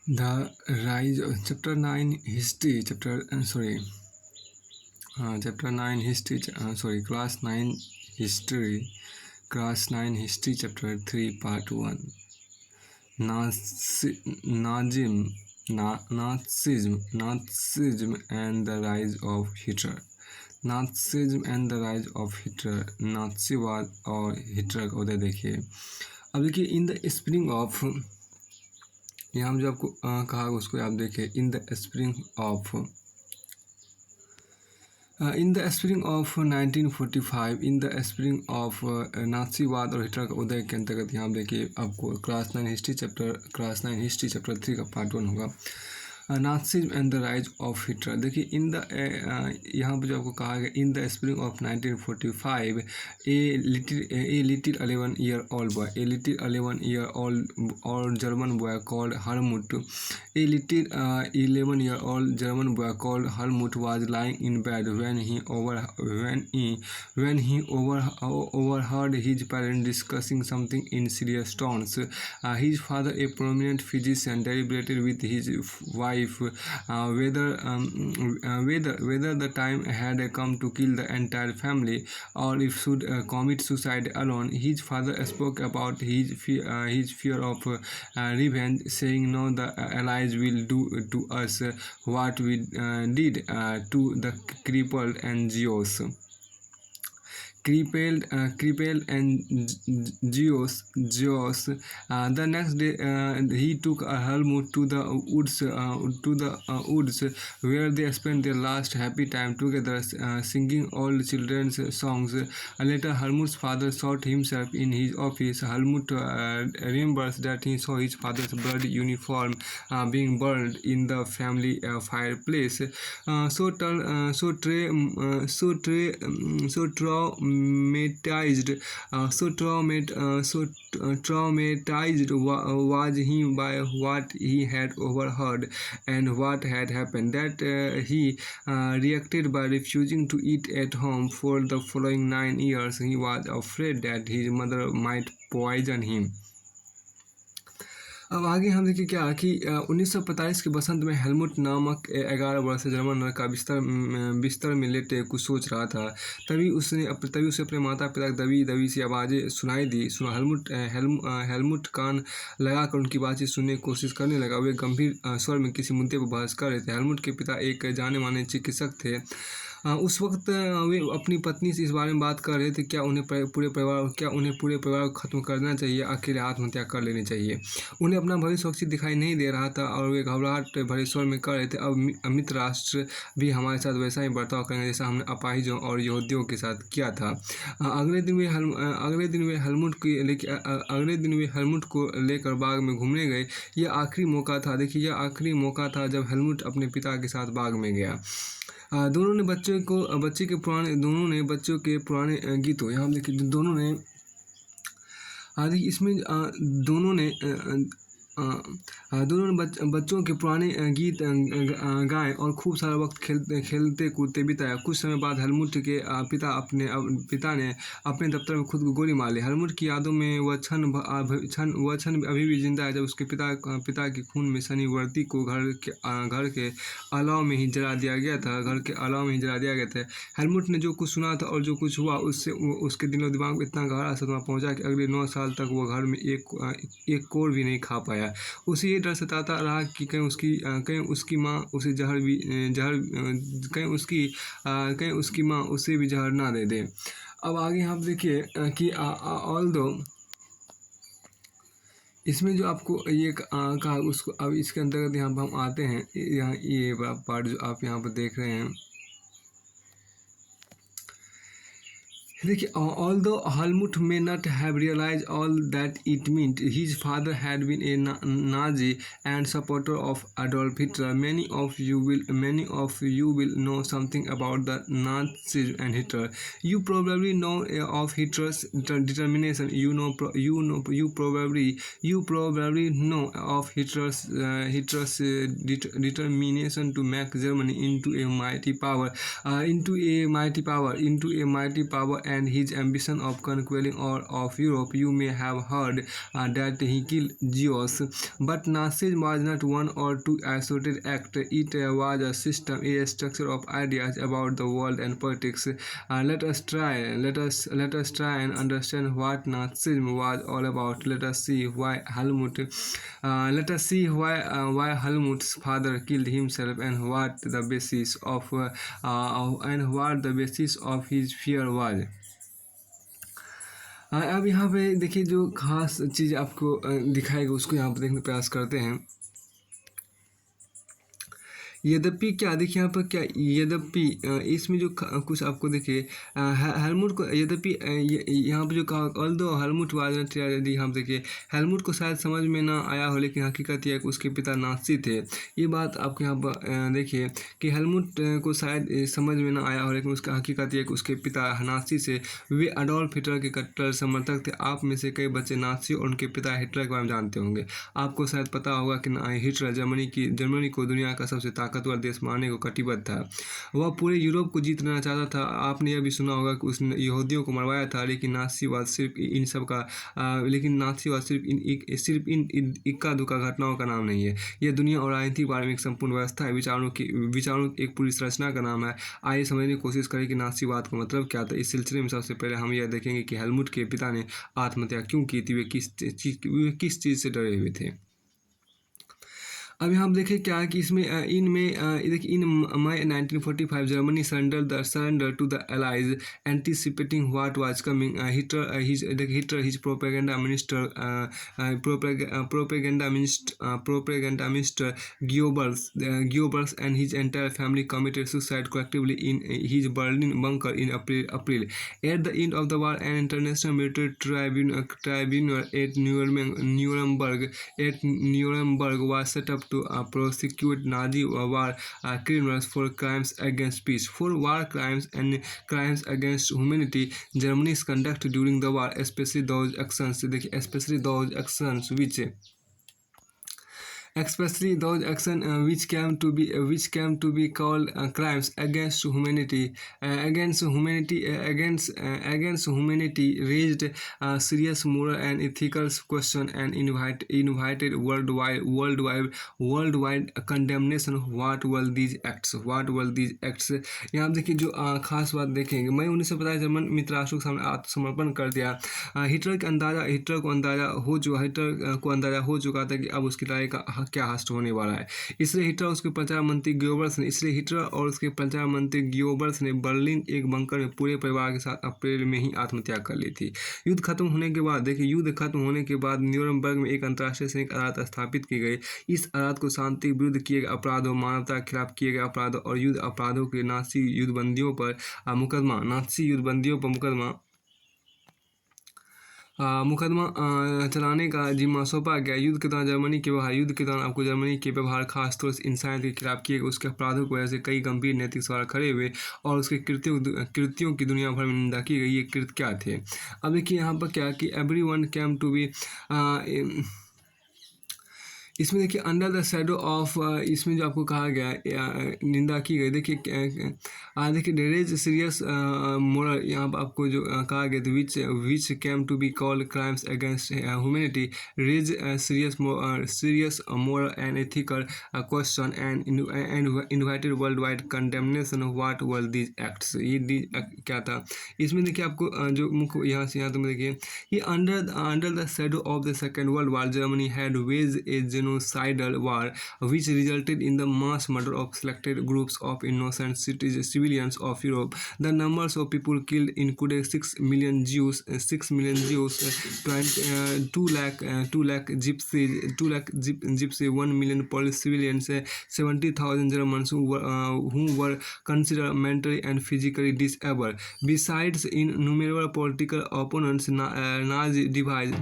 The rise of chapter 9 history chapter 9 history class 9 history chapter 3 part 1 Nazism and the rise of Hitler. Nazism and the rise of Hitler, नाज़ीवाद और Hitler का उदय। देखिए, अब देखिए in the spring of, यहाँ जो आपको कहा उसको आप देखिए, in the spring of 1945, in the spring of नाज़ीवाद और हिटलर का उदय के अंतर्गत यहाँ देखिए आपको क्लास 9 हिस्ट्री चैप्टर 3 का पार्ट 1 होगा, Nazism and the rise of Hitler. देखिए इन द यहाँ पर जो आपको कहा गया, in the spring of 1945 a little 11 year old boy, a little 11 year old और German boy called Hartmut, a little 11 year old German boy called Hartmut was lying in bed when he overheard his parents discussing something in serious tones. His father, a prominent physician, deliberated with his wife whether the time had come to kill the entire family or if should commit suicide alone. His father spoke about his fear of revenge, saying, "No, the Allies will do to us what we did to the crippled NGOs." Crippled and Geos. The next day, he took Helmut to the woods where they spent their last happy time together, singing old children's songs. Later, Helmut's father shot himself in his office. Helmut remembers that he saw his father's bloody uniform being burned in the family fireplace. Traumatized was he by what he had overheard and what had happened, that he reacted by refusing to eat at home for the following 9 years. He was afraid that his mother might poison him. अब आगे हम देखिए क्या कि 1945 के बसंत में Helmut नामक 11 वर्ष जर्मन लड़का बिस्तर में लेटे कुछ सोच रहा था। तभी उसे अपने माता पिता की दबी सी आवाज़ें सुनाई दी। हेलमुट कान लगाकर उनकी बातचीत सुनने की कोशिश करने लगा। वे गंभीर स्वर में किसी मुद्दे पर बहस कर रहे थे। हेलमुट के पिता एक जाने माने चिकित्सक थे। उस वक्त वे अपनी पत्नी से इस बारे में बात कर रहे थे, क्या उन्हें पूरे परिवार को ख़त्म कर देना चाहिए, आखिर आत्महत्या कर लेनी चाहिए। उन्हें अपना भविष्य सुरक्षित दिखाई नहीं दे रहा था और वे घबराहट भरे स्वर में कह रहे थे, अब मित्र राष्ट्र भी हमारे साथ वैसा ही बर्ताव करेंगे जैसा हमने अपाहिजों और यहूदियों के साथ किया था। अगले दिन वे हेलमुट को लेकर बाग में घूमने गए। यह आखिरी मौका था। देखिए, यह आखिरी मौका था जब हेलमुट अपने पिता के साथ बाग में गया। दोनों ने बच्चों के पुराने गीतों, यहाँ देखिए दोनों ने इसमें दोनों ने बच्चों के पुराने गीत गाए और खूब सारा वक्त खेलते कूदते बिताया। कुछ समय बाद हेलमुट के पिता ने अपने दफ्तर में खुद को गोली मार ली। हेलमुट की यादों में वह क्षण अभी भी जिंदा है जब उसके पिता के खून में सनी वर्दी को घर के अलाव में ही जला दिया गया था। हेलमुट ने जो कुछ सुना था और जो कुछ हुआ उससे उसके दिलो दिमाग में इतना गहरा सदमा पहुंचा कि अगले 9 साल तक वह घर में एक कोर भी नहीं खा पाया। उसे ये डर सताता रहा कि कहीं उसकी माँ उसे भी जहर ना दे दे। अब आगे आप देखिए कि ऑल्दो इसमें जो आपको ये कहा उसको, अब इसके अंतर्गत यहाँ पर हम आते हैं। यहाँ ये पार्ट जो आप यहाँ पर देख रहे हैं, देखिए, although Helmut may not have realized all that it meant, his father had been a Nazi and supporter of Adolf Hitler. Many of you will know something about the Nazis and Hitler. You probably know of Hitler's determination. You probably know of Hitler's determination to make Germany into a mighty power, and his ambition of conquering all of Europe. You may have heard that he killed Zeus, but Nazism was not one or two isolated acts. It was a system, a structure of ideas about the world and politics. Let us try and understand what Nazism was all about. Let us see why Helmut's father killed himself and what the basis of his fear was. अब यहाँ पे देखिए जो खास चीज़ आपको दिखाएगा उसको यहाँ पर देखने का प्रयास करते हैं। यद्यपि क्या देखिए यहाँ पर क्या यद्यपि इसमें जो कुछ आपको देखिए हेलमुट को यद्यपि यहाँ पर जो कहा ऑल्दो हेलमुट वाज नॉट यदि यहाँ पर देखिए हेलमुट को शायद समझ में ना आया हो, लेकिन हकीकत यह है कि उसके पिता नाज़ी थे। ये बात आपको यहाँ पर देखिए कि हेलमुट को शायद समझ में ना आया हो, लेकिन उसका हकीकत यह है कि उसके पिता नाज़ी से वे अडोल्फ हिटलर के कट्टर समर्थक थे। आप में से कई बच्चे नाज़ी और उनके पिता हिटलर के बारे में जानते होंगे। आपको शायद पता होगा कि हिटलर जर्मनी को दुनिया का सबसे ताकतवर देश मानने को कटिबद्ध था। वह पूरे यूरोप को जीत लेना चाहता था। आपने यह भी सुना होगा कि उसने यहूदियों को मरवाया था, लेकिन नाज़ीवाद सिर्फ इन इक्का दुक्का घटनाओं का नाम नहीं है। यह दुनिया और राजनीतिक बारे में एक संपूर्ण व्यवस्था है। विचारों की एक पूरी संरचना का नाम है। आइए समझने की कोशिश करें कि नाज़ीवाद का मतलब क्या था। इस सिलसिले में सबसे पहले हम यह देखेंगे कि हेलमुट के पिता ने आत्महत्या क्यों की थी, वे किस चीज़ से डरे हुए थे। अब यहाँ आप देखें क्या है कि इसमें देखिए in May 1945 Germany surrender to the allies anticipating what was coming. Hitler his propaganda minister Goebbels and his entire family committed suicide collectively in his Berlin bunker in April. At the end of the war, an international military tribunal at Nuremberg was set up to prosecute Nazi war criminals for crimes against peace. For war crimes and crimes against humanity, Germany's conduct during the war, especially those actions which came to be called crimes against humanity, raised serious moral and ethical question and invited worldwide condemnation. What were these acts? यहाँ देखिए जो खास बात देखेंगे, मई 1950 German मित्र राष्ट्रों के सामने आत्मसमर्पण कर दिया। हिटलर को अंदाजा हो चुका था कि अब उसकी लड़ाई का क्या हस्त होने वाला है। इसलिए हिटलर और उसके प्रचार मंत्री गियोबल्स ने बर्लिन एक बंकर में पूरे परिवार के साथ अप्रैल में ही आत्महत्या कर ली थी। युद्ध खत्म होने के बाद न्यूरमबर्ग में एक अंतर्राष्ट्रीय सैनिक अदालत स्थापित की गई। इस अदालत को शांति विरुद्ध किए गए अपराधों, मानवता के खिलाफ किए गए अपराधों और युद्ध अपराधों के नाज़ी युद्धबंदियों पर मुकदमा चलाने का जिम्मा सौंपा गया। युद्ध के दौरान आपको जर्मनी के व्यवहार, खासतौर से इंसानियत के खिलाफ किए गए उसके अपराधों की वजह से कई गंभीर नैतिक सवाल खड़े हुए और उसके कृत्यों की दुनिया भर में निंदा की गई। ये कृत्य क्या थे? अब देखिए यहाँ पर क्या कि एवरीवन केम टू बी इसमें देखिए अंडर द शेडो ऑफ, इसमें जो आपको कहा गया निंदा की गई। देखिए रेज सीरियस मोरल, यहाँ पर आपको जो कहा गया था which came to be called crimes against humanity, raise serious moral and ethical question and invited world wide condemnation. What were these acts? ये क्या था? इसमें देखिए आपको जो मुख्य यहाँ से यहाँ तक देखिए ये under the shadow of the second world war Germany had waged a genocidal war which resulted in the mass murder of selected groups of innocent civilians of Europe. The numbers of people killed included 6 million Jews, 2 lakh gypsies, 1 million Polish civilians, 70,000 Germans who were considered mentally and physically disabled. Besides innumerable political opponents, Nazis devised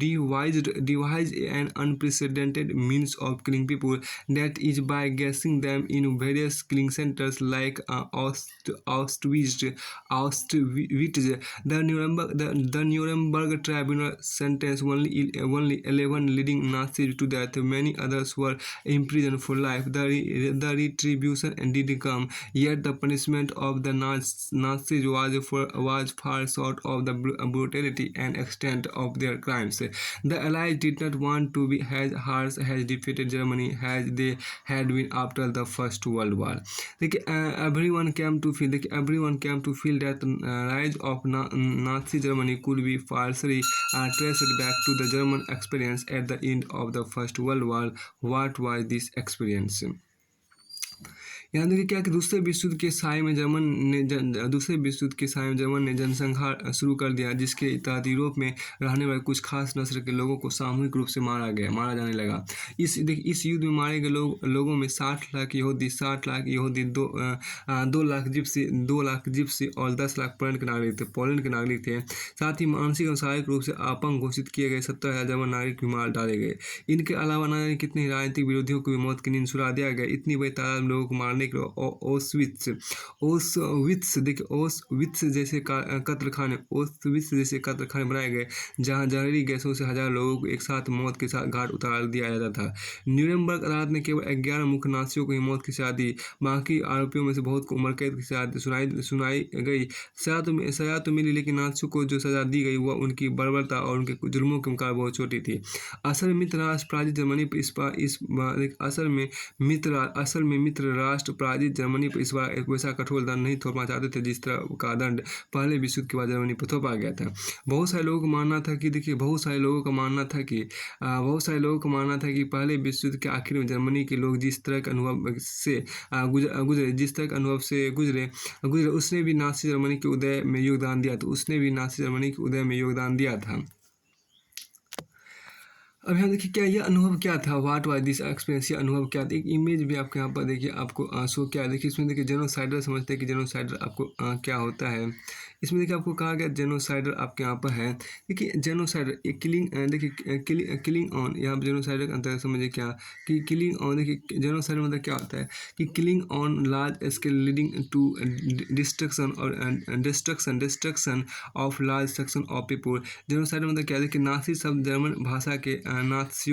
an unprecedented means of killing people, that is by gassing them in various killing centers like Auschwitz. The Nuremberg Tribunal sentenced only 11 leading Nazis to death. Many others were imprisoned for life. The retribution did come, yet the punishment of the Nazis was far short of the brutality and extent of their crimes. The Allies did not want to be as harsh as defeated Germany as they had been after the First World War. Everyone came to feel that the rise of Nazi Germany could be falsely traced back to the German experience at the end of the First World War. What was this experience? यहाँ देखिए क्या कि दूसरे विश्व युद्ध के साय में German ने जनसंहार शुरू कर दिया, जिसके तहत यूरोप में रहने वाले कुछ खास नस्ल के लोगों को सामूहिक रूप से मारा जाने लगा। इस युद्ध में मारे गए लोगों में 60 लाख यहूदी, 2 लाख जिप्सी और 10 लाख पोलैंड के नागरिक थे। साथ ही मानसिक और शारीरिक रूप से अपंग घोषित किए गए 70,000 जर्मन नागरिक भी मार डाले गए। इनके अलावा न जाने कितने राजनीतिक विरोधियों को भी मौत की नींद सुला दिया गया। इतनी बड़ी तादाद में लोगों को मारने के ओसविट्स जैसे कत्लखाने बनाए गए, जहां जहरीली गैसों से हजारों लोगों को एक साथ मौत के साथ घाट उतार दिया जाता था। न्यूरेमबर्ग अदालत ने केवल 11 मुख्य नासियों को ही मौत की सजा दी। बाकी आरोपियों में से बहुत को उम्र कैद की सजा सुनाई गई। सजा तो मिली, लेकिन नासियों को जो सजा दी गई वह उनकी बर्बरता और उनके जुर्मों के मुकाबले बहुत छोटी थी। असल में मित्र राष्ट्र पराजित जर्मनी पर इस बार एक वैसा कठोर दंड नहीं थोपना चाहते थे जिस तरह का दंड पहले विश्व युद्ध के बाद जर्मनी पर थोपा गया था। बहुत सारे लोगों का मानना था कि पहले विश्व युद्ध के आखिर में जर्मनी के लोग जिस तरह के अनुभव से गुजरे, उसने भी नाज़ी जर्मनी के उदय में योगदान दिया था। अब यहाँ देखिए क्या यह अनुभव क्या था, व्हाट वाज दिस एक्सपीरियंस, ये अनुभव क्या था। एक इमेज भी आपके यहाँ पर देखिए, आपको शो क्या है। देखिए इसमें देखिए जेनोसाइडर समझते हैं कि जेनोसाइडर आपको क्या होता है। इसमें देखिए आपको कहा गया जेनोसाइडर आपके यहाँ पर है। देखिए जेनोसाइडर एक किलिंग ऑन, यहाँ पर जेनोसाइडर का अंतर समझिए क्या कि किलिंग ऑन। देखिए जेनोसाइडर मतलब क्या होता है कि killing on large scale leading to destruction of large section of people. Genocide मतलब क्या है कि नाज़ी शब्द जर्मन भाषा के नाज़ी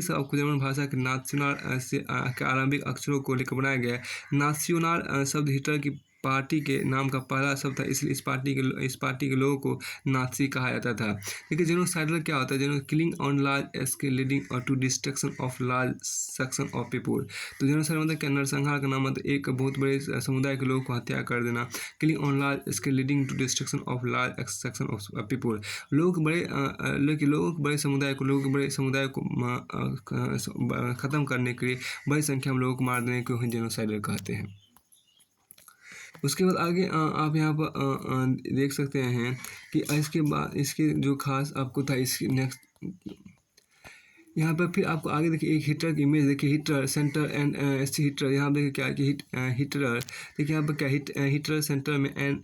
शब्द आपको जर्मन भाषा के नात्सियोनाल से के आरंभिक अक्षरों को लेकर बनाया गया है। नात्सियोनाल शब्द हिटलर की पार्टी के नाम का पहला शब्द था, इसलिए इस पार्टी के लोगों को नाज़ी कहा जाता था। देखिए जेनोसाइडर क्या होता है, killing on large scale leading और to destruction of large section of people. तो जेनोसाइडर मतलब क्या, नरसंहार का नाम मतलब एक बहुत बड़े समुदाय के लोगों को हत्या कर देना। Killing on large scale leading to destruction of large section of people, लोगों के बड़े समुदाय को ख़त्म करने के लिए बड़ी संख्या में लोगों को मार देने को ही जेनोसाइडर कहते हैं। उसके बाद आगे आप यहाँ पर देख सकते हैं कि इसके बाद इसके जो खास आपको था, इसकी नेक्स्ट यहाँ पर फिर आपको आगे देखिए एक हिटलर की इमेज देखिए, हिटलर सेंटर एंड हिटलर। यहाँ देखिए क्या कि हिटलर देखिए यहाँ पर क्या हिटलर सेंटर में एंड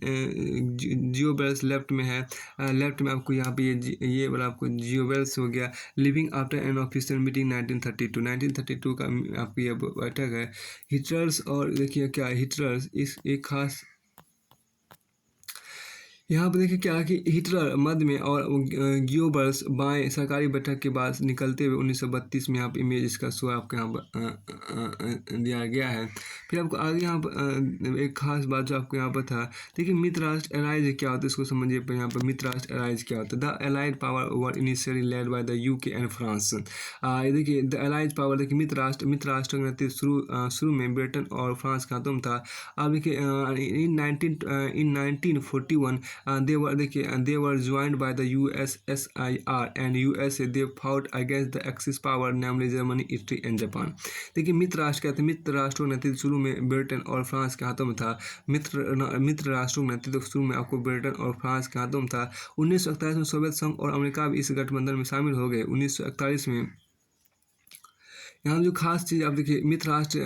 जियोबेल्स लेफ्ट में है। लेफ्ट में आपको यहाँ पे ये वाला आपको जियोबेल्स हो गया। Living after an official meeting 1932 का आपकी यह बैठक है। हिटलर्स और देखिए क्या हिटलर्स इस एक खास यहाँ पर देखिए क्या कि हिटलर मध्य में और गियोबल्स बाएं सरकारी बैठक के बाद निकलते हुए 1932 में यहाँ पर इमेज इसका शो आपको यहाँ पर दिया गया है। फिर आपको आगे यहाँ पर एक खास बात जो आपको यहाँ पर था, देखिए मित्र राष्ट्र एलाइज क्या होता है, इसको समझिए। पर यहाँ पर मित्र राष्ट्र एलाइज क्या होता है। The allied power were initially led by the UK and France. देखिए द एलाइज पावर, देखिए मित्र राष्ट्र का नेतृत्व शुरू में ब्रिटेन और फ्रांस के हाथों में था। अब देखिए इन 1941 they were joined by the USSR and USA. They fought against the Axis power, namely Germany, Italy and Japan. देखिए मित्र राष्ट्र कहते हैं, मित्र राष्ट्रों का नेतृत्व शुरू में ब्रिटेन और फ्रांस के हाथों में था। मित्र राष्ट्रों का नेतृत्व शुरू में आपको ब्रिटेन और फ्रांस के हाथों में था। 1941 में सोवियत संघ और अमेरिका भी इस गठबंधन में शामिल हो गए। 1941 में यहाँ जो खास चीज़ आप देखिए, मित्र राष्ट्र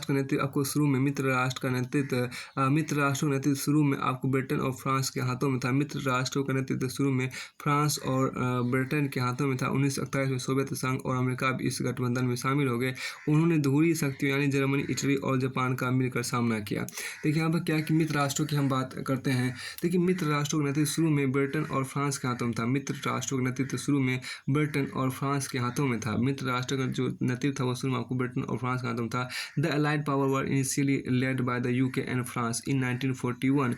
का नेतृत्व आपको शुरू में मित्र राष्ट्र का नेतृत्व मित्र राष्ट्रों का नेतृत्व शुरू में आपको ब्रिटेन और फ्रांस के हाथों में था। मित्र राष्ट्रों का नेतृत्व शुरू में फ्रांस और ब्रिटेन के हाथों में था। 1948 में सोवियत संघ और अमेरिका भी इस गठबंधन में शामिल हो गए। उन्होंने धुरी शक्तियों यानी जर्मनी, इटली और जापान का मिलकर सामना किया। देखिए यहाँ पर क्या है कि मित्र राष्ट्रों की हम बात करते हैं। देखिए मित्र राष्ट्रों का नेतृत्व शुरू में ब्रिटेन और फ्रांस के हाथों में था। मित्र राष्ट्रों का नेतृत्व शुरू में ब्रिटेन और फ्रांस के हाथों में था। मित्र राष्ट्र का जो नेतृत्व था वो शुरू में आपको ब्रिटेन और फ्रांस के हाथों में था। The allied power were initially led by the UK and France in 1941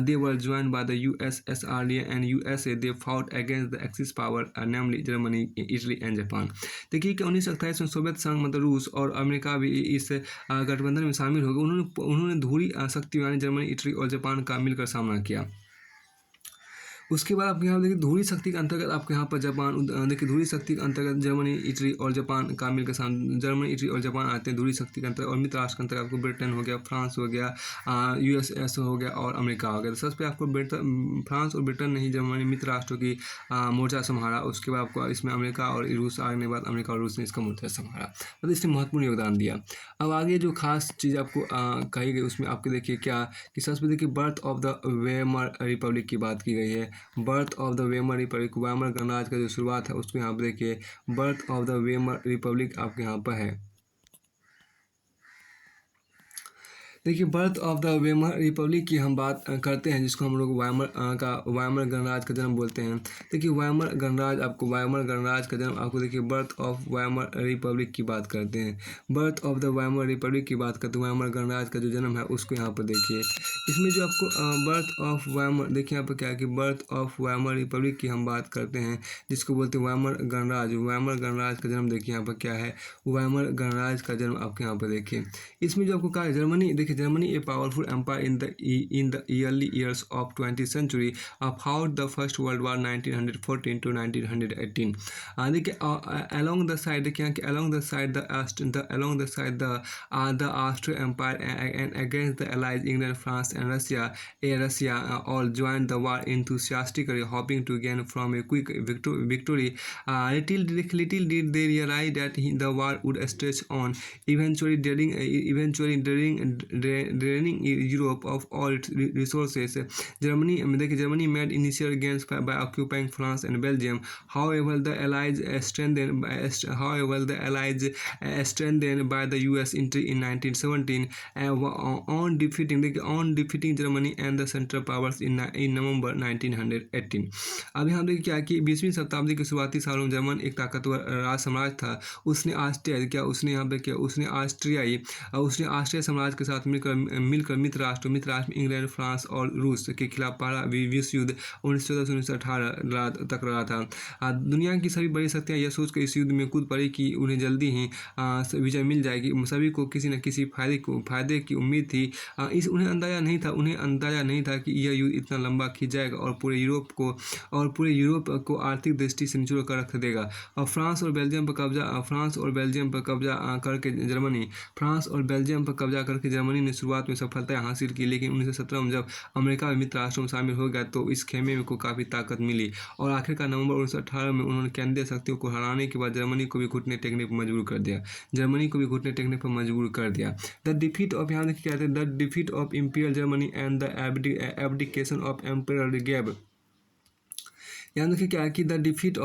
they were joined by the USSR and USA. They fought against the Axis power, namely Germany, Italy and Japan. देखिए कि 1928 में Soviet संघ मतलब रूस और America भी इस गठबंधन में शामिल हो गए। उन्होंने धुरी शक्तियों यानी जर्मनी, इटली और जापान का मिलकर सामना किया। उसके बाद आपके यहाँ देखिए धुरी शक्ति के अंतर्गत आपके यहाँ पर जापान, देखिए धुरी शक्ति के अंतर्गत जर्मनी, इटली और जापान का मिलकर जर्मनी, इटली और जापान आते हैं धुरी शक्ति के अंतर्गत। और मित्र राष्ट्र के अंतर्गत आपको ब्रिटेन हो गया, फ्रांस हो गया, यूएसएस हो गया और अमेरिका हो गया। तो सबसे आपको फ्रांस और ब्रिटेन ने ही जर्मनी मित्र राष्ट्रों की मोर्चा संभाला। उसके बाद आपको इसमें अमेरिका और रूस आने के बाद अमेरिका और रूस ने इसका मोर्चा संभाला, मतलब इसने महत्वपूर्ण योगदान दिया। अब आगे जो खास चीज़ आपको कही गई उसमें आपके देखिए क्या कि सबसे देखिए birth of the Weimar Republic की बात की गई है। Birth of the Weimar Republic, Weimar गणराज्य का जो शुरुआत है उसको यहाँ पर देखिए birth of the Weimar Republic आपके यहाँ पर है। देखिए birth of the Weimar Republic की हम बात करते हैं, जिसको हम लोग वाइमर गणराज्य का जन्म बोलते हैं। देखिए वाइमर गणराज्य का जन्म आपको देखिए बर्थ ऑफ वाइमर रिपब्लिक की बात करते हैं। Birth of the Weimar Republic की बात करते हैं, वाइमर गणराज्य का जो जन्म है उसको यहाँ पर देखिए। इसमें जो आपको बर्थ ऑफ वाइमर, देखिए यहाँ पर क्या है कि बर्थ ऑफ वाइमर रिपब्लिक की हम बात करते हैं, जिसको बोलते हैं वाइमर गणराज्य। वाइमर गणराज्य का जन्म देखिए यहाँ पर क्या है, वाइमर गणराज्य का जन्म आपके यहाँ पर देखिए। इसमें जो आपको कहा है जर्मनी, देखिए Germany, a powerful empire in the early years of 20th century, fought the First World War 1914 to 1918. देखिए along the side देखिए along the side the Austrian Empire and against the allies England, France and Russia all joined the war enthusiastically, hoping to gain from a quick victory. Little did they realize that the war would stretch on, eventually draining Europe of all its resources. Germany made initial gains by occupying France and Belgium. However, the Allies strengthened by the US entry in 1917 on defeating Germany and the Central Powers in November 1918. अब यहाँ देखिए क्या कि 20वीं शताब्दी के शुरुआती सालों में जर्मन एक ताकतवर राज साम्राज्य था। उसने ऑस्ट्रिया साम्राज्य के साथ मिलकर मित्र राष्ट्र इंग्लैंड, फ्रांस और रूस के खिलाफ पहला विश्व युद्ध 1914 से 1918 तक रहा था। दुनिया की सभी बड़ी शक्तियां यह सोचकर इस युद्ध में कूद पड़ी कि उन्हें जल्दी ही विजय मिल जाएगी। सभी को किसी न किसी फायदे की उम्मीद थी। उन्हें अंदाजा नहीं था कि यह युद्ध इतना लंबा खिंच जाएगा और पूरे यूरोप को आर्थिक दृष्टि से निचोड़ कर रख देगा। और फ्रांस और बेल्जियम पर कब्जा करके जर्मनी ने शुरुआत में सफलता हासिल की, लेकिन 1917 में जब अमेरिका मित्र राष्ट्रों में शामिल हो गया तो इस खेमे को काफ़ी ताकत मिली और आखिरकार नवंबर 1918 में उन्होंने केंद्रीय शक्तियों को हराने के बाद जर्मनी को भी घुटने टेकने पर मजबूर कर दिया। द डिफीट ऑफ यहाँ क्या कहते हैं, the defeat of imperial Germany and the abdication of emperor गैब। यहाँ देखिए क्या है कि the defeat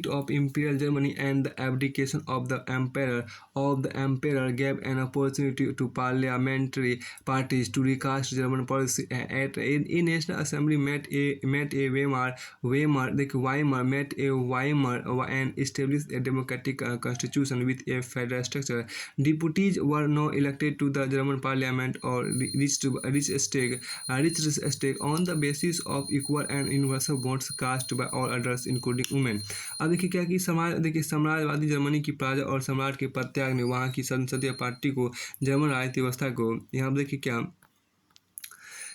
of imperial Germany and the abdication of the emperor gave an opportunity to parliamentary parties to recast German policy. At a National Assembly met a Weimar and established a democratic constitution with a federal structure. Deputies were now elected to the German parliament or reached stake on the basis of equal and universal votes cast by all others including women. अब देखिए क्या कि साम्राज्यवादी Germany की प्रजा और सम्राट के पदत्याग ने वहाँ की संसदीय पार्टी को, जर्मन राजनीतिक व्यवस्था को, यहाँ देखिए क्या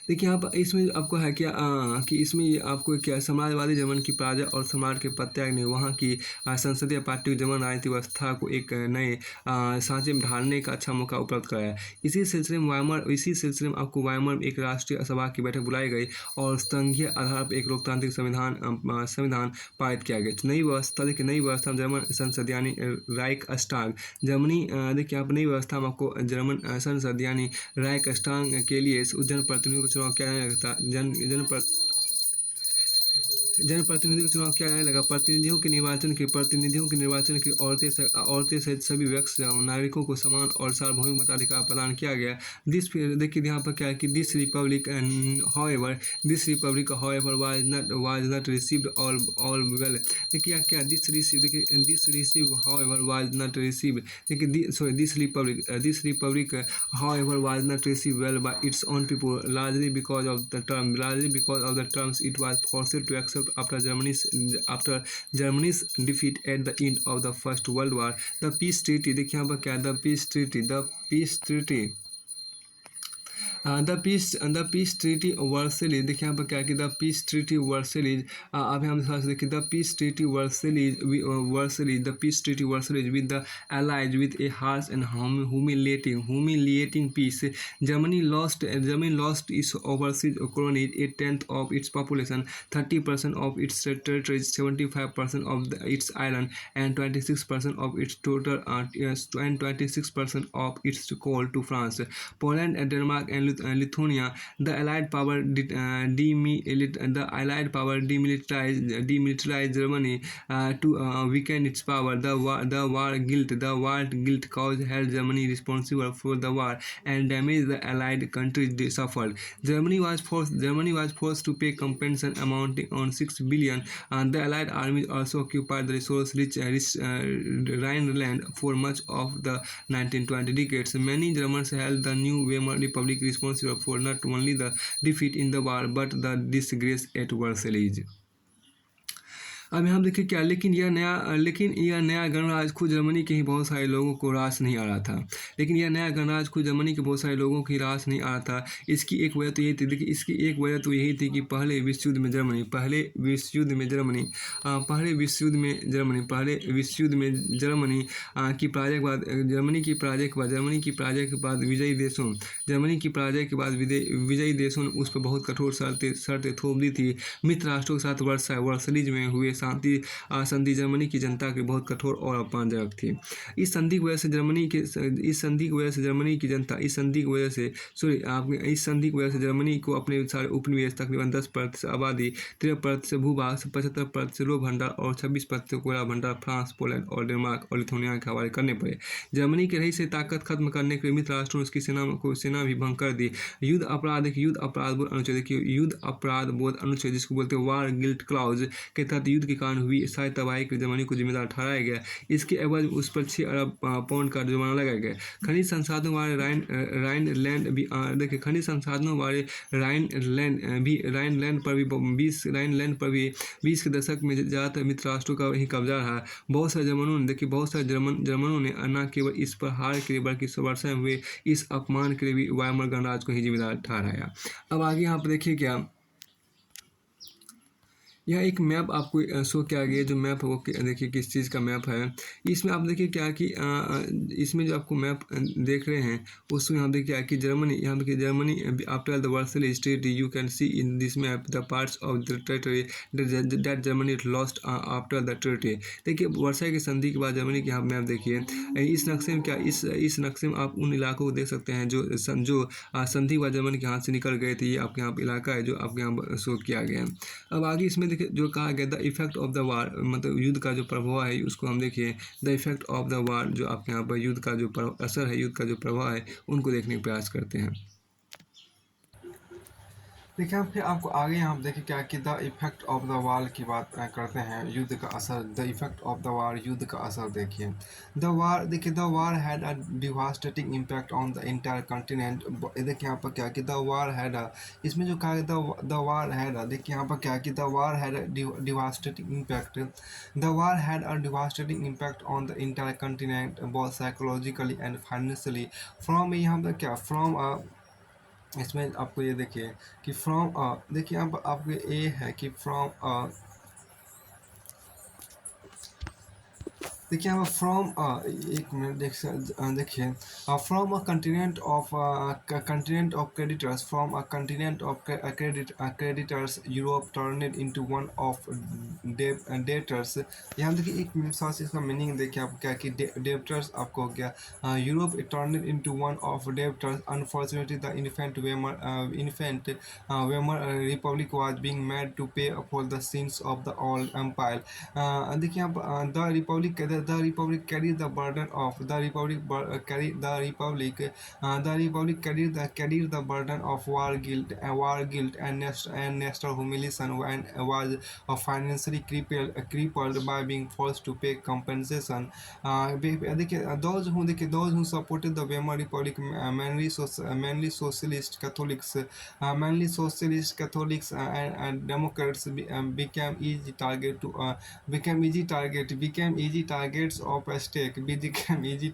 देखिए यहाँ पर इसमें आपको है क्या कि इसमें ये आपको क्या समाजवादी जर्मन की पराजय और सम्राट के पदत्याग ने वहाँ की संसदीय पार्टी को जर्मन राजनीतिक व्यवस्था को एक नए सांचे में ढालने का अच्छा मौका उपलब्ध कराया। इसी सिलसिले में आपको वाइमर में एक राष्ट्रीय सभा की बैठक बुलाई गई और संघीय आधार पर एक लोकतांत्रिक संविधान पारित किया गया। तो नई व्यवस्था देखिए, नई व्यवस्था में जर्मन संसद यानी राइक अस्टाग जर्मनी देखिए यहाँ पर नई व्यवस्था में आपको जर्मन संसद यानी राइक्सटाग के लिए जनप्रतिनिधियों का चुनाव किया जाने लगता जनप्रतिनिधियों का चुनाव किया जाने लगा। प्रतिनिधियों के निर्वाचन की औरतें सहित सभी व्यक्ति नागरिकों को समान और सार्वभौमिक मताधिकार प्रदान किया गया। देखिए यहाँ पर क्या है कि this republic however was not received all well. देखिए क्या this receive however was not received देखिए this republic however was not received well by its own people largely because of the terms it was forced to accept after Germany's defeat at the end of the First World War. The peace treaty देखिए यहाँ पर क्या the peace treaty वर्सेलीज देखिए यहाँ पर क्या कि the peace treaty वर्सेलीज अब हम थोड़ा सा देखिए the peace treaty Versailles with the allies with a harsh and humiliating peace. Germany lost its overseas colonies, a tenth of its population, 30% of its territories, 75% of its island, and 26% of its total and 26% of its coal to France. Poland and Denmark and Lithuania, the Allied power demilitarized Germany to weaken its power. The war guilt cause held Germany responsible for the war and damage the Allied countries they suffered. Germany was forced to pay compensation amounting on 6 billion. The Allied armies also occupied the resource-rich Rhineland for much of the 1920 decades. Many Germans held the new Weimar Republic responsible for not only the defeat in the war but the disgrace at Versailles. अब यहाँ देखिए क्या लेकिन यह नया गणराज्य खुद Germany के ही बहुत सारे लोगों को रास नहीं आ रहा था। लेकिन यह नया गणराज्य खुद जर्मनी के बहुत सारे लोगों की रास नहीं आ रहा था। इसकी एक वजह तो यही थी, देखिए इसकी एक वजह तो यही थी कि पहले विश्व युद्ध में जर्मनी की पराजय विजयी देशों ने उस पर बहुत कठोर शर्तें थोप दी थी। मित्र राष्ट्रों के साथ वर्सलीज में हुए संधि जर्मनी की जनता के बहुत कठोर और अपमानजनक थी। इस संधि की वजह से जर्मनी को अपने सारे उपनिवेश तकरीबन 10% आबादी, 13% भूभाग, 75% लोह भंडार और 26% कोयला भंडार फ्रांस, पोलैंड और डेनमार्क और लिथुआनिया के हवाले करने पड़े। जर्मनी की रही से ताकत खत्म करने के लिए मित्र राष्ट्रों ने उसकी सेना भी भंग कर दी। युद्ध अपराध बोध अनुच्छेद जिसको बोलते हैं वार गिल्ट क्लाउज के तहत युद्ध के कारण हुई सारी तबाही के जर्मनी को जिम्मेदार ठहराया गया। इसके एवज उस पर 6 अरब पाउंड का जुर्माना लगाया गया। खनिज संसाधनों वाले राइनलैंड पर भी 20 के दशक में ज़्यादातर मित्र राष्ट्रों का ही कब्जा रहा। बहुत सारे जर्मनों ने न केवल इस पर हार के लिए बल्कि वर्षा में हुए इस अपमान के लिए भी वाइमर गणराज्य को ही जिम्मेदार ठहराया। अब आगे यहाँ पर देखिए क्या यह एक मैप आपको शो किया गया। जो मैप है वो देखिए किस चीज़ का मैप है। इसमें आप देखिए क्या कि इसमें जो आपको मैप देख रहे हैं उसमें यहाँ देखिए क्या कि Germany after the Versailles treaty you can see in this map the parts of the territory that Germany lost after the treaty. देखिए वर्साई की संधि के बाद जर्मनी के यहाँ मैप देखिए। इस नक्शे में क्या इस नक्शे में आप उन इलाकों को देख सकते हैं जो संधि के बाद जर्मनी के हाथ से निकल गए थे। ये आपके यहाँ इलाका है जो आपके यहाँ शो किया गया है। अब आगे इसमें जो कहा गया द इफेक्ट ऑफ द वार, मतलब युद्ध का जो प्रभाव है उसको हम देखिए। द इफेक्ट ऑफ द वार जो आपके यहाँ पर युद्ध का जो असर है, युद्ध का जो प्रभाव है उनको देखने का प्रयास करते हैं। देखिए फिर आपको आगे यहाँ देखिए क्या कि द इफेक्ट ऑफ द वार की बात करते हैं। युद्ध का असर, द इफेक्ट ऑफ द वार, युद्ध का असर देखिए। The war had a devastating impact on the entire continent. देखिए यहाँ पर क्या कि द वार हैड इसमें जो कहा द वार हैड देखिए यहाँ पर क्या कि the war had devastating impact. The war had a devastating impact on the entire continent both psychologically and financially from यहाँ पर क्या इसमें आपको ये देखिए कि फ्रॉम देखिए अब आपको ए है कि फ्रॉम देखिए यहाँ फ्रॉम एक मिनट देखिए from a continent of creditors from a continent of creditors Europe turned into one of debtors. यहाँ देखिए एक मिनट साथ इसका मीनिंग देखिए आप क्या कि डेब्टर्स आपको हो गया Europe turned into one of debtors unfortunately the infant Weimar Republic was being made to pay for the sins of the old empire. देखिए आप the republic carry the burden of the republic carry the republic carried the burden of war guilt and national humiliation and was financially crippled by being forced to pay compensation. देखिए those who supported the Weimar Republic mainly socialist Catholics and Democrats became easy targets of a stake became easy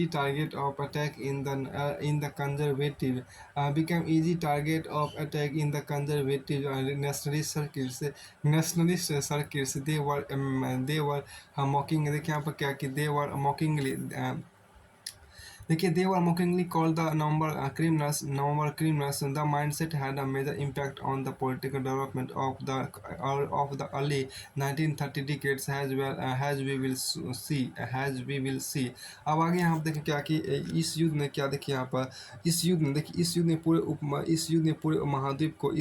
target of attack in the conservative became easy target of attack in the conservative nationalist circuits they were mocking देखिए यहाँ पर क्या कि they were mockingly देखिए they were mockingly called the criminals the mindset had a major impact on the political development of the early 1930 decades as we will see। अब आगे यहाँ पर देखिए क्या कि इस युद्ध ने क्या देखिए यहाँ पर इस युद्ध ने देखिए इस युद्ध ने पूरे महाद्वीप को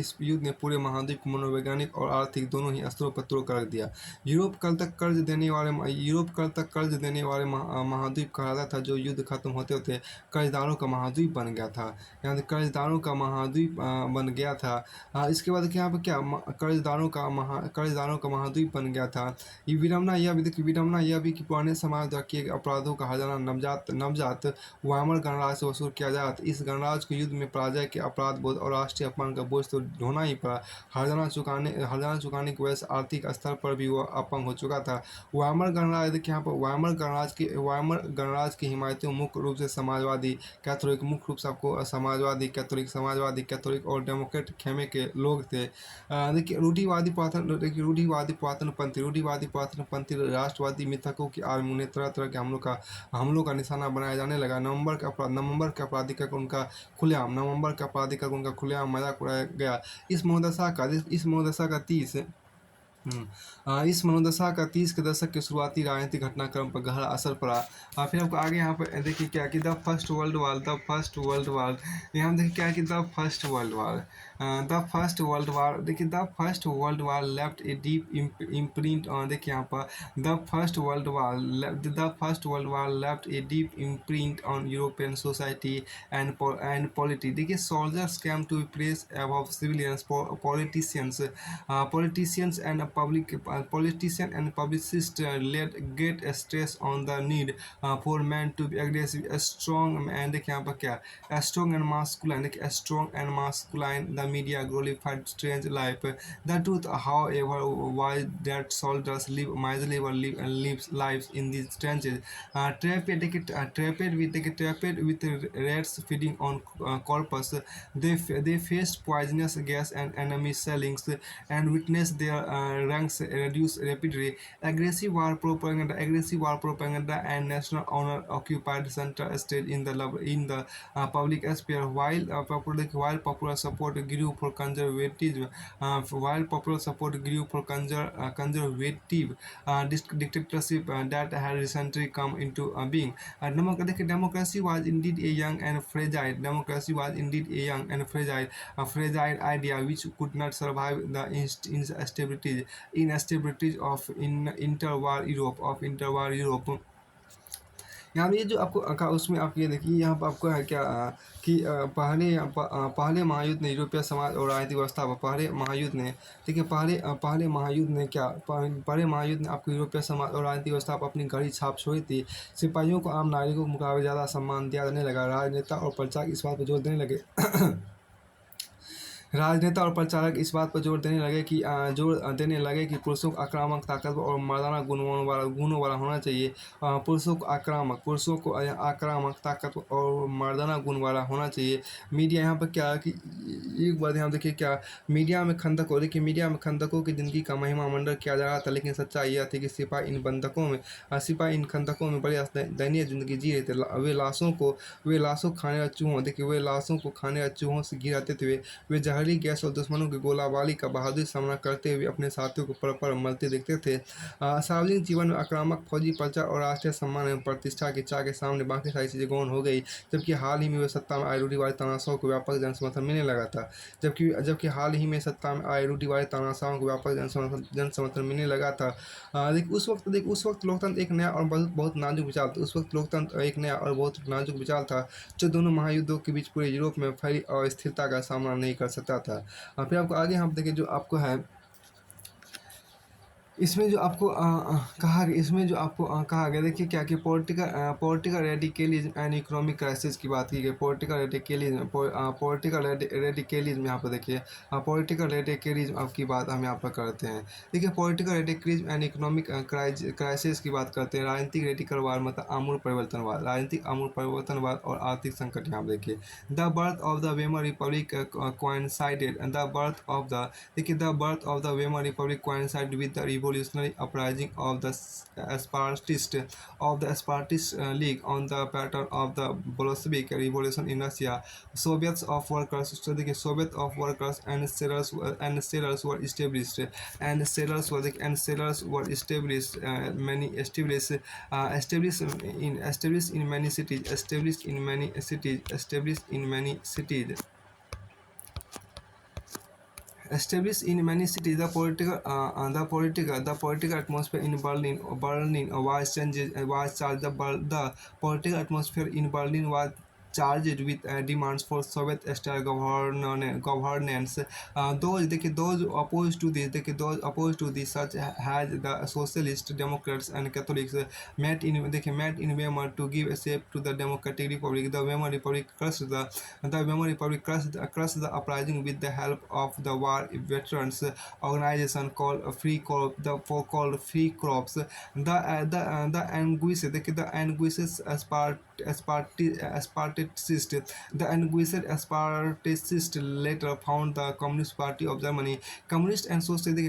मनोवैज्ञानिक और आर्थिक दोनों ही स्तरों पर तोड़ कर रख दिया। यूरोप कल तक कर्ज देने वाले महाद्वीप कहलाता था जो युद्ध खत्म होते होते कर्जदारों का महाद्वीप बन गया था। यहाँ कर्जदारों का महाद्वीप बन गया था। इसके बाद यहाँ पर क्या कर्जदारों का महाद्वीप बन गया था। ये विडम्बना यह भी कि पुराने समाज द्वारा किए गए अपराधों का हर्जाना नवजात वामर गणराज्य से वसूल किया जाए। इस गणराज्य को युद्ध में पराजय के अपराध बोध और राष्ट्रीय अपमान का बोझ तो ढोना ही पड़ा। हर्जाना चुकाने की वजह से आर्थिक स्तर पर भी वह अपंग हो चुका था। वामर गणराज्य देखिए यहाँ पर वामर गणराज्य की हिमायतियों मुख्य रूप से समाजवादी कैथोलिक और डेमोक्रेट खेमे के लोग थे। देखिए रूढ़िवादी पुरातनपंथी राष्ट्रवादी मिथकों की आर्मी उन्हें तरह तरह के हमलों का निशाना बनाया जाने लगा। नवंबर के अपराधी का उनका खुलेआम मजाक उड़ाया गया। इस मनोदशा का 30 के दशक के शुरुआती राजनीतिक घटनाक्रम पर गहरा असर पड़ा। फिर आपको आगे यहाँ पर देखिए क्या कि द फर्स्ट वर्ल्ड वार यहाँ देखिए क्या कि the first world war left a deep imprint देखिए यहाँ पर the first world war left a deep imprint on European society and polity. देखिए soldiers came to place above civilians politicians and publicists laid great stress on the need for men to be aggressive, strong and देखिए यहाँ पर क्या strong and masculine. The media glorified strange life. The truth, however, was that soldiers live miserly lives in these trenches, trapped with rats feeding on corpus. They faced poisonous gas and enemy shellings and witnessed their ranks reduce rapidly. Aggressive war propaganda and national honor occupied center stage in the public sphere, while popular support grew for conservative dictatorship that had recently come into being. Democracy was indeed a young and fragile idea which could not survive the instabilities of interwar Europe। यहाँ ये जो आपको उसमें आप ये देखिए यहाँ पर आपको है क्या कि पहले महायुद्ध ने यूरोपीय समाज और राजनीतिक व्यवस्था पर पहले महायुद्ध ने आपको यूरोपीय समाज और राजनीतिक व्यवस्था पर अपनी गहरी छाप छोड़ी थी। सिपाहियों को आम नागरिकों के मुकाबले ज़्यादा सम्मान दिया जाने लगा। राजनेता और प्रचारक इस बात पर जोर देने लगे राजनेता और प्रचारक इस बात पर जोर देने लगे कि पुरुषों को आक्रामक, ताकतवर और मर्दाना गुणों वाला होना चाहिए। पुरुषों को आक्रामक, ताकतवर और मर्दाना गुण वाला होना चाहिए। मीडिया यहाँ पर क्या है कि एक बात यहाँ देखिए क्या मीडिया में खंदकों की ज़िंदगी का महिमा मंडन किया जा रहा था, लेकिन सच्चाई यह थी कि सिपाही इन खंदकों में बड़ी दयनीय ज़िंदगी जी रहे थे। वे लाशों खाने और चूहों देखिए वे लाशों को खाने और चूहों से घिराते थे। वे जहरीली गैस और दुश्मनों की गोलाबारी का बहादुरी सामना करते हुए अपने साथियों को पर मरते देखते थे। सार्वजनिक जीवन में आक्रामक फौजी प्रचार और राष्ट्रीय सम्मान एवं प्रतिष्ठा की चाह के सामने बाकी सारी चीज़ें गौण हो गई। जबकि हाल ही में वे सत्ता में आए रूढ़िवादी तानाशाह को व्यापक जन समर्थन मिलने लगा था। जबकि हाल ही में सत्ता में आए रूढ़िवादी तानाशाह को व्यापक जन समर्थन मिलने लगा था। उस वक्त लोकतंत्र एक नया और बहुत नाजुक विचार था। उस वक्त लोकतंत्र एक नया और बहुत नाजुक विचार था, जो दोनों महायुद्धों के बीच पूरे यूरोप में फैली अस्थिरता का सामना नहीं कर सकता था। फिर आपको आगे हम देखें जो आपको है इसमें जो आपको कहा गया देखिए क्या कि political radicalism and economic crisis की बात की गई। पॉलिटिकल रेडिकलिज्म यहाँ पर देखिए पॉलिटिकल रेडिकलिज्म आपकी बात हम यहाँ पर करते हैं। देखिए political radicalism and economic crisis की बात करते हैं। राजनीतिक रेडिकलवाद मतलब आमूल परिवर्तनवाद और आर्थिक संकट यहाँ पर देखिए। The birth of the Weimar Republic coincided with the revolutionary uprising of the Separatist League on the pattern of the Bolshevik Revolution in Russia. Soviets of workers and sailors were established, in many cities. Established in many cities, the political atmosphere in Berlin was charged. The political atmosphere in Berlin was charged with demands for Soviet-style governance. Those opposed to this, such as the Socialists, Democrats, and Catholics, met in Weimar to give shape to the Democratic Republic. The Weimar Republic crushed the uprising with the help of the war veterans organization called Free Corps. The Spartacists later found the Communist Party of Germany. Communist and Socialist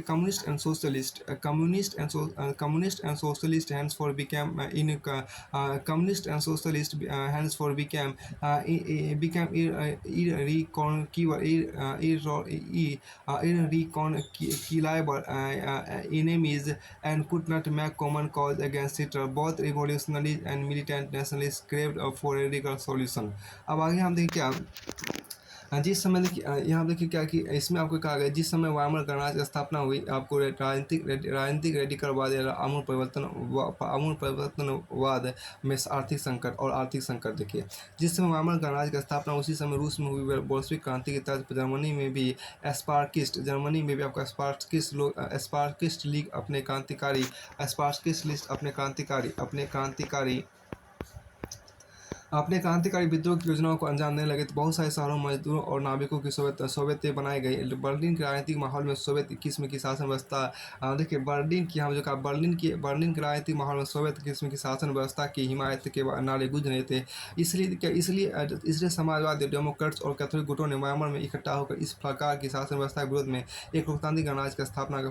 henceforth became irreconcilable enemies and could not make common cause against Hitler. Both revolutionaries and militant nationalists craved for a radical solution. अब आगे हम देखिए क्या जिस समय देखिए यहाँ देखिए क्या कि इसमें आपको कहा गया जिस समय वायमर गणराज्य की स्थापना हुई आपको राजनीतिक रेडिकलवाद या आमूल परिवर्तनवाद में आर्थिक संकट देखिए। जिस समय वायमर गणराज्य की स्थापना उसी समय रूस में हुई बोल्शेविक क्रांति की तर्ज पर जर्मनी में भी आपका स्पार्किस्ट लीग अपने क्रांतिकारी विद्रोह की योजनाओं को अंजाम देने लगे तो बहुत सारे शहरों मजदूरों और नाविकों की सोवियत बनाई गई। बर्लिन के राजनीतिक माहौल में सोवियत किस्म की शासन व्यवस्था देखिए बर्लिन की हम जो कहा बर्लिन के राजनीतिक माहौल में सोवियत किस्म की शासन व्यवस्था की हिमायत के नारे गूंज रहे थे। इसलिए समाजवादी डेमोक्रेट्स और कैथोलिक गुटों ने वायमर में इकट्ठा होकर इस प्रकार की शासन व्यवस्था के विरोध में एक लोकतांत्रिक गणराज्य की स्थापना का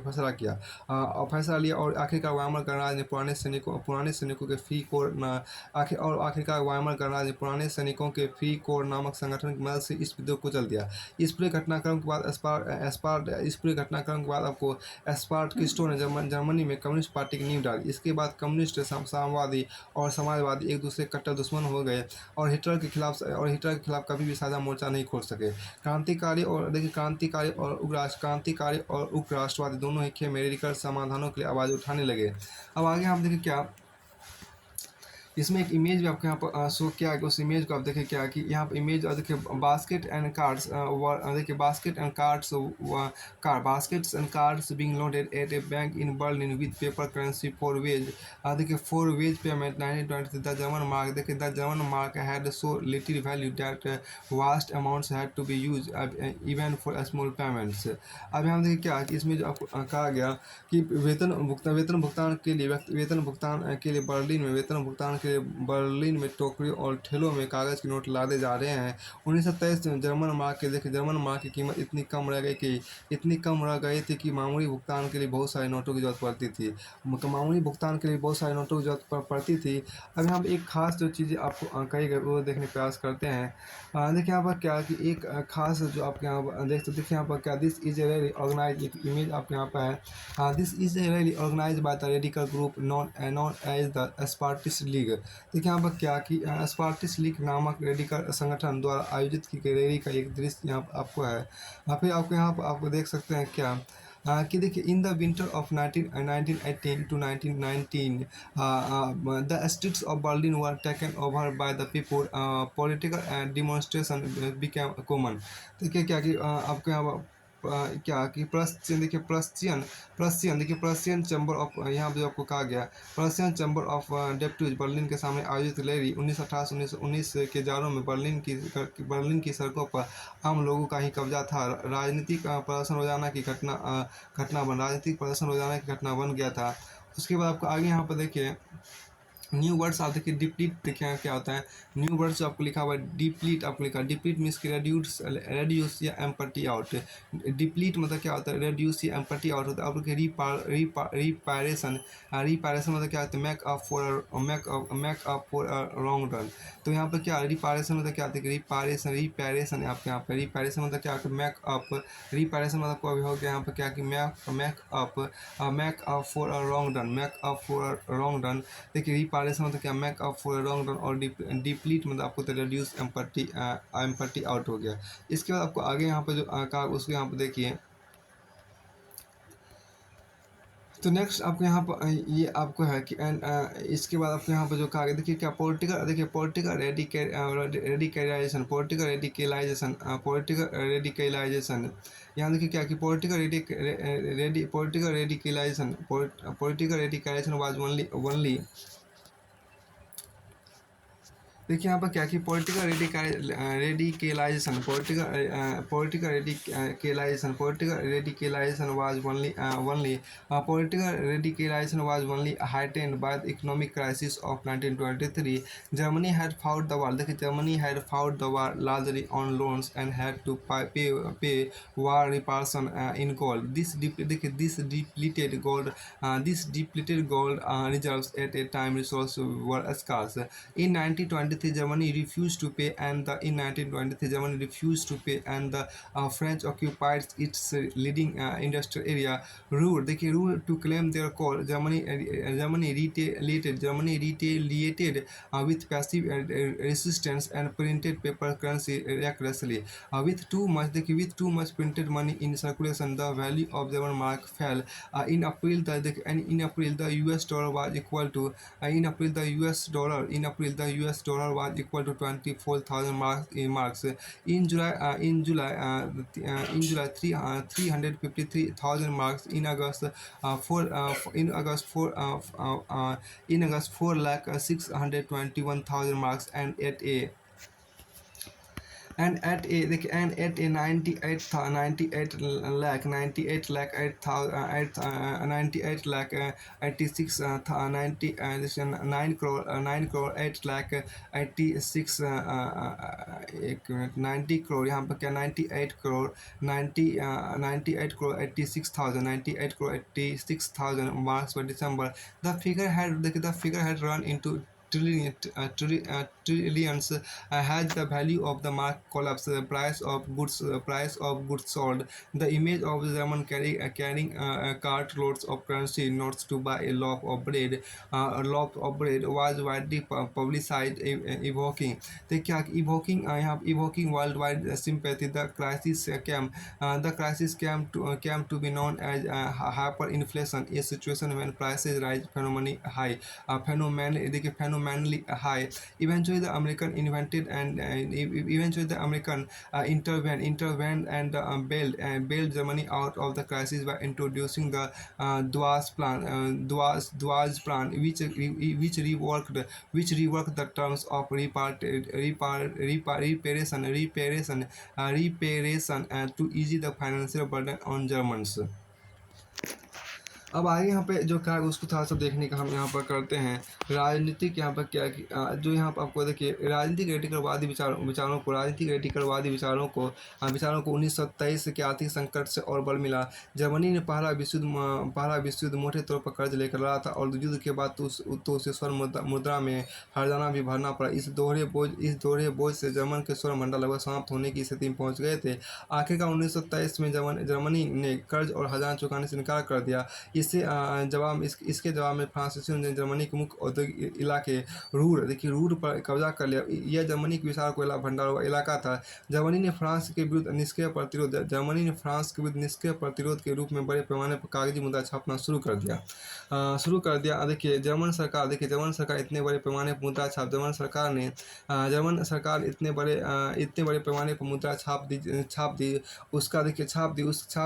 फैसला लिया और आखिरकार वायमर गणराज्य ने पुराने सैनिकों के फ्री कोर नामक संगठन की मदद से इस विद्रोह को चल दिया। इस पूरे घटनाक्रम के बाद आपको स्पार्टकिस्टों ने जर्मनी में कम्युनिस्ट पार्टी की नींव डाली। इसके बाद कम्युनिस्ट, साम्यवादी और समाजवादी एक दूसरे के कट्टर दुश्मन हो गए और हिटलर के खिलाफ कभी भी साझा मोर्चा नहीं खोल सके। क्रांतिकारी और उग्र राष्ट्रवादी दोनों ही खेमे रेडिकल समाधानों के लिए आवाज़ उठाने लगे। अब आगे हम देखें क्या इसमें एक इमेज भी आपको यहाँ पर शो किया है। उस इमेज को आप देखिए क्या कि यहाँ पर इमेज देखिए बास्केट एंड कार्ड्स देखिए basket and cards car baskets and cards being loaded at a bank in Berlin with paper currency for wage देखिए for wage payment 1920 the German mark देखिए the German mark had so little value that vast amounts had to be use even for small payments. अब यहाँ देखिए क्या कि इसमें जो आपको कहा गया कि वेतन भुगतान के लिए वेतन भुगतान के लिए बर्लिन में वेतन भुगतान के लिए बर्लिन में टोकरियों और ठेलों में कागज़ के नोट लादे जा रहे हैं। 1923 में जर्मन मार्क के देखिए जर्मन मार्क की कीमत इतनी कम रह गई थी कि मामूली भुगतान के लिए बहुत सारे नोटों की जरूरत पड़ती थी। मामूली भुगतान के लिए बहुत सारे नोटों की जरूरत पड़ती थी। अब यहाँ पर एक खास जो चीज़ें आपको कही गई वो देखने का प्रयास करते हैं। देखिए यहाँ पर क्या कि एक खास जो आपके यहाँ पर देख सकते देखिए यहाँ पर क्या this is a rally organize एक इमेज आपके यहाँ पर है। This is a rally organize by the radical group known as the Spartacist league. देखिए यहाँ पर क्या कि स्पार्टिस्ट लीग नामक रेडिकल संगठन द्वारा आयोजित की गई रैली का एक दृश्य यहाँ पर आपको है। फिर आपको यहाँ पर आपको देख सकते हैं क्या कि देखिए in the winter of 1918 to 1919 the streets of Berlin were taken over by the people. Political demonstration became common. देखिए क्या कि आपको यहाँ क्या कि प्रशियन देखिए प्रशियन देखिए प्रशियन चैम्बर ऑफ यहाँ पे जो आपको कहा गया Prussian chamber of deputies Berlin के सामने आयोजित रैली 1918-1919 के जाड़ों में बर्लिन की सड़कों पर आम लोगों का ही कब्जा था। राजनीतिक प्रदर्शन रोजाना की घटना बन गया था। उसके बाद आपको आगे यहाँ पर देखिए न्यू वर्ड्स आप देखिए डिप्लीट देखिए क्या होता है। न्यू वर्ड्स जो आपको लिखा हुआ है डिप्लीट आपको लिखा है डिप्लीट मीन्स कि रेड्यूस या एम्पटी आउट। डिप्लीट मतलब क्या होता है रेड्यूस या एम्पटी आउट होता है। आप लोग रिपायरेशन रिपायरेशन मतलब क्या होता है make up for wrong run. तो यहाँ पर क्या रिपायरेशन मतलब क्या होता है रिपायरेशन है आपके यहाँ पर रिपायरेशन मतलब क्या होता है मेक अप रिपायरेशन मतलब को अभी हो गया यहाँ पर क्या कि make up for a wrong run make up for a wrong run. देखिए रिपायरेशन मतलब क्या make up for wrong run और डिप्लीट मतलब आपको तो रेड्यूस एम्पटी आउट हो गया। इसके बाद आपको आगे यहाँ पर जो कहा उसको यहाँ पर देखिए तो नेक्स्ट आपको यहाँ पर ये आपको है कि इसके बाद आपको यहाँ पर जो कहा गया देखिए क्या पॉलिटिकल रेडिकलाइजेशन यहाँ देखिए क्या कि पॉलिटिकल रेडिकलाइजेशन वाज ओनली देखिए यहाँ पर क्या कि political radicalization was only heightened by the economic crisis of 1923। Germany had fought the war देखिए Germany had fought the war largely on loans and had to pay war reparation in gold. This depleted gold reserves at a time resources were scarce. In 1923, Germany refused to pay, and the French occupied its leading industrial area. Ruhr to claim their coal. Germany retaliated with passive resistance and printed paper currency recklessly. With too much printed money in circulation, the value of German mark fell. In April, the US dollar was equal to was equal to 24,000 marks. In July 353,000 marks. In August 4 lakh 621,000 marks. And at a 98 lakh 86 9 crore 9 crore 8 lakh 86 एक minute 90 crore यहाँ पर क्या 98 crore 86,000 marks by December. The figure had run into trillions. Has the value of the mark collapsed? The price of goods sold. The image of the German carrying cartloads of currency notes to buy a loaf of bread was widely publicized, evoking worldwide sympathy. The crisis came to be known as hyperinflation, a situation when prices rise phenomenally high. Phenomenon alarmingly high. Eventually, the American invented and eventually the American intervened and bailed Germany out of the crisis by introducing the Dawes plan, which reworked the terms of reparation to ease the financial burden on Germans. अब आगे यहाँ पे जो क्या है उसको थोड़ा सा देखने का हम यहाँ पर करते हैं। राजनीतिक यहाँ पर क्या जो यहाँ पर आपको देखिए राजनीतिक रेडिकलवादी विचारों को 1923 के आर्थिक संकट से और बल मिला। जर्मनी ने पहला विश्व युद्ध मोटे तौर पर कर्ज लेकर लड़ा था और युद्ध के बाद तो उसे स्वर्ण मुद्रा में हर्जाना भी भरना पड़ा। इस दोहरे बोझ से जर्मन के स्वर्ण भंडार लगभग समाप्त होने की स्थिति में पहुँच गए थे। आखिरकार 1923 में जर्मनी ने कर्ज और हर्जाना चुकाने से इनकार कर दिया। इसके जवाब में फ्रांसीसियों ने जर्मनी के मुख्य औद्योगिक इलाके रूर पर कब्जा कर लिया। यह जर्मनी के विशाल कोयला भंडार वाला इलाका था। जर्मनी ने फ्रांस के विरुद्ध निष्क्रिय प्रतिरोध के रूप में बड़े पैमाने पर कागजी मुद्रा छापना शुरू कर दिया। देखिए जर्मन सरकार इतने बड़े पैमाने पर मुद्रा छाप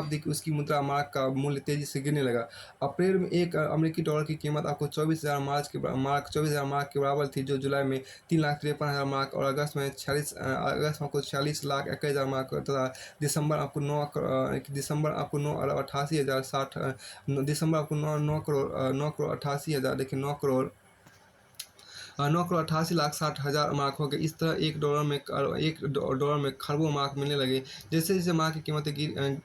दी उसकी मुद्रा मार्क का मूल्य तेजी से गिरने लगा। अप्रैल में एक अमेरिकी डॉलर की कीमत आपको 24,000 मार्क के बराबर थी, जो जुलाई में 3,53,000 मार्क और अगस्त में आपको 46,21,000 मार्क तथा दिसंबर आपको 9,88,60 मार्क हो गए। इस तरह एक डॉलर में खरबों मार्क मिलने लगे। जैसे जैसे मार्क की कीमतें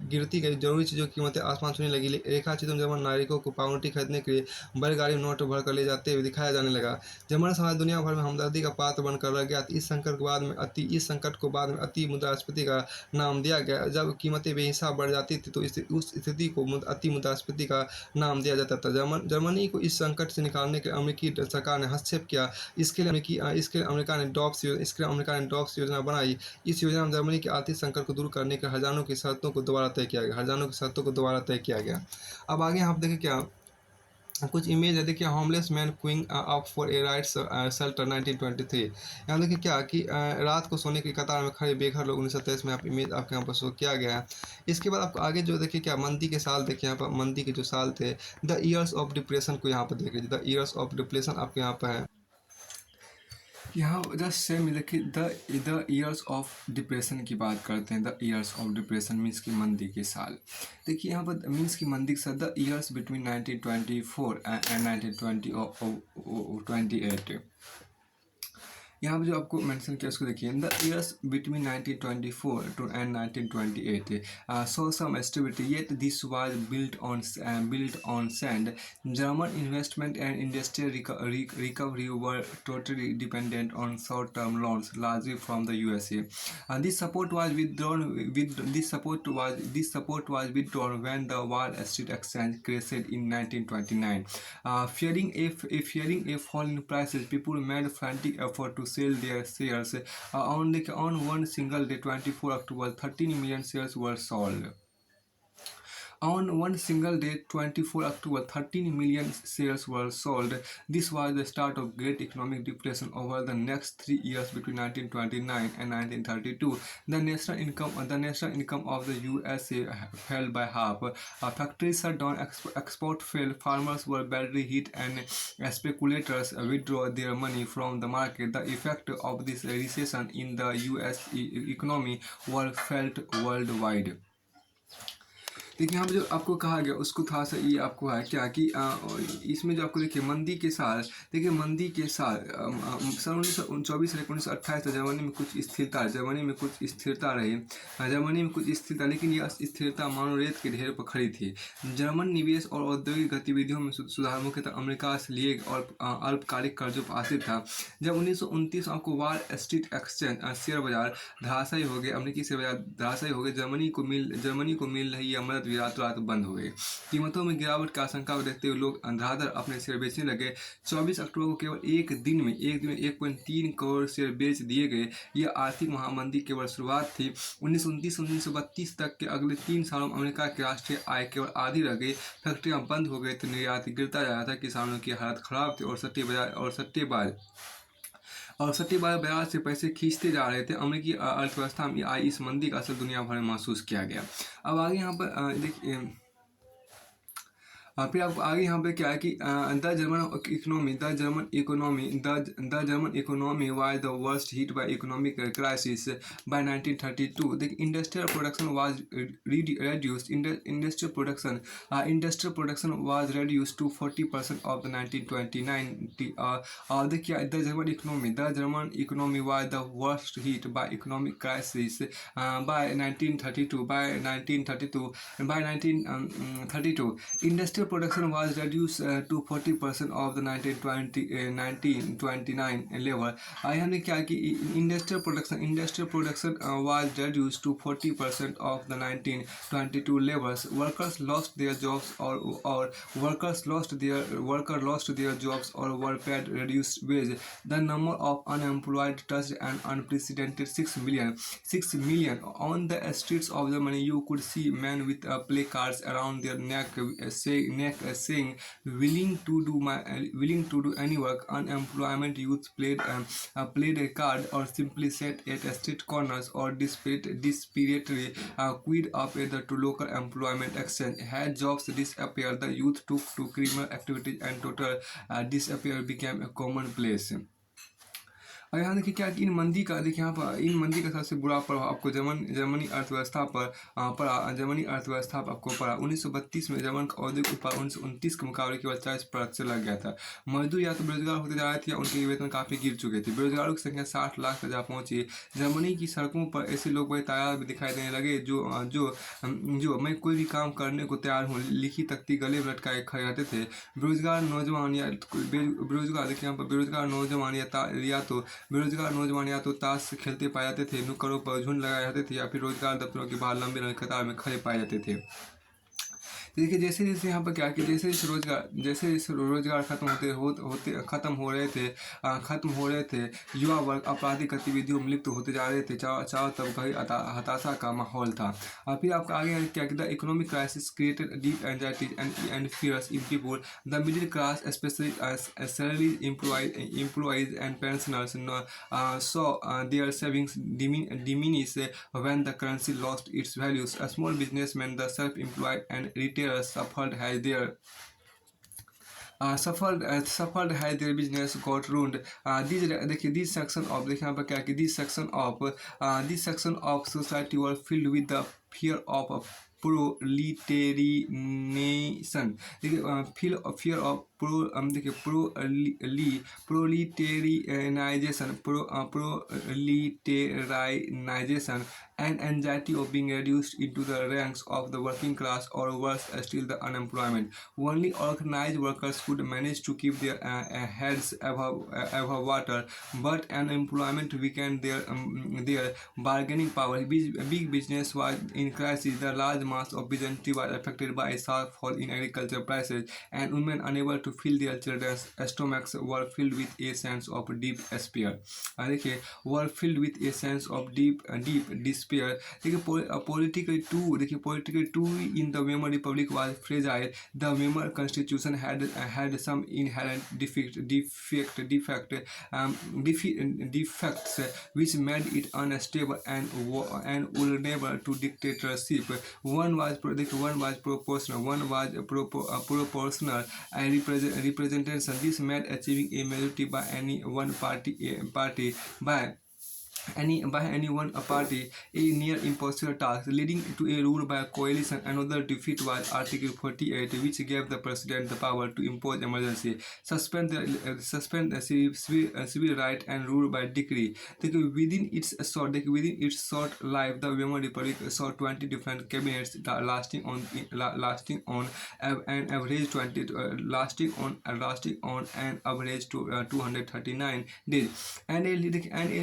गिरती गई, जरूरी चीज़ों की कीमतें आसमान छूने लगी। रेखाचित्रों में जर्मन नागरिकों को पाउंड्री खरीदने के लिए बैलगाड़ी में नोट भरकर ले जाते हुए दिखाया जाने लगा। जर्मन समाज दुनिया भर में हमदर्दी का पात्र बनकर रह गया। इस संकट को बाद में अति मुद्रास्फीति का नाम दिया गया। जब कीमतें बेहिसाब बढ़ जाती थी तो उस स्थिति को अति मुद्रास्फीति का नाम दिया जाता था। जर्मनी को इस संकट से निकालने के अमेरिकी सरकार ने हस्तक्षेप किया। इसके लिए अमेरिका ने डॉप्स योजना बनाई। इस योजना में जर्मनी के आर्थिक संकट को दूर करने के हर्जानों की शर्तों को दोबारा तय किया गया। अब आगे आप देखें क्या कुछ इमेज है। देखिए homeless man Qing up for a rights shelter 1923। यहाँ देखिए क्या कि रात को सोने की कतार में खड़े बेघर लोग 1923 में आप इमेज आपके यहाँ पर शो किया गया है। इसके बाद आपको आगे जो देखिए क्या मंदी के साल देखिए यहाँ पर मंदी के जो साल थे, द ईयर्स ऑफ डिप्रेशन को यहाँ पर देखिए। द ईयर्स ऑफ डिप्रेशन आपके यहाँ पर है। यहाँ जस्ट सेम देखिए द ईयर्स ऑफ डिप्रेशन की बात करते हैं। The years of depression means की मंदी के साल। देखिए यहाँ पर मीन्स की मंदी के साल द ईयर्स बिटवीन 1924 एंड 1928। यहाँ पर जो आपको मेंशन किया उसको देखिए। The years between 1924 to and 1928 saw some stability, yet this was built on sand. German investment and industrial recovery were totally dependent on short-term loans, largely from the USA. This support was withdrawn when the Wall Street Exchange crashed in 1929. Fearing a fall in prices, people made frantic effort to sell their shares. On one single day, 24 October, 13 million shares were sold. On one single day, 24 October, 13 million shares were sold. This was the start of Great Economic Depression. Over the next 3 years, between 1929 and 1932, the national income of the USA fell by half. Factories shut down, export fell, farmers were badly hit, and speculators withdrew their money from the market. The effect of this recession in the US economy were felt worldwide. देखिए यहाँ पर जो आपको कहा गया उसको थोड़ा सा ये आपको है क्या कि इसमें जो आपको देखिए मंदी के साल देखिए मंदी के साल सन 1924 से 1928 जर्मनी में कुछ स्थिरता रही। लेकिन यह स्थिरता मानो रेत के ढेर पर खड़ी थी। जर्मन निवेश और औद्योगिक गतिविधियों में सुधार मुख्यतः अमेरिका से लिए और अल्पकालिक कर्जों पर आश्रित था। जब 1929 आपको वॉल स्ट्रीट एक्सचेंज शेयर बाजार धराशायी हो गए, अमेरिकी शेयर बाजार धराशायी हो गए, जर्मनी को मिल रही यह मदद भी रातों रात बंद हो गई। कीमतों में गिरावट की आशंका को देखते हुए लोग अंधाधुंध अपने शेयर बेचने लगे। 24 अक्टूबर को केवल एक दिन में 1.3 करोड़ शेयर बेच दिए गए। यह आर्थिक महामंदी केवल शुरुआत थी। 1929-1932 तक के अगले 3 सालों में अमेरिका की राष्ट्रीय आय केवल आधी रह गई। फैक्ट्रियां बंद हो गई तो निर्यात गिरता जा रहा था, किसानों की हालत खराब थी और सट्टेबाज बाजार से पैसे खींचते जा रहे थे। अमेरिकी अर्थव्यवस्था में आई इस मंदी का असर दुनिया भर में महसूस किया गया। अब आगे यहाँ पर देखिए, फिर आपको आगे यहाँ पे क्या है कि the German economy was the worst hit by economic crisis by 1932। देखिए industrial production was reduced industrial production was reduced to 40% of the 1929 देखिए the German economy was the worst hit by economic crisis by 1932 industrial production was reduced to 40% of the 1929 level। हमने क्या कि industrial production was reduced to 40% of the 1922 levels। Workers lost their jobs or workers lost their jobs or were paid reduced wage। The number of unemployed touched an unprecedented 6 million on the streets of Germany। You could see men with placards around their neck saying willing to do any work। Unemployment youth played a card or simply sat at street corners or desperately queued up at the local employment exchange। Had jobs disappeared, the youth took to criminal activities and total disappear became a commonplace। और यहाँ देखिए क्या कि इन मंदी का सबसे बुरा प्रभाव आपको जर्मनी अर्थव्यवस्था पर आपको पड़ा। 1932 में जर्मन का औद्योगिक उत्पादन 1929 के मुकाबले केवल 40% से लग गया था। मजदूर या तो बेरोजगार होते जा रहे थे या उनके वेतन काफ़ी गिर चुके थे। बेरोजगारों की संख्या 60 लाख तक जा पहुंची। जर्मनी की सड़कों पर ऐसे लोग बड़े तादाद में दिखाई देने लगे जो मैं कोई भी काम करने को तैयार हूँ लिखी तख्ती गले में लटकाए खड़े रहते थे। बेरोजगार नौजवान या तो ताश खेलते पाए जाते थे, नुक्कड़ों पर झुंड लगाए रहते थे या फिर रोजगार दफ्तरों के बाहर लंबी लंबी कतार में खड़े पाए जाते थे। देखिए जैसे जैसे यहाँ पर क्या कि जैसे रोजगार खत्म हो रहे थे युवा वर्ग आपराधिक गतिविधियों में लिप्त होते जा रहे थे। चारों तरफ गहरी हताशा का माहौल था। फिर आपका आगे क्या कि the economic crisis created deep anxiety and fears in people. The middle class specially salaried employees and pensioners saw their savings diminish when the currency lost its values। Small businessmen, the self-employed and retailers suffered as their business got ruined। This section of society were filled with the fear of proletarianization। fear of proletarianization and anxiety of being reduced into the ranks of the working class or worse still the unemployment। Only organized workers could manage to keep their heads above water, but unemployment weakened their bargaining power। Big business was in crisis। The large mass of peasantry was affected by a sharp fall in agriculture prices, and women unable to fill their children's stomachs were filled with a sense of deep despair। देखिए despair। Politically too in the Weimar Republic was fragile। The Weimar Constitution had some inherent defects which made it unstable and vulnerable to dictatorship। One was proportional representation। This made achieving a majority by any one party a near impossible task, leading to a rule by a coalition। Another defeat was Article 48, which gave the president the power to impose emergency, suspend civil right and rule by decree। Within its short life, the Weimar Republic saw 20 different cabinets lasting on an average 239 days, and a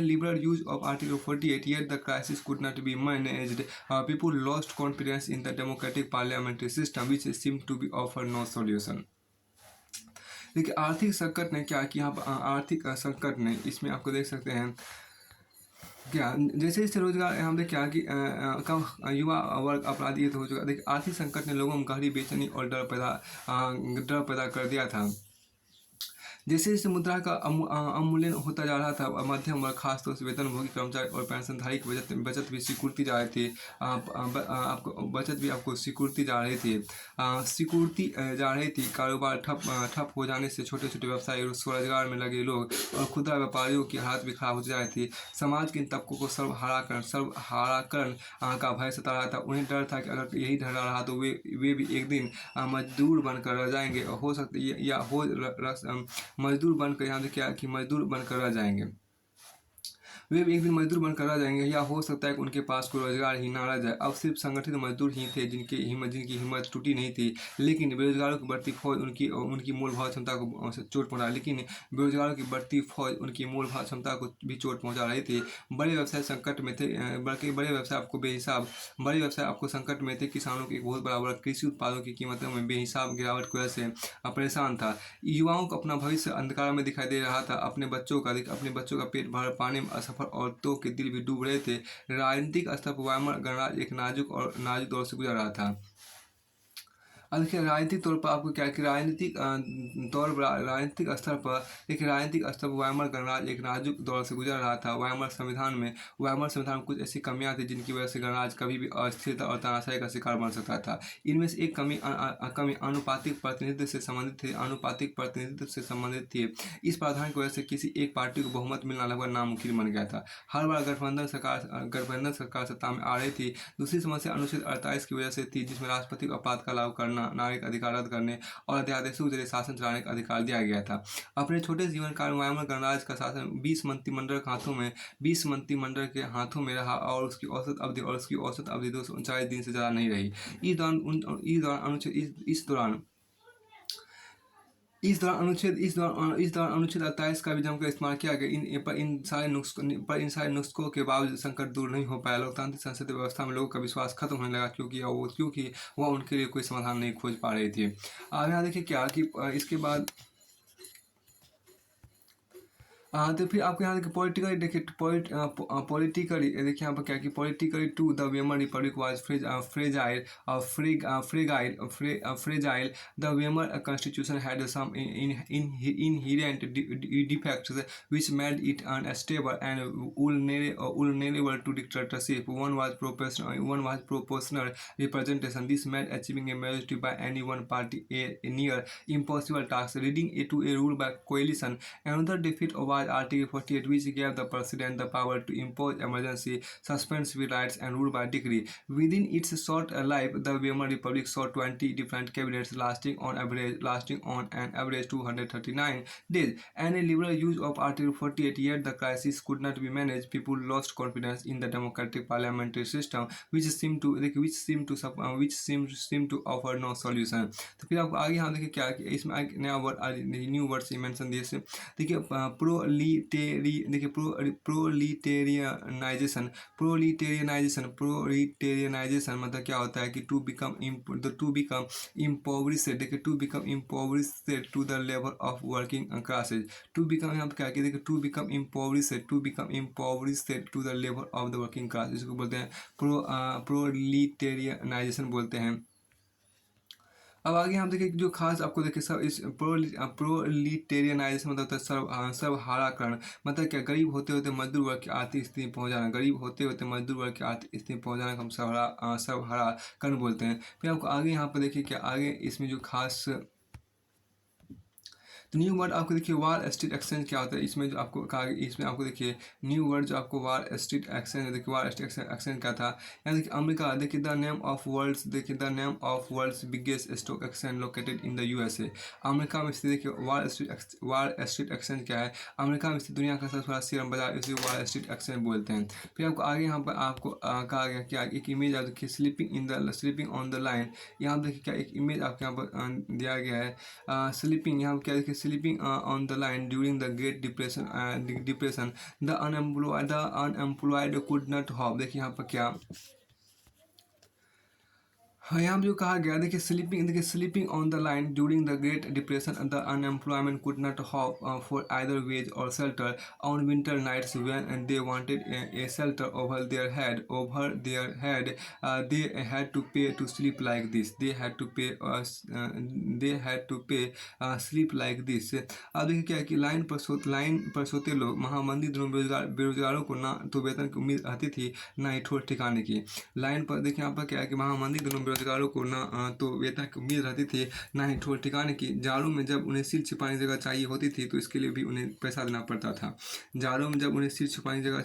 liberal use of Article 48, yet the crisis could not be managed. People lost confidence in the democratic parliamentary system, which seemed to be offer no solution. देखिए आर्थिक संकट ने क्या किया, आर्थिक संकट ने इसमें आपको देख सकते हैं क्या जैसे जैसे रोजगार हमने क्या कि कम युवा वर्ग अपराधी तो हो चुका। देखिए आर्थिक संकट ने लोगों में गहरी बेचैनी और डर पैदा कर दिया था। जैसे जैसे मुद्रा का अवमूल्यन होता जा रहा था, मध्यम वर्ग खासतौर से वेतनभोगी कर्मचारी और पेंशनधारी की बचत भी सिकुड़ती जा रही थी। आपको बचत भी आपको सिकुड़ती जा रही थी, जा रही थी। कारोबार ठप हो जाने से छोटे छोटे व्यवसायी, स्वरोजगार में लगे लोग और खुदरा व्यापारियों की हालत भी खराब होती जा रही थी। समाज के इन तबकों को सर्वहाराकरण का भय सता रहा था। उन्हें डर था कि अगर यही डर रहा तो वे भी एक दिन मजदूर बनकर रह जाएंगे, और हो सकते या हो मजदूर बनकर यहाँ से क्या कि मजदूर बनकर रह जाएंगे, वे भी एक दिन मजदूर बनकर रह जाएंगे, या हो सकता है कि उनके पास कोई रोजगार ही ना रह जाए। अब सिर्फ संगठित मजदूर ही थे जिनकी हिम्मत टूटी नहीं थी, लेकिन बेरोजगारों की बढ़ती फौज उनकी मूल भाव क्षमता को चोट पहुँचा लेकिन बेरोजगारों की बढ़ती फौज उनकी मूल भाव क्षमता को भी चोट पहुँचा रही थी। बड़े व्यवसाय संकट में थे, बल्कि बड़े व्यवसाय आपको संकट में थे। किसानों की एक बहुत बड़ा वर्ग कृषि उत्पादों की कीमतों में बेहिसाब गिरावट की वजह से परेशान था। युवाओं को अपना भविष्य अंधकार में दिखाई दे रहा था। अपने बच्चों का पेट भर पाने में असफल औरतों के दिल भी डूब रहे थे। राजनीतिक स्तर पर वायमर गणराज्य एक नाजुक दौर से गुजर रहा था। अब देखिए राजनीतिक तौर पर आपको क्या कि राजनीतिक स्तर पर वायमर गणराज्य एक नाजुक दौर से गुजर रहा था। वायमर संविधान में कुछ ऐसी कमियां थी जिनकी वजह से गणराज्य कभी भी अस्थिरता और तानाशाही का शिकार बन सकता था। इनमें से एक कमी अनुपातिक प्रतिनिधित्व से संबंधित थी। इस प्रावधान की वजह से किसी एक पार्टी को बहुमत मिलना लगभग नामुमकिन बन गया था। हर बार गठबंधन सरकार सत्ता में आ रही थी। दूसरी समस्या अनुच्छेद 48 की वजह से थी, जिसमें राष्ट्रपति को आपात का लागू करना, नागरिक अधिकार रद्द करने और अध्यादेशों के जरिए शासन चलाने का अधिकार दिया गया था। अपने छोटे जीवन काल में वायमर गणराज्य का शासन 20 मंत्रिमंडल के हाथों में रहा और उसकी औसत अवधि 239 दिन से ज़्यादा नहीं रही। इस दौरान अनुच्छेद 28 का भी जमकर इस्तेमाल किया गया। इन सारे नुस्खों के बावजूद संकट दूर नहीं हो पाया। लोकतांत्रिक संसदीय व्यवस्था में लोगों का विश्वास खत्म होने लगा, क्योंकि वह उनके लिए कोई समाधान नहीं खोज पा रही थी। अब यहाँ देखिए क्या कि इसके बाद तो फिर आपको यहाँ देखिए पॉलिटिकली देखिए यहाँ पर क्या कि politically too the Weimar Republic was fragile. The Weimar constitution had some inherent defects which made it unstable and vulnerable to dictatorship. One was proportional representation. This made achieving a majority by any one party a near impossible task, leading to a rule by coalition. Another defeat was Article 48, which gave the President the power to impose emergency, suspend civil rights, and rule by decree. Within its short life, the Weimar Republic saw 20 different cabinets lasting on an average 239 days, and a liberal use of Article 48. Yet the crisis could not be managed. People lost confidence in the democratic parliamentary system, which seemed to offer no solution. तो फिर आपको आगे यहाँ देखिए क्या है कि इसमें एक नया वर्ड न्यू वर्ड से मेंशन दिए। देखिए प्रोलिटेरियनाइजेशन मतलब क्या होता है कि टू बिकम इम्पोवरिश्ड। देखिए to become impoverished to the level of working classes. To become यहाँ पर क्या है, देखिए to become impoverished to the level of the working class, इसको बोलते हैं प्रोलिटेरियनाइजेशन बोलते हैं। अब आगे हम देखिए जो खास आपको देखिए सब इस प्रोलिटेरियनाइजेशन मतलब होता है सर्वहाराकरण। मतलब क्या, गरीब होते होते मजदूर वर्ग की आर्थिक स्थिति में पहुंच जाना, को हम सर्वहाराकरण बोलते हैं। फिर आपको आगे यहाँ पर देखिए क्या आगे इसमें जो खास तो न्यू वर्ड आपको देखिए वाल स्ट्रीट एक्सचेंज क्या होता है। इसमें जो आपको कहा, इसमें आपको देखिए न्यू वर्ड जो आपको वाल स्ट्रीट एक्सचेंज, देखिए वाल स्ट्रीट एक्सचेंज क्या था। यहाँ देखिए अमेरिका, देखिए the name of world's biggest stock exchange located in the USA. America में स्थित देखिए वाल स्ट्रीट एक्सचेंज क्या है, अमेरिका में स्थित दुनिया का सबसे बड़ा शेयर बाजार, इसे वाल स्ट्रीट एक्सचेंज बोलते हैं। फिर आपको आगे यहाँ पर आपको कहा गया क्या, एक इमेज आप देखिए स्लीपिंग ऑन द लाइन। यहाँ देखिए क्या एक इमेज आपके यहाँ पर दिया गया है स्लीपिंग, यहाँ क्या देखिए sleeping on the line during the Great Depression. The unemployed could not hope. देखिए यहाँ पर क्या, हाँ, यहाँ पे जो कहा गया, देखिए sleeping on the line during the great depression the unemployment could not hope for either wage और shelter on winter nights when they wanted a shelter over their head they had to pay to sleep like this sleep like this. अब देखिए क्या है कि line पर सोते लोग महामंदी दिनों बेरोजगारों को ना तो वेतन की उम्मीद रहती थी, ना ही ठोर ठिकाने की। लाइन पर देखिए यहाँ पर क्या है कि महामंदी दिनों बेरोजगारों को ना तो वेतन की उम्मीद रहती थी, ना ही ठोर ठिकाने की। जाड़ों में जब उन्हें सिर छिपाने की जगह चाहिए होती थी तो इसके लिए भी उन्हें पैसा देना पड़ता था। जाड़ों में जब उन्हें सिर छिपाने की जगह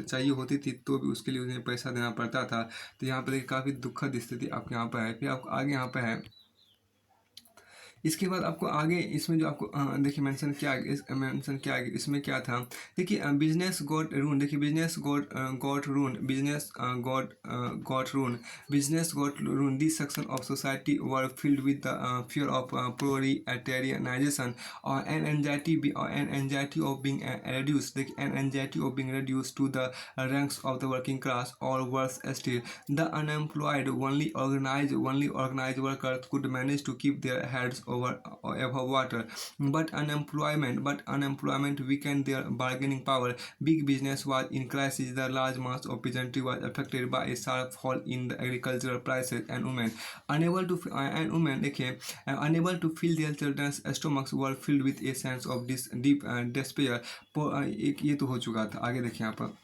चाहिए होती थी तो भी उसके लिए उन्हें पैसा देना पड़ता था। तो यहाँ पर देखिए काफ़ी दुखद स्थिति आपके यहाँ पर है। फिर आपको आगे यहाँ पर है, इसके बाद आपको आगे इसमें जो आपको देखिए मेंशन किया गया इसमें क्या था। देखिए बिजनेस गॉट रून, देखिए business got ruined this section of society were filled with the fear of proletarianization और an anxiety of being reduced, देखिए an anxiety of being reduced to the ranks of the working class, or worse still the unemployed only organized workers could manage to keep their heads above water, but unemployment weakened their bargaining power. Big business was in crisis. The large mass of peasantry was affected by a sharp fall in the agricultural prices, and women unable to fill their children's stomachs were filled with a sense of deep despair. एक ये तो हो चुका था। आगे देखिए यहाँ पर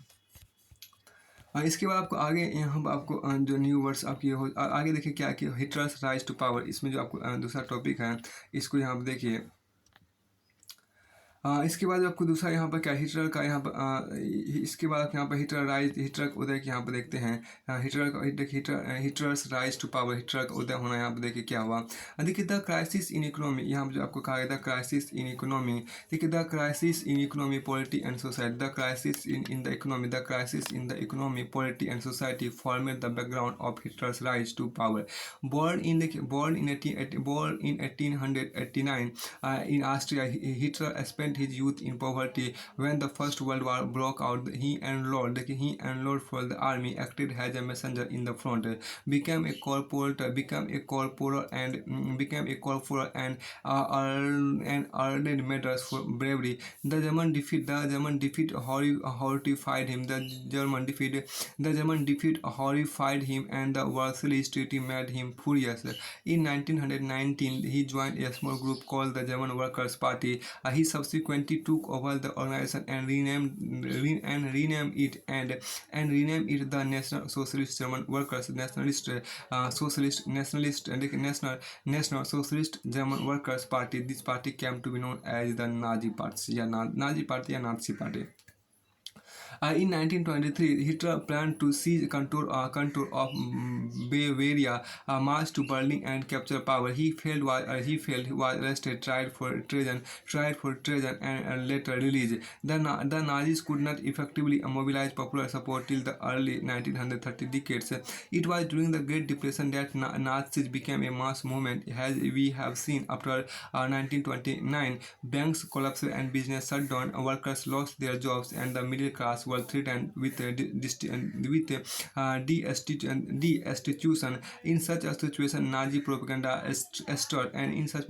इसके बाद आपको आगे यहाँ पर आपको जो न्यू वर्ड्स आपकी आगे देखिए क्या कि हिटलर्स राइज टू पावर, इसमें जो आपको दूसरा टॉपिक है इसको यहाँ पर देखिए। इसके बाद आपको दूसरा यहाँ पर क्या हिटलर का यहाँ पर इसके बाद यहाँ पर हिटलर का उदय यहाँ पर देखते हैं। Hitler's rise to power, Hitler का उदय होना यहाँ पर देखिए क्या हुआ। देखिए द क्राइसिस इन इकोनॉमी, यहाँ पर जो आपको कहा गया द क्राइसिस इन इकोनॉमी, देखिए the crisis in economy polity and society, the crisis in the economy polity and society formed the background of Hitler's rise to power. Born in 1889 in Austria, Hitler spent his youth in poverty. When the First World War broke out, he enrolled for the army, acted as a messenger in the front, became a corporal and earned medals for bravery. The German defeat horrified him. And the Versailles Treaty made him furious. In 1919, he joined a small group called the German Workers' Party. He subsequently took over the organization and renamed it the National Socialist German Workers National Socialist German Workers Party. This party came to be known as the Nazi Party या Nazi Party. In 1923, Hitler planned to seize control of Bavaria, march to Berlin, and capture power. He failed. Was arrested, tried for treason, and later released. The Nazis could not effectively mobilize popular support till the early 1930 decades. It was during the Great Depression that Nazis became a mass movement, as we have seen. After 1929, banks collapsed and business shut down. Workers lost their jobs, and the middle class were threatened with destitution. In such a situation, Nazi propaganda stirred, and in such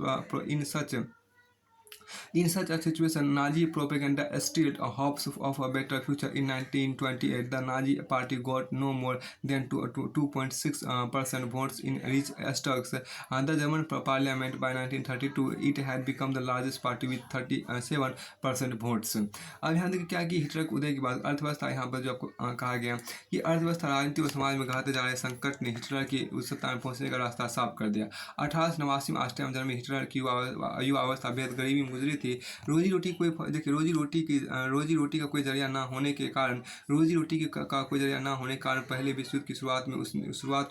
a situation, Nazi propaganda instilled hopes of a better future. In 1928, the Nazi Party got no more than 2.6% votes in rich Estates. The German Parliament by 1932, it had become the largest party with 37% votes. अब यहाँ देखिए क्या कि Hitler के उदय के बाद अर्थव्यवस्था यहाँ पर जो आपको कहा गया कि अर्थव्यवस्था राजनीति और समाज में घाते जा रहे संकट ने हिटलर की उस सत्ता में पहुंचने का रास्ता साफ कर दिया। 1889 में ऑस्ट्रिया जन्मे हिटलर की युवावस्था बेहद गरीबी गुजरी थी। रोजी रोटी का कोई जरिया ना होने के कारण पहले विश्व युद्ध की शुरुआत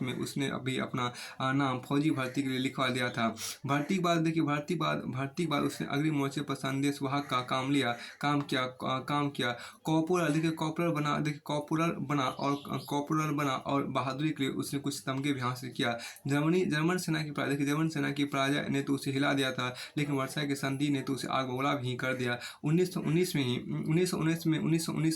में उसने अभी अपना नाम फौजी भर्ती के लिए लिखवा दिया था। भर्ती के बाद उसने अग्रिम मोर्चे पर संदेश वाहक का काम किया। कॉर्पोरल बना और बहादुरी के लिए उसने कुछ तमगे भी हासिल किया। जर्मन सेना की पराजय ने तो उसे हिला दिया था, लेकिन वर्साई की संधि ने तो तो उसे आग बबूला भी कर दिया। 1919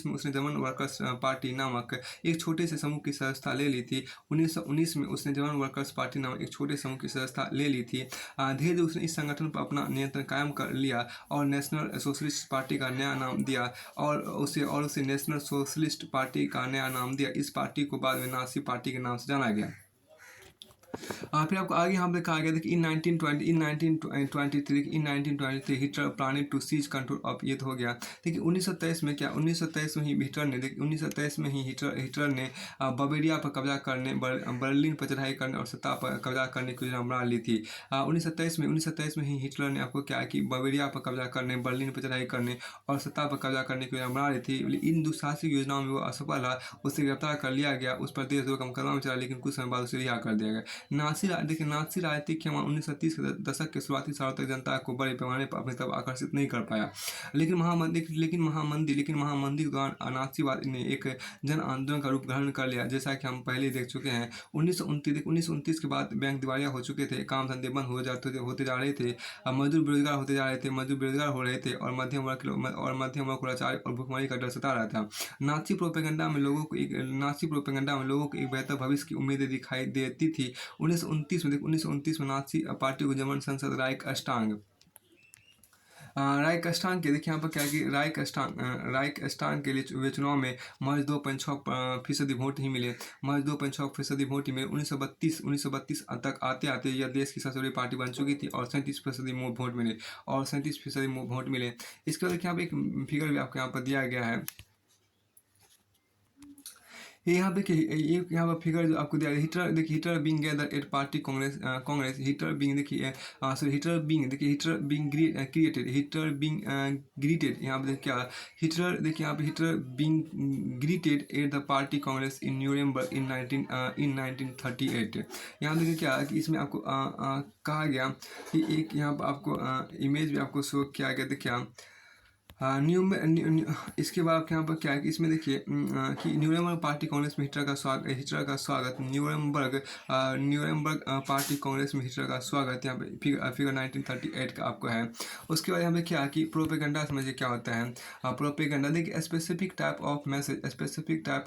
में उसने जर्मन वर्कर्स पार्टी नामक एक छोटे से समूह की सदस्यता ले ली थी। 1919 में उसने जर्मन वर्कर्स पार्टी नामक एक छोटे समूह की सदस्यता ले ली थी। धीरे धीरे उसने इस संगठन पर अपना नियंत्रण कायम कर लिया और नेशनल सोशलिस्ट पार्टी का नया नाम दिया और उसे नेशनल सोशलिस्ट पार्टी का नया नाम दिया। इस पार्टी को बाद में नाजी पार्टी के नाम से जाना गया। फिर आपको आगे यहाँ पे कहा गया था कि in 1923 Hitler planning to seize control of, ये तो हो गया। देखिए 1923 में क्या, 1923 में ही हिटलर ने, देखिए 1923 में ही हिटलर ने बवेरिया पर कब्जा करने, बर्लिन पर चढ़ाई करने और सत्ता पर कब्जा करने की योजना बना ली थी। 1927 में ही हिटलर ने आपको क्या कि बवेरिया पर कब्जा करने, बर्लिन पर चढ़ाई करने और सत्ता पर कब्जा करने की योजना बना ली थी। इन दुस्साहसिक योजनाओं में वो असफल रहा, उसे गिरफ्तार कर लिया गया, उस पर देशद्रोह का मुकदमा में चला, लेकिन कुछ समय बाद उसे रिहा कर दिया गया। नाजी राजनीतिक खेमा 1930 के दशक के शुरुआती सालों तक जनता को बड़े पैमाने पर अपनी तरफ आकर्षित नहीं कर पाया, लेकिन महामंदी के दौरान नाजीवाद ने एक जन आंदोलन का रूप ग्रहण कर लिया, जैसा कि हम पहले देख चुके हैं। 1929 के बाद बैंक दिवालिया हो चुके थे, काम धंधे बंद होते जा रहे थे, मजदूर बेरोजगार होते जा रहे थे, हो रहे थे और मध्यम वर्ग को लाचारी और भुखमरी का डर सता रहा था। नाजी प्रोपेगेंडा में लोगों को एक बेहतर भविष्य की उम्मीदें दिखाई देती थी। 1929 में नाजी पार्टी को जर्मन संसद राइक्सटाग के, देखिए यहाँ पर क्या है कि राइक्सटाग के लिए वे चुनाव में महज 2.6% वोट ही मिले, महज 2.6% वोट ही मिले। 1932 तक आते यह देश की सबसे बड़ी पार्टी बन चुकी थी और 37% वोट मिले। इसके बाद यहाँ पे एक फिगर भी आपको यहाँ पर दिया गया है। यहाँ पे यहाँ पर फिगर जो आपको दिया, Hitler being gather at party congress, Hitler being greeted, यहाँ पे क्या हिटलर, देखिए यहाँ पे Hitler being greeted at the party congress in Nuremberg in 1938। यहाँ देखिए क्या कि इसमें आपको कहा गया कि एक यहाँ पर आपको इमेज भी आपको शो किया गया, देखिए इसके बाद यहाँ पर क्या है कि इसमें देखिए कि न्यूरेमबर्ग पार्टी कांग्रेस में हिटलर का स्वागत न्यूरेमबर्ग पार्टी कांग्रेस में हिटलर का स्वागत, यहाँ पे फिगर 1938 का आपको है। उसके बाद यहाँ पे क्या है कि प्रोपेगेंडा समझिए क्या होता है। प्रोपेगेंडा देखिए specific type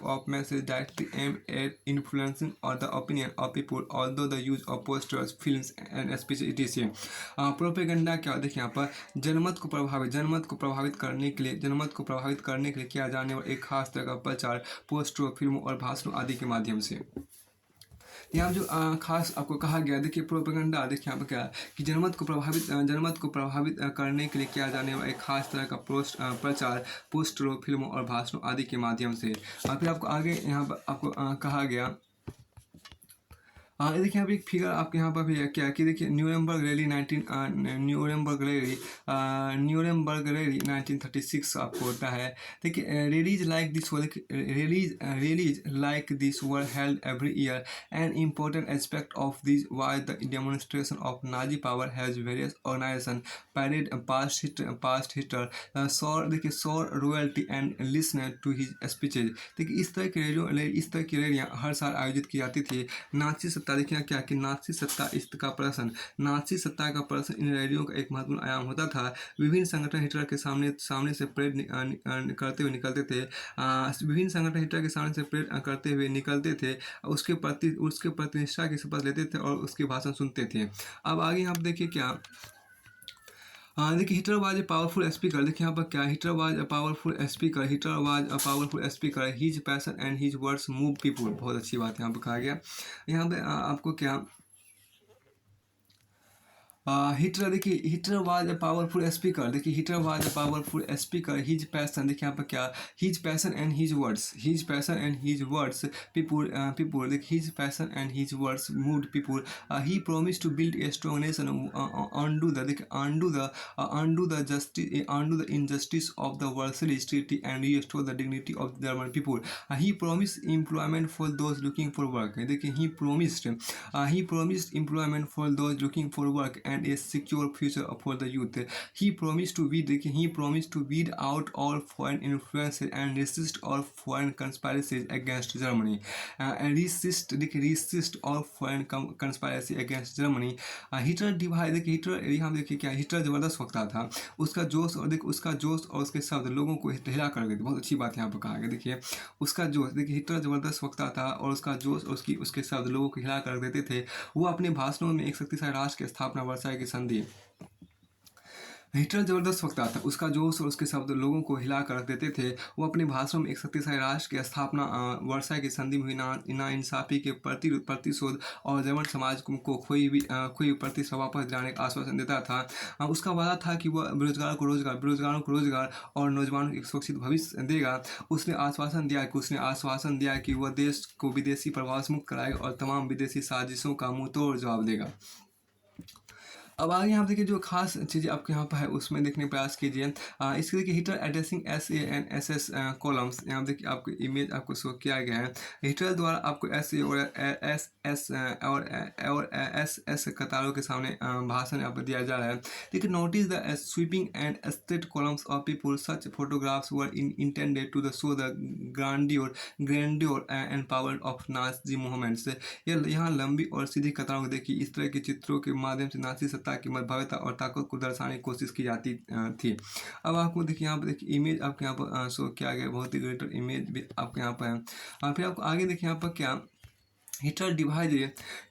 of message directly aim at influencing और the opinion of people although the use of posters, films and speech etc। Propaganda क्या होता है, यहाँ पर जनमत को प्रभावित करने के लिए किया जाने वाला एक खास तरह का प्रचार पोस्टरों, फिल्मों और भाषणों आदि के माध्यम से। यहाँ जो खास आपको कहा गया, देखिए प्रोपेगेंडा, देखिए यहाँ पर क्या कि जनमत को प्रभावित करने के लिए किया जाने वाला एक खास तरह का प्रचार पोस्टरों, फिल्मों और भाषणों आदि के माध्यम से। फिर आपको आगे यहाँ पर आपको कहा गया, देखिए यहाँ पे एक फिगर आपके यहाँ पर भी क्या कि देखिए न्यूरेमबर्ग रैली 1936 आपको होता है। देखिए rallies like this were held every year. An important aspect of this was the demonstration of Nazi power has various organisations paraded past Hitler swore loyalty and listen to his speeches. देखिए इस तरह की रैलियाँ हर साल आयोजित की जाती थी। नाची सत्ता, देखिए क्या कि नाची सत्ता का प्रदर्शन इन रैलियों का एक महत्वपूर्ण आयाम होता था। विभिन्न संगठन हिटलर के सामने से परेड करते हुए निकलते थे, उसके प्रति निष्ठा की शपथ लेते थे और उसके भाषण सुनते थे। अब आगे यहाँ पर देखिए क्या, देखिए Hitler was a powerful speaker, देखिए यहाँ पर क्या Hitler was a powerful speaker, his passion and his words move people. बहुत अच्छी बात यहाँ पर कहा गया। यहाँ पे आपको क्या Hitler was a powerful speaker, देखिए Hitler was a powerful speaker, his passion, देखिए यहाँ पर क्या his passion and his words people, देखिए his passion and his words moved people. He promise to build a strong nation, undo the injustice of the Versailles Treaty and restore the dignity of the German people. He promised employment for those looking for work, देखिए he promised employment for those looking for work and and a secure future for the youth. He promised to weed out all foreign influences and resist all foreign conspiracies against Germany. And resist all foreign conspiracy against Germany. Hitler divide देखिए, Hitler यहाँ देखिए क्या, Hitler ज़बरदस्त वक्ता था। उसका जोश और उसके शब्द लोगों को हिला कर देते। बहुत अच्छी बात यहाँ पर कहा गया। देखिए उसका जोश, देखिए हिटलर ज़बरदस्त वक्ता था और उसका जोश और उसके शब्द लोगों को हिला कर देते थे। वो अपने भाषणों में एक शक्तिशाली राष्ट्र की स्थापना, वर्साई की संधि, हिटलर ज़बरदस्त वक्ता था। उसका जोश और उसके शब्द लोगों को हिला कर रख देते थे। वो अपने भाषणों में एक शक्तिशाली राष्ट्र की स्थापना, वर्साई की संधि में हुई नाइंसाफ़ी के प्रतिशोध और जर्मन समाज को खोई हुई प्रतिष्ठा वापस दिलाने का आश्वासन देता था। उसका वादा था कि वह बेरोजगारों को रोजगार और नौजवानों को एक सुरक्षित भविष्य देगा। उसने आश्वासन दिया कि वह देश को विदेशी प्रभाव से मुक्त कराएगा और तमाम विदेशी साजिशों का मुंहतोड़ जवाब देगा। अब आगे यहाँ पे देखिए जो खास चीज़ें आपके यहाँ पर है उसमें देखने का प्रयास कीजिए। इसके देखिए हिटलर एड्रेसिंग SANSS कॉलम्स, यहाँ देखिए आपको इमेज आपको शो किया गया है। हिटलर द्वारा आपको SA और SS कतारों के सामने भाषण यहाँ पर दिया जा रहा है। देखिए notice the sweeping and straight columns of people, such photographs were intended to show the grandeur and power of Nazi movements. यहाँ लंबी और सीधी कतारों को देखिए, इस तरह के चित्रों के माध्यम से नाजी सत्ता की भव्यता और ताकत को दर्शाने की कोशिश की जाती थी। अब आपको देखिए यहाँ पर देखिए इमेज आपके यहाँ पर शो किया गया, बहुत ही ग्रेटर इमेज भी आपके यहाँ पर है। फिर आपको आगे देखिए यहाँ पर क्या हिटलर डिवाइज,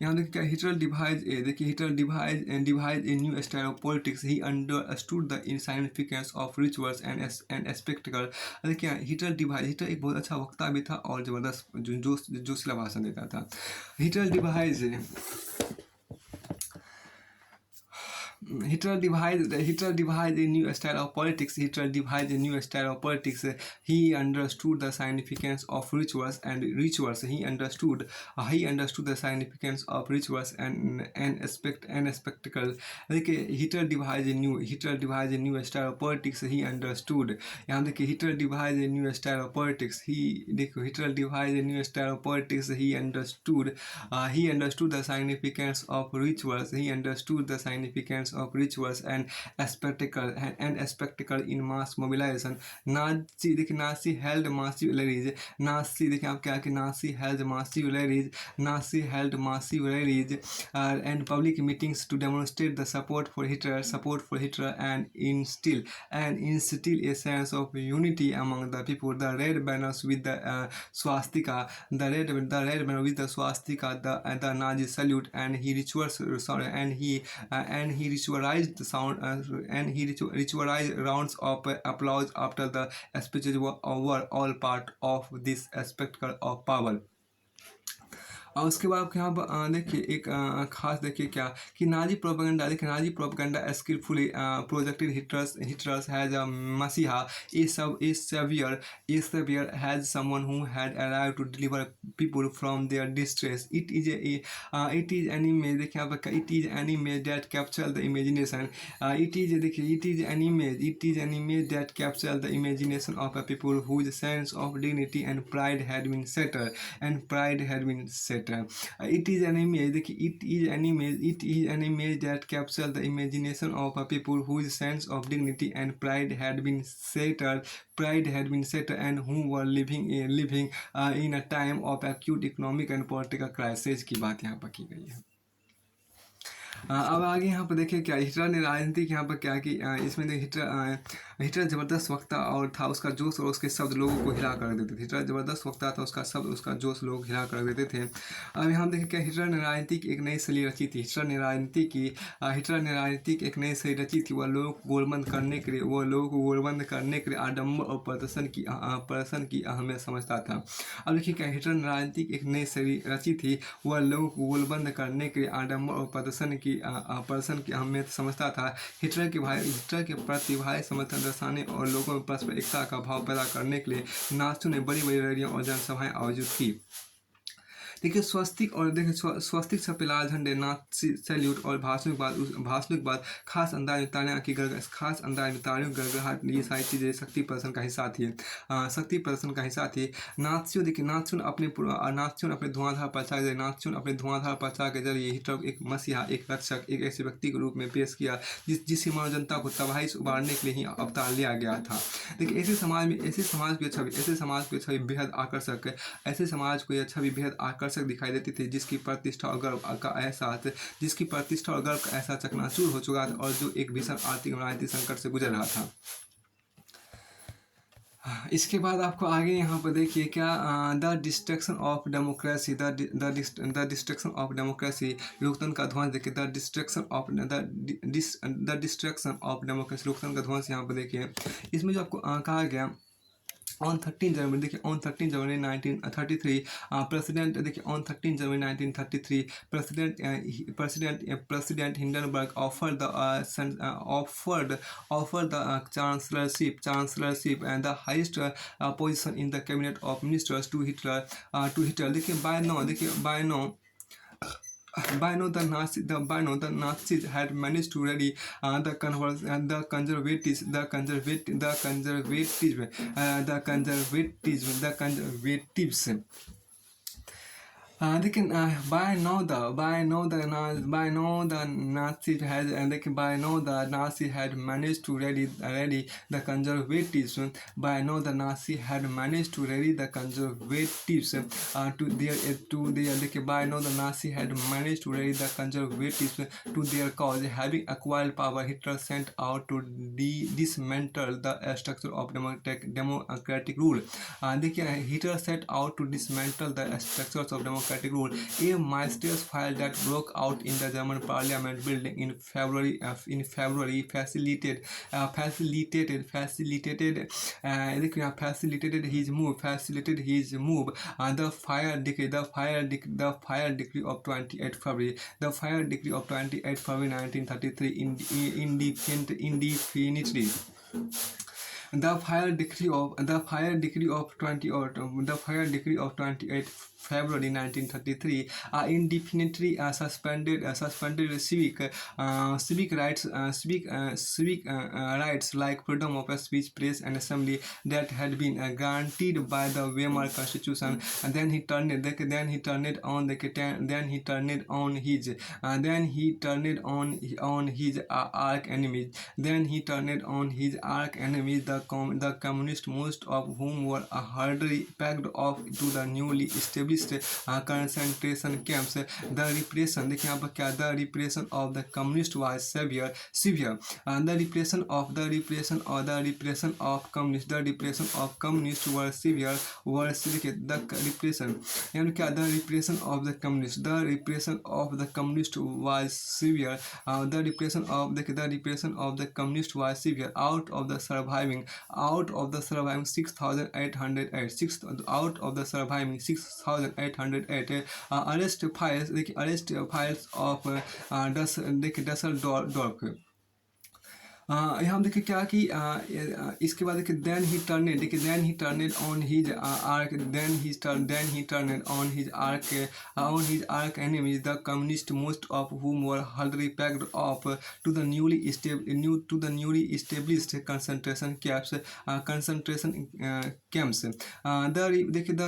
यहाँ देखिए क्या हिटलर डिवाइज, देखिए Hitler devised a new style of politics. He understood the insignificance of rituals and spectacle. देखिए हिटलर एक बहुत अच्छा वक्ता भी था और ज़बरदस्त जोशीला भाषण देता था। Hitler devised a new style of politics. He understood the significance of rituals. He understood the significance of rituals and spectacle. देखिए Hitler devised a new style of politics. He understood, यहाँ देखिए Hitler devised a new style of politics. Hitler devised a new style of politics. He understood the significance of rituals. He understood the significance of rituals and spectacle in mass mobilization. Nazi देखिए Nazi held massive rallies. Nazi देखिए आप क्या कि Nazi held massive rallies and public meetings to demonstrate the support for Hitler and instill a sense of unity among the people. The red banners with the swastika, the Nazi salute, and he ritualized the sound and he ritualized rounds of applause after the speeches were over, all part of this spectacle of power. और उसके बाद आपके यहाँ पर देखिए एक खास देखिए क्या कि Nazi propaganda skilfully projected Hitler's has a मसीहा, a saviour has someone who had arrived to deliver people from their distress. It is an image, देखिए यहाँ पर it is an image that capture the imagination. It is an image that capture the imagination of a people whose sense of dignity and pride had been settled. It is an image that captures the imagination of a people whose sense of dignity and pride had been settled and who were living in a time of acute economic and political crisis की बात यहाँ पर की गई है. अब आगे यहाँ पर देखिए क्या हिटलर ने राजनीति यहाँ पर क्या की, इसमें हिटलर ज़बरदस्त वक्ता और था. उसका जोश और उसके शब्द लोगों को हिला कर देते थे. हिटलर ज़बरदस्त वक्ता था, उसका शब्द उसका जोश लोग हिला कर देते थे. अब यहाँ देखिए क्या हिटलर ने राजनीति की एक नई शैली रची थी. हिटलर ने राजनीति की एक नई शैली रची थी. वह लोगों को गोलबंद करने के लिए आडम्बर और प्रदर्शन की अहमियत समझता था. अब देखिए क्या हिटलर ने राजनीति की एक नई शैली रची थी. वह लोगों को गोलबंद करने के लिए आडम्बर और प्रदर्शन की अहमियत समझता था. हिटलर के प्रति भारी समर्थन दर्शाने और लोगों में परस्पर एकता का भाव पैदा करने के लिए नाज़ियों ने बड़ी रैलियां और जनसभाएं आयोजित की. देखिए स्वस्तिक और देखिए स्वस्तिक छपे लाल झंडे नाच सैल्यूट और भाषणों के बाद खास अंदाज में तालियां की गड़गड़ खास अंदाज में तालियों की गड़गड़ाहट ये सारी चीज़ें शक्ति प्रदर्शन का हिस्सा थी। शक्ति प्रदर्शन का हिस्सा थी। नाथियों देखिए नाथियों ने अपने धुआंधार प्रचार के जरिए हिटलर को एक मसीहा एक रक्षक एक ऐसे व्यक्ति के रूप में पेश किया जिससे मानव जनता को तबाही से उबारने के लिए ही अवतार लिया गया था। देखिए ऐसे समाज की छवि बेहद आकर्षक ऐसे समाज को यह छवि बेहद आकर्षक दिखाई देती थी जिसकी प्रतिष्ठा और गर्व का एहसास चकनाचूर हो चुका था और जो एक भीषण आर्थिक और राजनीतिक संकट से गुजर रहा था। इसके बाद आपको आगे यहाँ पर देखिए क्या the destruction of democracy the destruction of democracy लोकतंत्र का ध्वंस देखिए द डिस्ट्रक्शन ऑफ डेमोक्रेसी लोकतंत्र का ध्वंस यहाँ पर देखिए। इसमें जो आपको कहा गया ऑन 13 जनवरी देखिए ऑन 13 जनवरी 1933 प्रेसिडेंट देखिए on 13 January 1933 president Hindenburg offered the chancellorship and the highest position in the cabinet of ministers to Hitler देखिए by now the Nazis had managed to rally the conservatives लेकिन by now the Nazi had managed to rally the conservatives by now the Nazi had managed to rally the conservatives to their cause having acquired power. Hitler sent out to dismantle the structure of democratic rule देखिए Hitler set out to dismantle the structures of democratic rule, a mysterious fire that broke out in the German parliament building in February facilitated his move. The fire decree of 28 February 1933 indefinitely. The fire decree of 28 February 1933 indefinitely suspended civic rights like freedom of speech, press and assembly that had been guaranteed by the Weimar Constitution. Then he turned on his arch enemies. The communists, most of whom were hurriedly packed off to the newly established concentration camps. The repression देखिए यहाँ पर क्या the repression of the communists was severe. The repression of communists were severe. The repression यानी क्या the repression of the communists was severe. The repression of the communists was severe. Out of the surviving 6,808 arrest files of Dusseldorf. यहाँ देखिए क्या कि इसके बाद देखिए then he turned on his arch enemies, the communists, most of whom were hurriedly packed off to the newly established concentration camps. The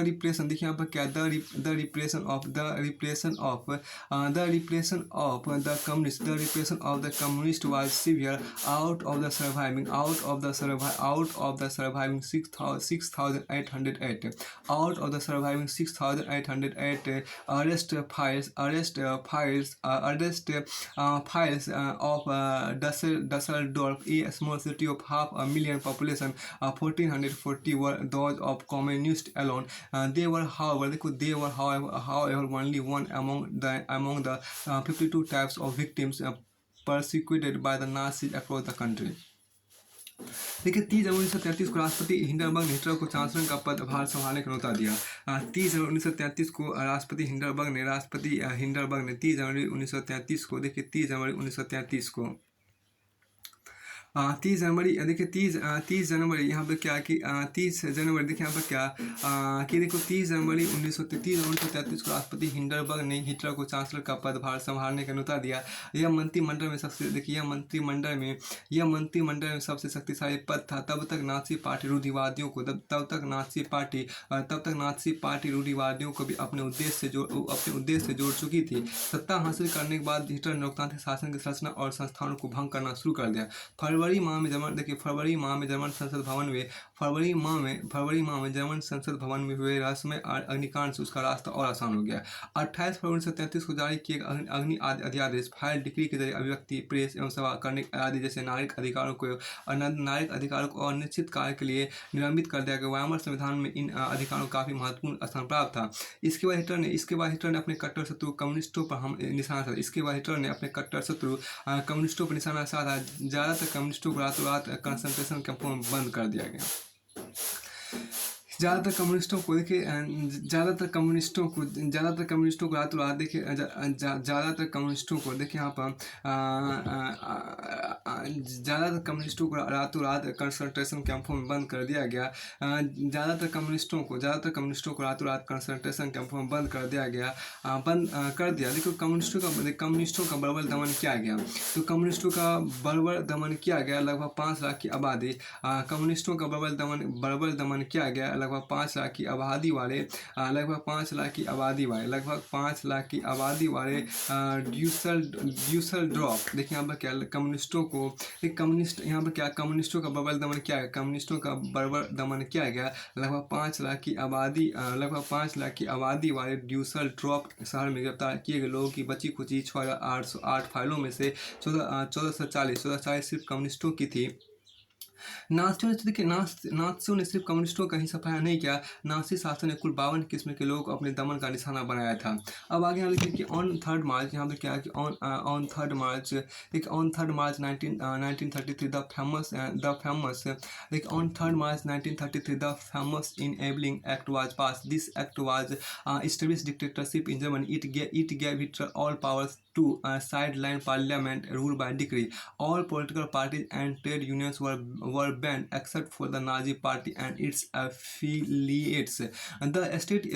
repression देखिए यहाँ पर क्या the repression of the communists was severe. Out of the surviving 6,808 arrest files of Dusseldorf, a small city of 500,000 population, 1,440 were those of communists alone. They were however only one among the 52 types of victims persecuted by the Nazis across the country. देखिए 30 जनवरी 1933 को राष्ट्रपति Hindenburg ने Hitler को chancellor का पदभार संभालने का न्योता दिया। 30 जनवरी 1933 को राष्ट्रपति हिंडनबर्ग ने 30 जनवरी 1933 को देखिए 30 जनवरी 1933 को 30 जनवरी देखिए 30 जनवरी यहाँ पर क्या कि 30 जनवरी देखिए यहाँ पर क्या कि देखो 30 जनवरी 1933 को राष्ट्रपति हिंडनबर्ग ने हिटलर को चांसलर का पदभार संभालने का न्योता दिया। यह मंत्रिमंडल में सबसे देखिए यह मंत्रिमंडल में सबसे शक्तिशाली पद था। तब तक नाजी पार्टी रूढ़िवादियों को तब तक नाजी पार्टी रूढ़िवादियों को भी अपने उद्देश्य से जोड़ चुकी थी। सत्ता हासिल करने के बाद हिटलर ने लोकतांत्रिक शासन की संरचना और संस्थानों को भंग करना शुरू कर दिया। फरवरी माह में जर्मन संसद भवन में हुए रहस्यमय अग्निकांड से उसका रास्ता और आसान हो गया। 28 फरवरी 1933 को जारी किए गए अग्नि अध्यादेश फाइल डिक्री के जरिए अभिव्यक्ति, प्रेस एवं सभा करने आदि जैसे नागरिक अधिकारों को अनिश्चित काल के लिए निलंबित कर दिया गया। वायमर संविधान में इन अधिकारों को काफी महत्वपूर्ण स्थान प्राप्त था। इसके बाद हिटलर ने अपने कट्टर शत्रु कम्युनिस्टों पर निशाना साधा। ज़्यादातर कम्युनिस्टों को रातों रात कंसंट्रेशन कैंपों में बंद कर दिया गया। ज़्यादातर कम्युनिस्टों को रातों रात देखिए यहाँ पर ज़्यादातर कम्युनिस्टों को रातों रात कंसंट्रेशन कैंपों में बंद कर दिया गया। ज़्यादातर कम्युनिस्टों को रातों रात कंसंट्रेशन कैंपों में बंद कर दिया। देखो कम्युनिस्टों का बर्बर दमन किया गया। तो कम्युनिस्टों का बर्बर दमन किया गया। लगभग 5 लाख की आबादी कम्युनिस्टों का बर्बर दमन किया गया। लगभग 5 लाख की आबादी वाले ड्यूसल ड्रॉप देखिए यहाँ पर क्या कम्युनिस्टों का बर्बर दमन किया गया। कम्युनिस्टों का बर्बर दमन किया गया। लगभग 5 लाख की आबादी वाले ड्यूसल ड्रॉप शहर में गिरफ्तार किए गए लोगों की बची खुची 6808 फाइलों में से 1440 सिर्फ कम्युनिस्टों की थी। नाज़ियों ने सिर्फ कम्युनिस्टों का ही सफाया नहीं किया। नाज़ी शासन ने कुल 52 किस्म के लोगों को अपने दमन का निशाना बनाया था। अब आगे यहाँ लिखिए कि ऑन 3 मार्च यहाँ पर क्या है कि on 3 March 1933 the famous enabling act was pass. This act was established dictatorship in Germany. It gave Hitler all powers to sideline parliament rule by decree. All political parties and trade unions were banned except for the Nazi Party and its affiliates. The state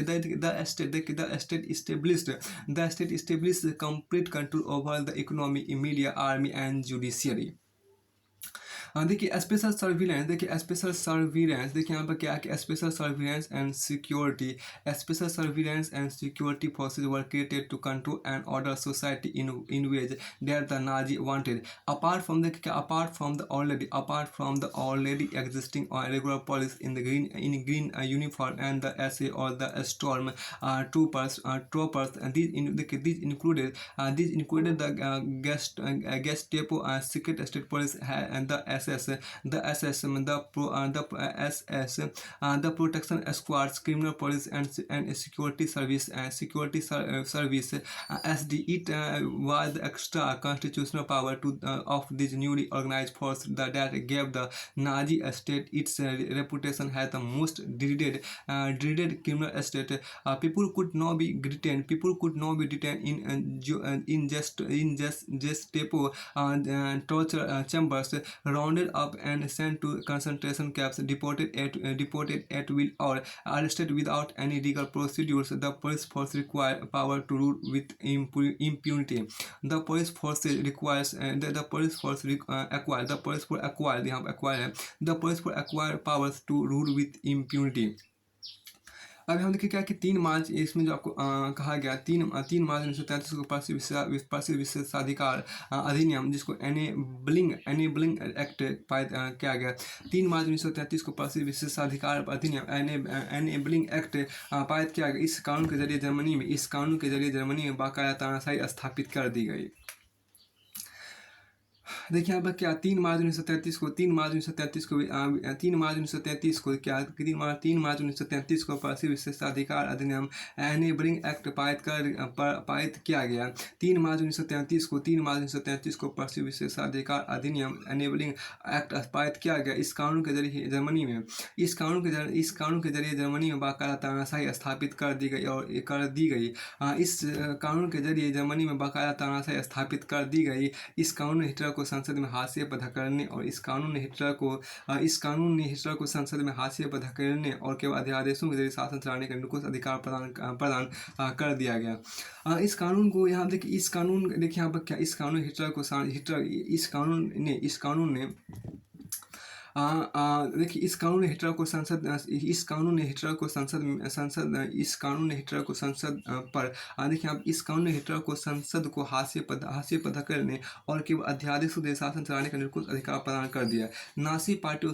established complete control over the economy, media, army, and judiciary. देखिए special surveillance देखिए यहाँ पर क्या है कि special surveillance and security forces were created to control and order society in ways that the Nazi wanted apart from the already existing regular police in green uniform and the SA और the storm troopers. These included the Gestapo, secret state police, and the SS, the protection squads, criminal police, and security service. SD. It was the extra constitutional power of this newly organized force that gave the Nazi state its reputation as the most dreaded criminal state. People could not be detained in Gestapo torture chambers, rounded up and sent to concentration camps, deported at will, or arrested without any legal procedures. The police force required power to rule with impunity. The police force acquired powers to rule with impunity. अब हम देखिए क्या कि 3 मार्च इसमें जो आपको कहा गया 3 मार्च 1933 को प्रसिद्ध विशेषाधिकार अधिनियम जिसको एनेबलिंग एक्ट पारित किया गया। 3 मार्च 1933 को प्रसिद्ध विशेषाधिकार अधिनियम एनेबलिंग एक्ट पारित किया गया। इस कानून के जरिए जर्मनी में बाकायदा तानाशाही स्थापित कर दी गई। देखिए यहाँ पर क्या 3 मार्च 1933 को प्रसिद्ध विशेषाधिकार अधिनियम एनेबलिंग एक्ट पारित किया गया। 3 मार्च 1933 को प्रसिद्ध विशेषाधिकार अधिनियम एनेबलिंग एक्ट पारित किया गया। इस कानून के जरिए जर्मनी में बाकायदा तानाशाही स्थापित कर दी गई। इस कानून के जरिए जर्मनी में बाकायदा तानाशाही स्थापित कर दी गई। इस कानून ने हिटलर को संसद में हाशिए पर धकेलने और इस कानून ने हिटलर को संसद में हाशिए पर धकेलने और केवल अध्यादेशों के जरिए शासन चलाने का निकुंज अधिकार प्रदान कर दिया गया। इस कानून को यहाँ देखिए, यहाँ पर क्या इस कानून ने देखिए इस कानून ने हिटलर को संसद पर देखिए आप इस कानून ने हिटलर को संसद को हाशिए पर धकेलने और केवल अध्यादेशों से शासन चलाने का निकुंज अधिकार प्रदान कर दिया। नाजी पार्टी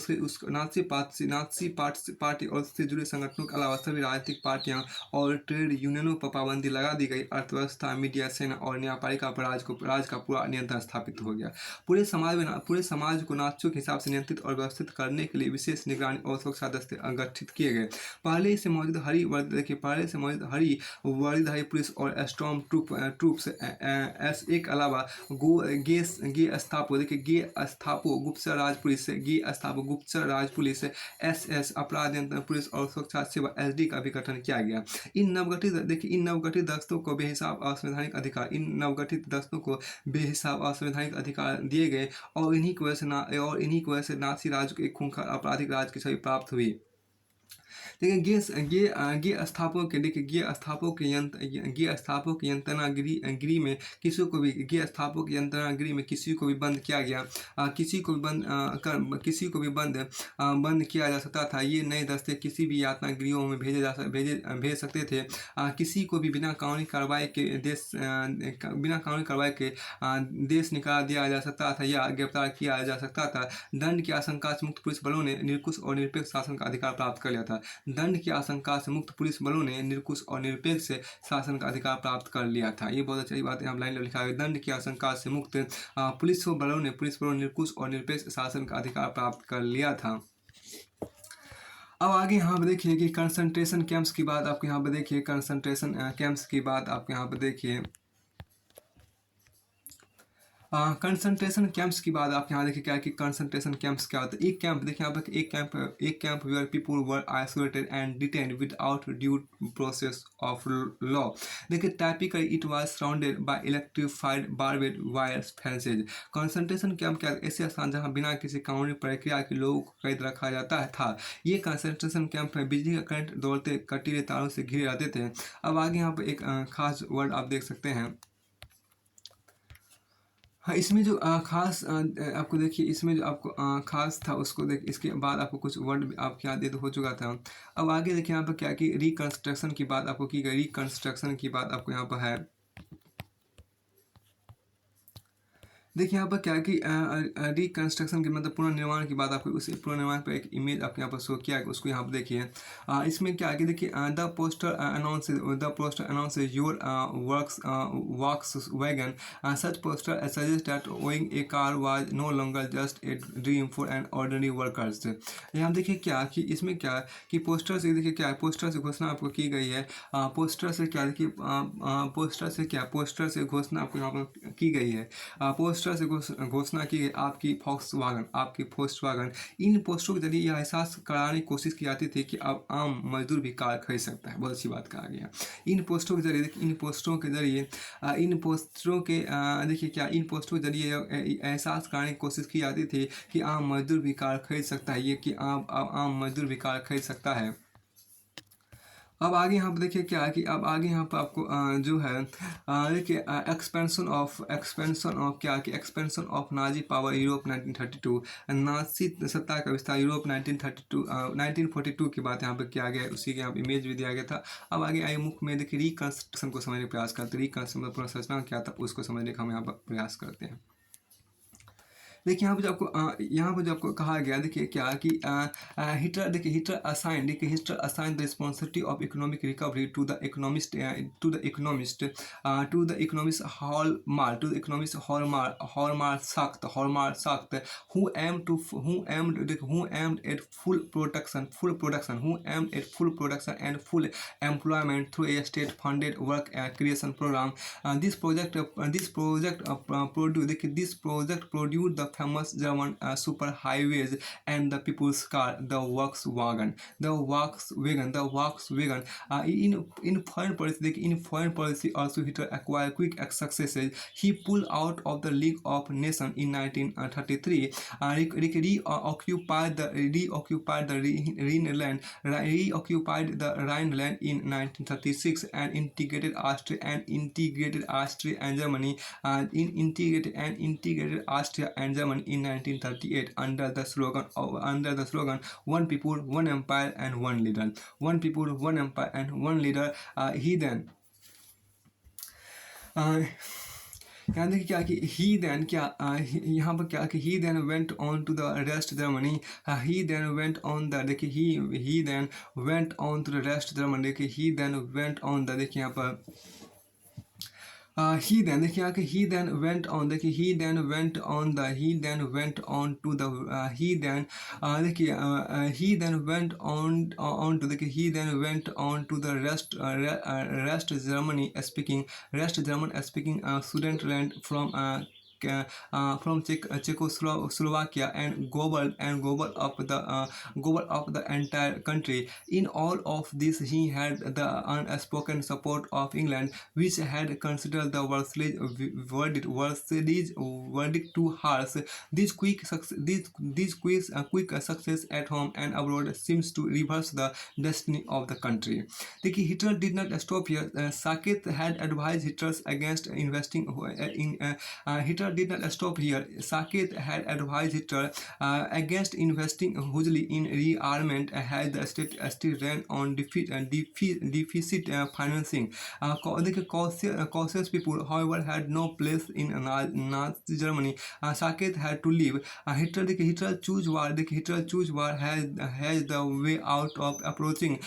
और उससे जुड़े संगठनों के अलावा सभी राजनीतिक पार्टियां और ट्रेड यूनियनों पर पाबंदी लगा दी गई। अर्थव्यवस्था, मीडिया, सेना और न्यायपालिका पर राज का पूरा नियंत्रण स्थापित हो गया। पूरे समाज को नाजियों के हिसाब से नियंत्रित और व्यवस्थित करने के लिए विशेष निगरानी और सुरक्षा दस्ते गठित किए गए। पहले से मौजूद हरी वर्दीधारी पुलिस और स्टॉर्म ट्रूप्स एक अलावा गेस्तापो गुप्तचर राज पुलिस SS अपराध नियंत्रण पुलिस और सुरक्षा सेवा SD का भी गठन किया गया। इन नवगठित दस्तों को बेहिसाब असंवैधानिक अधिकार दिए गए और इन्हीं की वजह से नाजी राज को एक खूंखार आपराधिक राज की छवि प्राप्त हुई। देखिए गे स्थापकों की यंत्रणागिरी में किसी को भी बंद किया गया, बंद किया जा सकता था। ये नए दस्ते किसी भी यातना गृहों में भेज सकते थे। किसी को भी बिना कानूनी कार्रवाई के देश निकाल दिया जा सकता था या गिरफ्तार किया जा सकता था। दंड की आशंका से मुक्त पुलिस बलों ने निरंकुश और निरपेक्ष शासन का अधिकार प्राप्त कर लिया था। दंड की आशंका से मुक्त पुलिस बलों ने निरंकुश और निरपेक्ष शासन का अधिकार प्राप्त कर लिया था। ये बहुत अच्छी बात है, यहाँ लाइन लिखा है, दंड की आशंका से मुक्त पुलिस बलों ने निरंकुश और निरपेक्ष शासन का अधिकार प्राप्त कर लिया था। अब आगे यहाँ पर देखिए कि कंसंट्रेशन कैंप्स की बात आपको यहाँ पर देखिए, कंसंट्रेशन कैंप्स की बात आपको यहाँ पर देखिए, कंसंट्रेशन कैंप्स की बात आप यहाँ देखिए क्या कि कंसंट्रेशन कैंप्स क्या होता है। एक कैंप देखिए यहाँ पर एक camp where people were isolated and detained without due process of law. देखिए typically it was surrounded by electrified barbed wires fences. Concentration camp क्या ऐसे स्थान जहाँ बिना किसी कानूनी प्रक्रिया के लोगों को कैद रखा जाता था। ये कंसंट्रेशन कैंप में बिजली का करंट दौड़ते कटीले तारों से घिरे रहते थे। अब आगे यहाँ पर एक खास वर्ड आप देख सकते हैं। हाँ, इसमें जो खास आपको देखिए, इसमें जो आपको खास था उसको देख, इसके बाद आपको कुछ वर्ड आपके याद हो चुका था। अब आगे देखिए यहाँ पर क्या कि रिकंस्ट्रक्शन की बात आपको की गई, रिकंस्ट्रक्शन की बात आपको यहाँ पर है। देखिए यहाँ पर क्या कि रिकंस्ट्रक्शन के मतलब पुनर्निर्माण की बात आपको, उसी पुनर्निर्माण पर एक इमेज आपके यहाँ पर शो किया है, उसको यहाँ पर देखिए। इसमें क्या है देखिए, the poster announce your works wagon. Such poster suggest that owning a car was no longer just a dream for an ordinary workers. यहाँ देखिए क्या कि इसमें क्या कि पोस्टर से देखिए क्या पोस्टर से घोषणा आपको की गई है। पोस्टर से क्या देखिए, पोस्टर से घोषणा आपको यहाँ पर की गई है। पोस्टर से घोषणा की गई आपकी फोक्सवागन। इन पोस्टरों के जरिए यह एहसास कराने की कोशिश की जाती थी कि अब आम मजदूर भी कार खरीद सकता है। बहुत अच्छी बात कहा गया। इन पोस्टरों के जरिए एहसास कराने की कोशिश की जाती थी कि आम मजदूर भी कार खरीद सकता है। ये कि आम मजदूर भी कार खरीद सकता है। अब आगे यहाँ पर देखिए क्या है कि अब आगे यहाँ पर आपको जो है देखिए expansion of Nazi power Europe 1932। Nazi सत्ता का विस्तार यूरोप 1942 की बात यहाँ पर किया गया है। उसी के यहाँ इमेज भी दिया गया था। अब आगे आए मुख्य में देखिए रिकंस्ट्रक्शन को समझने का प्रयास करते हैं। रिकंस्ट्रक्शन पुनर्संरचना क्या था उसको समझने का हम यहाँ पर प्रयास करते हैं। देखिए यहाँ पर जो आपको कहा गया देखिए क्या कि Hitler assign the responsibility of economic recovery to the economist Hjalmar who aimed at full production and full employment through a state funded work creation program. This project produced the famous German super highways and the people's car, the Volkswagen. In foreign policy, also Hitler acquired quick successes. He pulled out of the League of Nations in 1933, reoccupied the Rhineland in 1936, and integrated Austria and Germany in 1938 under the slogan "One people, one empire, and one leader." One people, one empire, and one leader. यहाँ देखिए क्या कि यहाँ पर क्या कि he then went on to the rest Germany. He then went on the देखिए he then went on to the rest Germany. देखिए he then went on the देखिए यहाँ पर he then देखिए यहाँ कि he then went on देखिए he then went on to the he then went on to देखिए he then went on to the rest German speaking Sudetenland from Czechoslovakia and global of the entire country. In all of this, he had the unspoken support of England, which had considered the verdict too harsh. This quick success at home and abroad seems to reverse the destiny of the country. देखिए Hitler did not stop here. Sackett had advised Hitler against investing hugely in rearmament, as the state still ran on deficit financing. Cautious people, however, had no place in Nazi Germany. Sackett had to leave. Hitler choose war. Has the way out of approaching.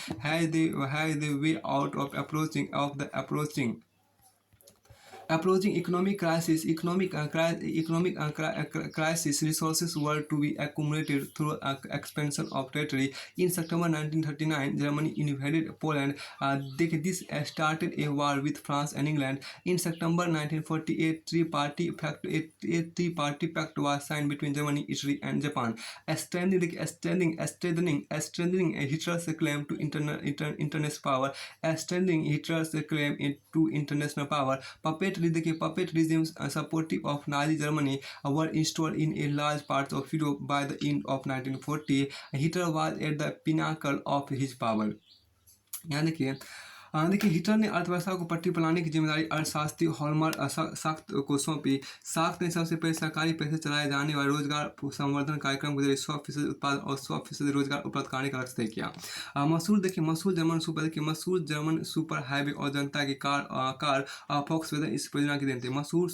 Economic crisis. Resources were to be accumulated through expansion of territory. In September 1939, Germany invaded Poland. This started a war with France and England. In September 1948, three-party pact was signed between Germany, Italy, and Japan, strengthening Hitler's claim to international power. Puppet regimes supportive of Nazi Germany were installed in a large parts of Europe by the end of 1940. Hitler was at the pinnacle of his power. यहाँ देखिए Hitler ने अर्थव्यवस्था को पटरी पर लाने की जिम्मेदारी अर्थशास्त्री हॉलमर साख्त को सौंपी। साख्त ने सबसे पहले सरकारी पैसे चलाए जाने वाले रोजगार संवर्धन कार्यक्रम के जरिए 100% उत्पादन और 100% रोजगार उपलब्ध कराने का लक्ष्य तय किया। मशहूर जर्मन सुपर हाईवे और जनता की कार फॉक्सवैगन इस परियोजना की देन थे। मशहूर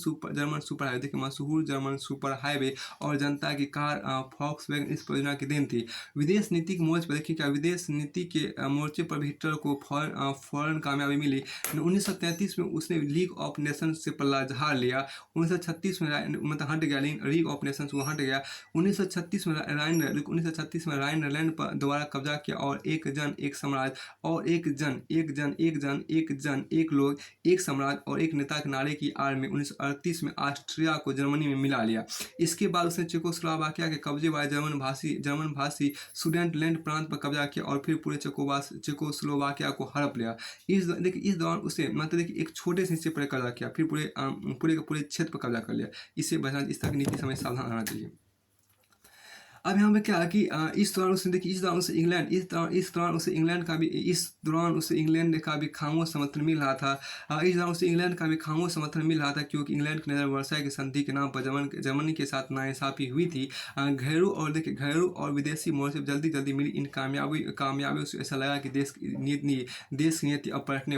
जर्मन सुपर हाईवे और जनता की कार फॉक्सवैगन इस परियोजना की देन थी। विदेश नीति के मोर्चे पर देखिए क्या विदेश नीति के मोर्चे पर भी हिटलर को फौरन कामयाबी मिली। 1933 में उसने लीग ऑफ नेशंस से पल्ला झाड़ लिया। 1936 में मतलब हट गया, लीग ऑफ नेशंस वो हट गया। 1936 में राइनलैंड पर दोबारा कब्जा किया और एक जन एक साम्राज्य और एक लोग एक साम्राज्य और एक नेता के नारे की आड़ में 1938 में ऑस्ट्रिया को जर्मनी में मिला लिया। इसके बाद उसने चेकोस्लोवाकिया के कब्जे वाले जर्मन भाषी सुडेटलैंड प्रांत पर कब्जा किया और फिर पूरे चेकोस्लोवाकिया को हड़प लिया। इस दौरान उसे मतलब देखिए एक छोटे से हिस्से पर कब्जा किया, फिर पूरे क्षेत्र पर कब्जा कर लिया। इससे बचना, इस तरह की नीति समय सावधान रहना चाहिए। अब यहाँ पे क्या है कि इस दौरान उसे इंग्लैंड का भी खामोश समर्थन मिल रहा था। क्योंकि इंग्लैंड के नज़र वर्साई की संधि के नाम पर जर्मनी के साथ नाइंसाफी हुई थी। घरेलू और विदेशी मोर्चे जल्दी मिली इन कामयाबियों से ऐसा लगा कि देश की नीति अब पलटने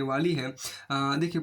वाली है। देखिए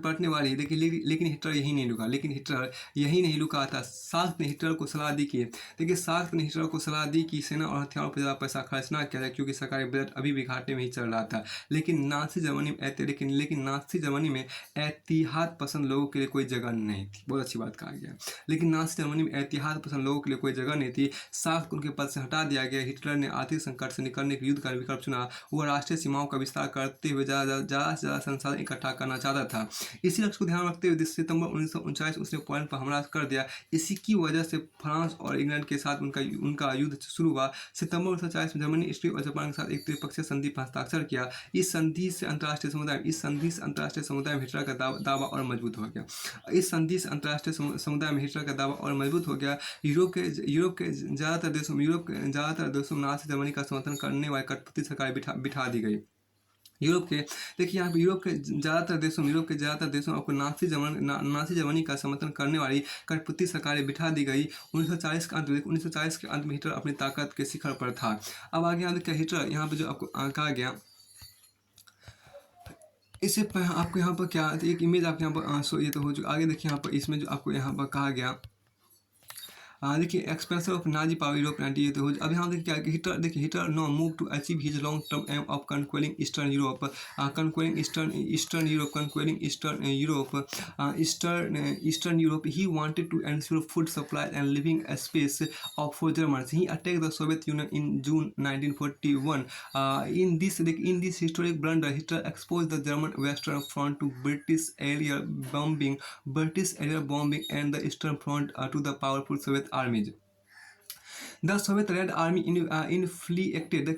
लेकिन हिटलर यही नहीं रुका था। साख्त ने हिटलर को सलाह दी कि देखिए सार्क ने हिटलर को सलाह दी कि सेना और हथियारों पर ज़्यादा पैसा खर्च ना किया जाए क्योंकि सरकारी बजट अभी भी घाटे में ही चल रहा था। लेकिन नाज़ी जर्मनी में एहतियात पसंद लोगों के लिए कोई जगह नहीं थी। बहुत अच्छी बात कहा गया। लेकिन नाज़ी जर्मनी में एहतियात पसंद लोगों के लिए कोई जगह नहीं थी। सार्क को उनके पद से हटा दिया गया। हिटलर ने आर्थिक संकट से निकलने के युद्ध का विकल्प चुना। वह राष्ट्रीय सीमाओं का विस्तार करते हुए ज़्यादा से ज़्यादा संसाधन इकट्ठा करना चाहता था। इसी लक्ष्य को ध्यान में रखते हुए सितंबर 1939 उसने पोलैंड पर हमला कर दिया। इसी की वजह से फ्रांस और इंग्लैंड के साथ उनका युद्ध शुरू हुआ। सितंबर 1940 में जर्मनी, इटली और जापान के साथ एक त्रिपक्षीय संधि पर हस्ताक्षर किया। इस संधि से अंतर्राष्ट्रीय समुदाय में हिटलर का दावा और मजबूत हो गया। यूरोप के ज़्यादातर देशों में नाज़ी जर्मनी का समर्थन करने वाली कठपुतली सरकार बिठा दी गई। यूरोप के ज़्यादातर देशों में आपको नाज़ी जर्मनी का समर्थन करने वाली कठपुतली सरकारें बिठा दी गई। 1940 के अंत में हिटलर अपनी ताकत के शिखर पर था। अब आगे यहाँ देखिए हिटलर यहाँ पर जो आपको कहा गया, इससे आपको यहाँ पर क्या एक इमेज आपके यहाँ पर ये तो हो चुका। आगे देखिए यहाँ पर इसमें जो आपको यहाँ पर कहा गया, देखिए expansion of Nazi power Europe 90 तो अब यहाँ देखिए क्या Hitler no move to achieve his long term aim of conquering eastern Europe he wanted to ensure food supply and living space of for Germans. He attack the Soviet Union in June 1941। In this historic blunder Hitler expose the German western front to British aerial bombing and the eastern front to the powerful Soviet armies. The Soviet Red Army inflicted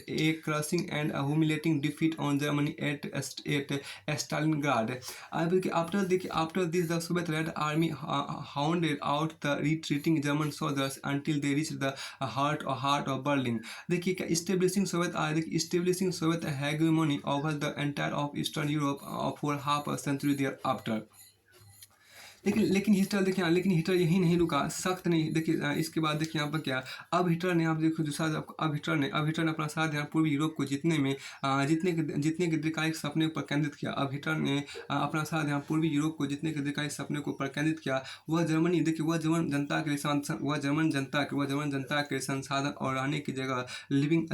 a crushing and a humiliating defeat on Germany at Stalingrad. After this, the Soviet Red Army hounded out the retreating German soldiers until they reached the heart of Berlin. देखिए establishing Soviet hegemony over the entire of Eastern Europe for half a century thereafter. लेकिन Hitler यही नहीं रुका, सख्त नहीं। देखिए इसके बाद देखिए यहाँ पर क्या, अब हिटलर ने आप देखो अब हिटलर ने अपना सारा ध्यान पूर्वी यूरोप को जीतने के दीर्घकालिक सपने पर केंद्रित किया। अब हिटलर ने अपना सारा ध्यान पूर्वी यूरोप को जीतने के दीर्घकालिक सपने को पर केंद्रित किया। वह जर्मन जनता के संसाधन और रहने की जगह लिविंग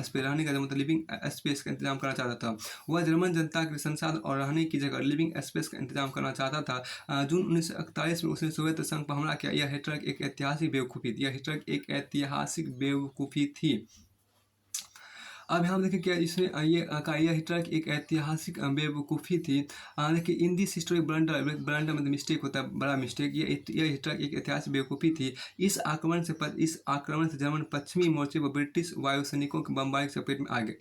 स्पेस का इंतजाम करना चाहता था। वह जर्मन जनता के संसाधन और रहने की जगह लिविंग स्पेस का इंतजाम करना चाहता था। जून 1941 में उसने सोवियत संघ पर हमला किया। यह हिटलर की एक ऐतिहासिक बेवकूफ़ी थी। अब यहाँ देखिए क्या इसने ये कहा, यह हिटलर की एक ऐतिहासिक बेवकूफ़ी थी। देखिए इन दिस हिस्टोरिक ब्लंडर मतलब मिस्टेक होता है, बड़ा मिस्टेक। यह हिटलर की एक ऐतिहासिक बेवकूफ़ी थी। इस आक्रमण से जर्मन पश्चिमी मोर्चे पर ब्रिटिश वायुसैनिकों की बमबारी की चपेट में आ गया।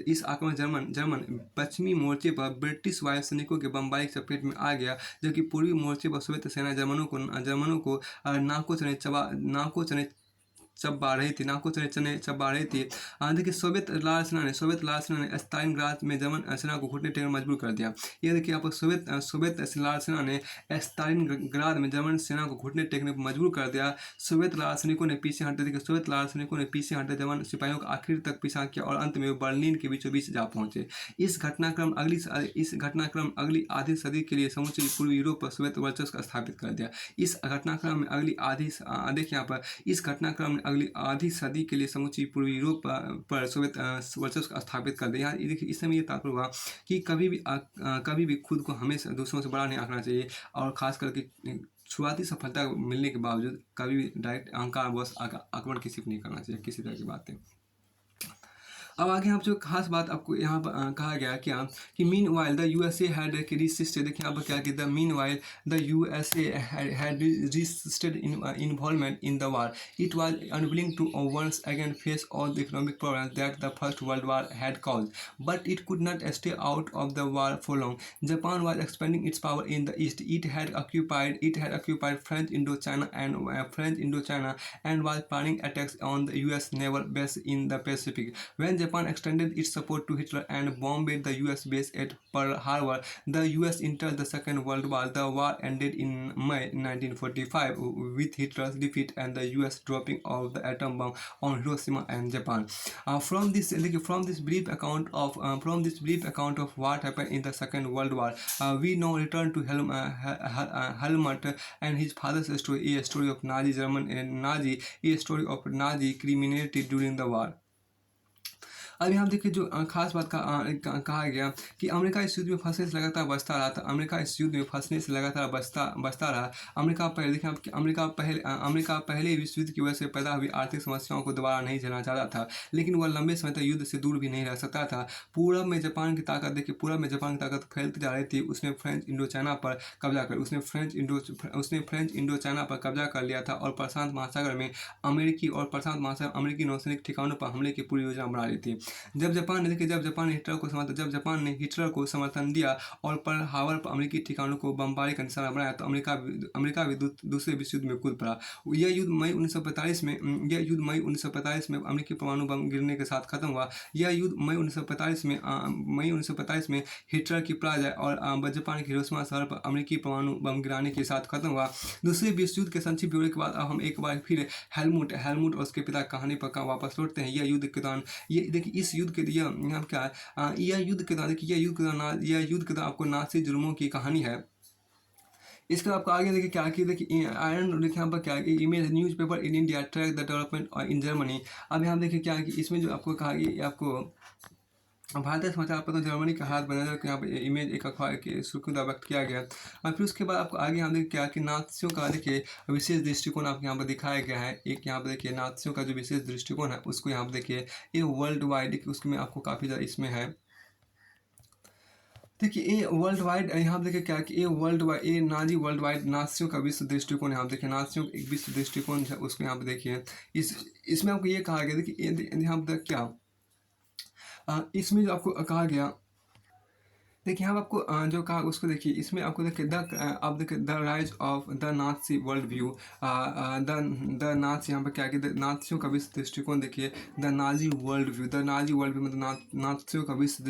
इस आक्रमण जर्मन पश्चिमी मोर्चे पर ब्रिटिश वायुसैनिकों के बमबारी की चपेट में आ गया, जबकि पूर्वी मोर्चे पर सोवियत सेना जर्मनों को नाकों चने चबा रही थी। देखिए सोवियत लाल सेना ने स्टालिनग्राद में जर्मन सेना को घुटने टेकने मजबूर कर दिया। ये देखिए यहाँ पर सोवियत लाल सेना ने स्टालिनग्राद में जर्मन सेना को घुटने टेकने पर मजबूर कर दिया। सोवियत लाल सैनिकों ने पीछे हटे जर्मन सिपाहियों का आखिर तक पीछा किया और अंत में वे बर्लिन के बीचों बीच जा पहुंचे। इस घटनाक्रम अगली आधी सदी के लिए समूचे पूर्वी यूरोप पर सोवियत वर्चस्व का स्थापित कर दिया। इस घटनाक्रम में अगली आधी सदी के लिए समूची पूर्वी यूरोप पर सोवियत वर्चस्व स्थापित कर दिया। देखिए इसमें ये तात्पर्य हुआ कि कभी भी खुद को हमेशा दूसरों से बड़ा नहीं आंकना चाहिए, और खास करके शुरुआती सफलता मिलने के बावजूद कभी भी डायरेक्ट अहंकारवश आक्रमण किसी को नहीं करना चाहिए, किसी तरह की बातें। अब आगे यहाँ जो खास बात आपको यहाँ पर कहा गया क्या कि meanwhile the USA had resisted. देखिए यहाँ पर क्या कि meanwhile the USA had resisted involvement in the war, it was unwilling to once again face all the economic problems that the first world war had caused, but it could not stay out of the war for long. Japan was expanding its power in the east, it had occupied French Indochina and was planning attacks on the US naval base in the Pacific. When Japan extended its support to Hitler and bombed the US base at Pearl Harbor, the US entered the Second World War. The war ended in May 1945 with Hitler's defeat and the US dropping of the atom bomb on Hiroshima and Japan. From this brief account of what happened in the Second World War, we now return to Helmut and his father's story, a story of Nazi criminality during the war. अब यहाँ देखिए जो खास बात कहा गया कि America इस युद्ध में फंसने से लगातार बचता रहा था। अमेरिका इस युद्ध में फंसने से लगातार बचता रहा। अमेरिका पहले विश्व युद्ध की वजह से पैदा हुई आर्थिक समस्याओं को दोबारा नहीं झेलना चाहता था, लेकिन वह लंबे समय तक युद्ध से दूर भी नहीं रह सकता था। पूरब में जापान की ताकत फैलती जा रही थी। उसने फ्रेंच इंडो चाइना पर कब्जा कर लिया था और प्रशांत महासागर में अमेरिकी नौसैनिक ठिकानों पर हमले की पूरी योजना बना ली थी। जब जापान ने हिटलर को समर्थन दिया और पर्ल हार्बर पर अमेरिकी ठिकानों को बमबारी का निशाना बनाया तो अमेरिका भी दूसरे विश्व युद्ध में कूद पड़ा। यह युद्ध मई 1945 में अमेरिकी परमाणु बम गिरने के साथ खत्म हुआ। यह युद्ध मई 1945 में हिटलर की पराजय और जापान के हिरोशिमा शहर पर अमेरिकी परमाणु बम गिराने के साथ खत्म हुआ। दूसरे विश्व युद्ध के संक्षिप्त ब्यौरे के बाद अब हम एक बार फिर हेलमुट और उसके पिता कहानी पर वापस लौटते हैं। यह युद्ध के दौरान इस युद्ध के दौरान आपको नाज़ी जुर्मों की कहानी है। इसके आपको आगे देखिए क्या कि देखिए आयरन देखिए यहाँ पर क्या कि image newspaper in India track the development in Germany. अब यहाँ देखिए क्या कि इसमें जो आपको कहा कि आपको भारतीय समाचार पत्र जर्मनी का हाथ बनाया यहाँ पर इमेज एक अखबार के सुर्खी व्यक्त किया गया। और फिर उसके बाद आपको आगे यहाँ देखिए क्या कि नाज़ियों का देखिए विशेष दृष्टिकोण आपको यहाँ पर दिखाया गया है। एक यहाँ पर देखिए नाज़ियों का जो विशेष दृष्टिकोण है उसको यहाँ पर देखिए ये वर्ल्ड वाइड उसमें आपको काफ़ी ज़्यादा इसमें है। देखिए ये वर्ल्ड वाइड यहाँ देखिए क्या कि ये नाज़ी वर्ल्ड वाइड नाज़ियों का विश्व दृष्टिकोण यहाँ देखिए नाज़ियों का एक विश्व दृष्टिकोण है उसको यहाँ पर देखिए इसमें आपको ये कहा गया देखिए यहाँ पर क्या इसमें जो आपको कहा गया देखिए यहाँ आपको जो कहा उसको देखिए इसमें आपको देखिए the rise of the Nazi world view the Nazi यहाँ पर क्या कि नाज़ियों का विश्व दृष्टिकोण देखिए द नाज़ी वर्ल्ड व्यू मतलब नाज़ियों का विश्व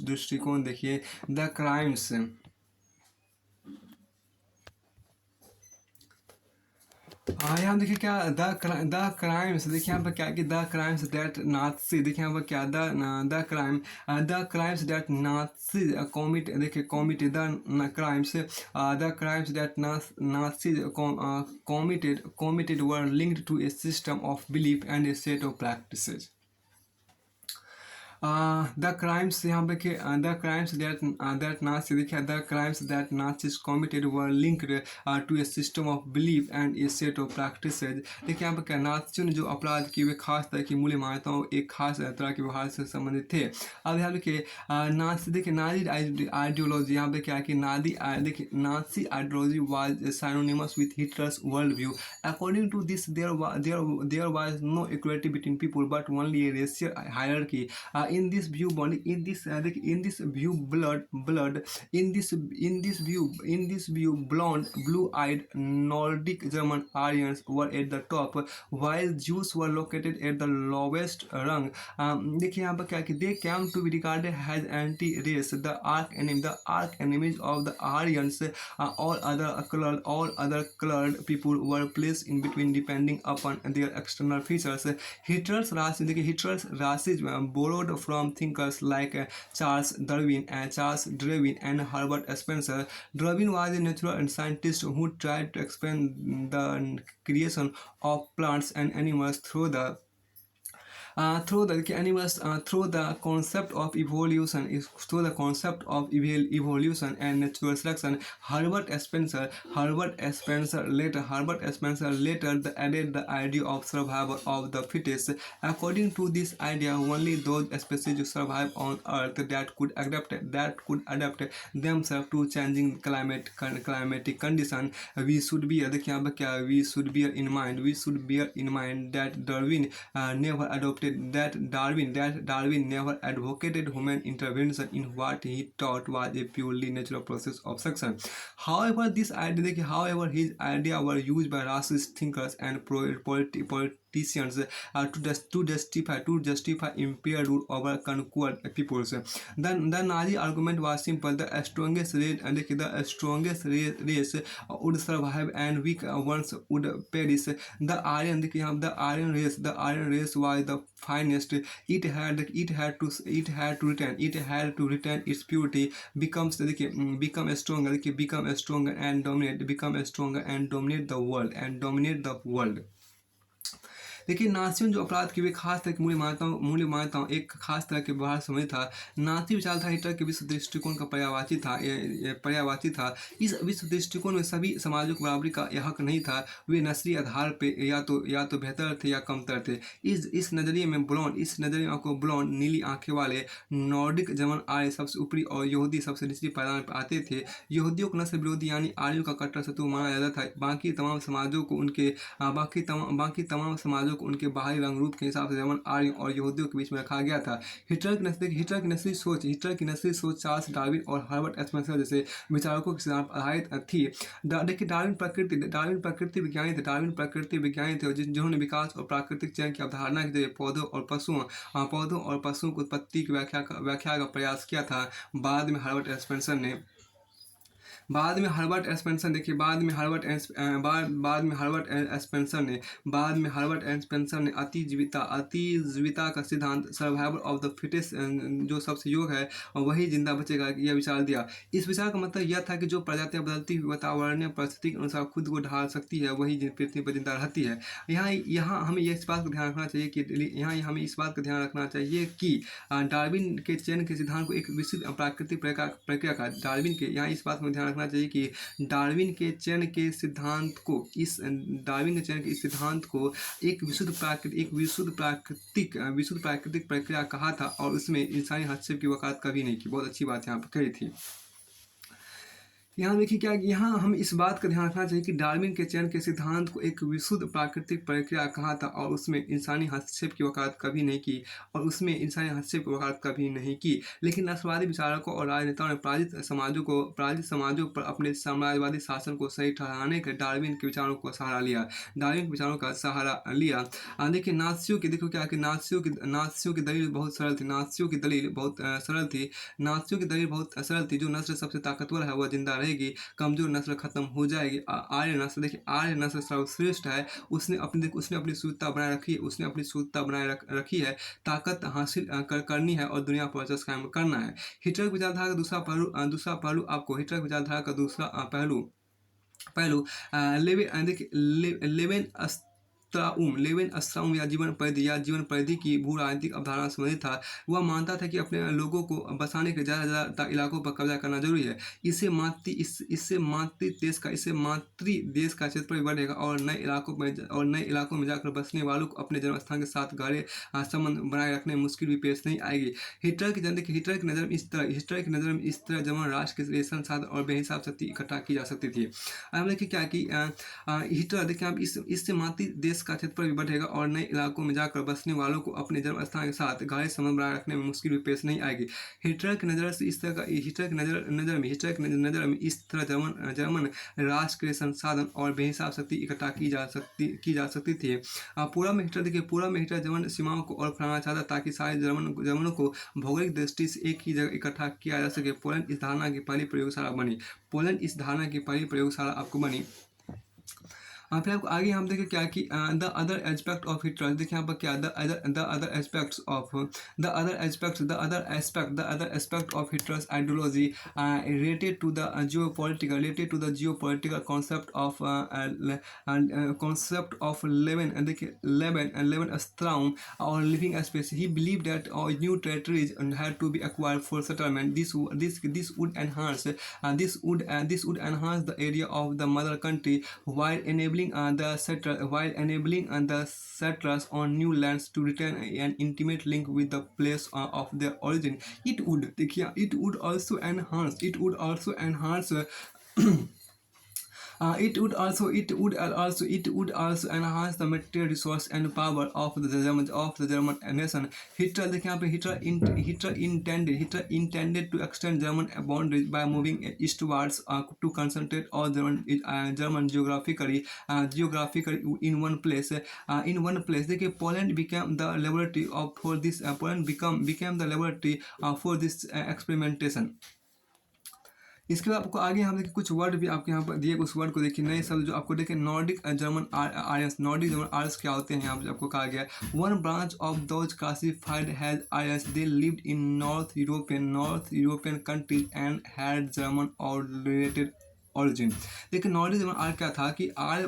दृष्टिकोण देखिए द क्राइम्स यहाँ देखिए क्या द क्राइम्स देखिए यहाँ पर क्या कि द क्राइम्स दैट नाज़ी देखिए यहाँ पर क्या the crimes that Nazi commit देखिए commit the crimes that Nazi committed were linked to a system of belief and a set of practices. The crimes यहाँ पे कि द क्राइम्स दैट नाज़ी देखिए the crimes that Nazis committed were linked to a system of belief and a set of practices. देखिए यहाँ पर क्या नाज़ियों ने जो अपराध किए वे खास तरह की मूल्य मान्यताओं एक खास तरह के व्यवहार से संबंधित थे। अब यहाँ पे नाज़ी देखिए नाज़ी आइडियोलॉजी यहाँ पे क्या कि Nazi ideology was synonymous with Hitler's world view. According to this there was no equality between people but only a racial hierarchy. In this view, blonde, blue-eyed Nordic German Aryans were at the top, while Jews were located at the lowest rung. देखिए यहाँ पर क्या कि they came to be regarded as anti-race, the arch enemies of the Aryans. All other colored people were placed in between depending upon their external features. Hitler's racism borrowed from thinkers like Charles Darwin and Herbert Spencer. Darwin was a natural scientist who tried to explain the creation of plants and animals through the concept of evolution and natural selection. Herbert Spencer later added the idea of survival of the fittest. According to this idea, only those species survive on Earth that could adapt themselves to changing climatic conditions. We should bear in mind that Darwin never advocated human intervention in what he thought was a purely natural process of selection. However, his idea were used by racist thinkers and politicians to justify imperial rule over conquered peoples. The Nazi argument was simple: the strongest race would survive and weak ones would perish. The Aryan race was the finest. It had to return its purity, become stronger and dominate the world. देखिए, नाज़ियों ने जो अपराध किए वे खास तरह की मूल्य मान्यताओं एक खास तरह के व्यवहार समझ था। नाज़ी विचारधारा हिटलर के विश्व दृष्टिकोण का पर्यायवाची था। इस विश्व दृष्टिकोण में सभी समाजों को बराबरी का यह हक नहीं था। वे नस्लीय आधार पे या तो बेहतर थे या कमतर थे। इस नज़रिए में ब्लॉन्ड नीली आंखें वाले नॉर्डिक जर्मन आर्य सबसे ऊपरी और यहूदी सबसे निचली पायदान पर आते थे। यहूदियों को नस्ल विरोधी यानी आर्यों का कट्टर शत्रु माना जाता था। बाकी तमाम समाजों को उनके बाहरी रंग रूप के हिसाब से जर्मन आर्यों और यहूदियों के बीच में रखा गया था। हिटलर की नस्ली सोच चार्ल्स डार्विन और हर्बर्ट स्पेंसर जैसे विचारकों के सिद्धांत पर आधारित थी। देखिए, डार्विन प्रकृति विज्ञानी थे जिन्होंने विकास और प्राकृतिक चयन की अवधारणा के जरिए पौधों और पशुओं की उत्पत्ति की व्याख्या का प्रयास किया था। बाद में हर्बर्ट स्पेंसर ने अतिजीविता का सिद्धांत, सर्वाइवल ऑफ द फिटेस्ट, जो सबसे योग है और वही जिंदा बचेगा, यह विचार दिया। इस विचार का मतलब यह था कि जो प्रजातियां बदलती हुई वातावरणीय परिस्थिति के अनुसार खुद को ढाल सकती है वही पृथ्वी पर जिंदा रहती है। यहाँ हमें इस बात का ध्यान रखना चाहिए कि डार्विन के चयन के सिद्धांत को एक विशुद्ध प्राकृतिक प्रक्रिया का इस बात में ध्यान रखना चाहिए कि डार्विन के चयन के सिद्धांत को एक विशुद्ध प्राकृतिक प्रक्रिया कहा था और उसमें इंसानी हस्तक्षेप की वकालत कभी नहीं की। बहुत अच्छी बात यहाँ पर कही थी। यहाँ देखिए क्या, यहाँ हम इस बात का ध्यान रखना चाहिए कि डार्विन के चयन के सिद्धांत को एक विशुद्ध प्राकृतिक प्रक्रिया कहा था और उसमें इंसानी हस्तक्षेप की वकालत कभी नहीं की। लेकिन नस्लवादी विचारकों और राजनेताओं ने पराजित समाजों पर अपने साम्राज्यवादी शासन को सही ठहराने के डार्विन के विचारों का सहारा लिया। देखिए, नाज़ियों की दलील बहुत सरल थी। जो नस्ल सबसे ताकतवर है वह जिंदा रहेगी, कमजोर नस्ल खत्म हो जाएगी। आर्य नस्ल सर्वश्रेष्ठ है। उसने अपनी शुद्धता बनाए रखी है। ताकत हासिल करनी है और दुनिया पर वर्चस्व कायम करना है। हिटलर की विचारधारा का दूसरा पहलू लेवेन अस्त्राउम या जीवन परिधि की भू राजनीतिक अवधारणा संबंधित था। वह मानता था कि अपने लोगों को बसाने के ज़्यादा इलाकों पर कब्जा करना जरूरी है। इससे मातृ देश का क्षेत्रफल बढ़ेगा और नए इलाकों में जाकर बसने वालों को अपने जन्म स्थान के साथ गहरे संबंध बनाए रखने में मुश्किल भी पेश नहीं आएगी। हिटलर की नज़र में इस तरह जर्मन राष्ट्र के लिए संसाधन और बेहिसाब शक्ति इकट्ठा की जा सकती थी। अब देखिए क्या कि हिटलर देखिए अब इससे मातृ देश का क्षेत्रफल भी बढ़ेगा और नए इलाकों में जाकर बसने वालों को अपने जन्म स्थान के साथ गहरे संबंध बनाए रखने में मुश्किल भी पेश नहीं आएगी। हिटलर की नज़र में इस तरह जर्मन राष्ट्र के संसाधन और बेहिसाब शक्ति इकट्ठा की जा सकती थी। पूर्व में हिटलर जर्मन सीमाओं को और फैलाना चाहता ताकि सारे जर्मनों को भौगोलिक दृष्टि से एक ही जगह इकट्ठा किया जा सके। पोलैंड इस धारणा की पहली प्रयोगशाला आपको बनी। फिर आपको आगे हम देखें क्या कि the other aspect of Hitler. देखिए यहाँ पर क्या the other aspect of Hitler's ideology related to the geopolitical concept of Lebensraum or living space. He believed that new territories had to be acquired for settlement. This would enhance the area of the mother country while enabling the settlers on new lands to retain an intimate link with the place of their origin. It would also enhance it would also enhance the material resource and power of the German nation. Hitler देखिए यहाँ पे Hitler intended to extend German boundaries by moving eastwards to concentrate all German geographically in one place. देखिए Poland became the laboratory for this. Poland became the laboratory for this experimentation. इसके बाद आपको आगे यहाँ देखिए कुछ वर्ड भी आपके यहाँ पर दिए, उस वर्ड को देखिए, नए शब्द जो आपको देखिए Nordic German Aryans, Nordic German Aryans क्या होते हैं यहाँ पर आपको कहा गया है। One branch of those classified has Aryans they lived in north European countries and had German और रिलेटेड ऑरिजिन। देखिए नॉर्डिक जर्मन आर्य क्या था कि आर्य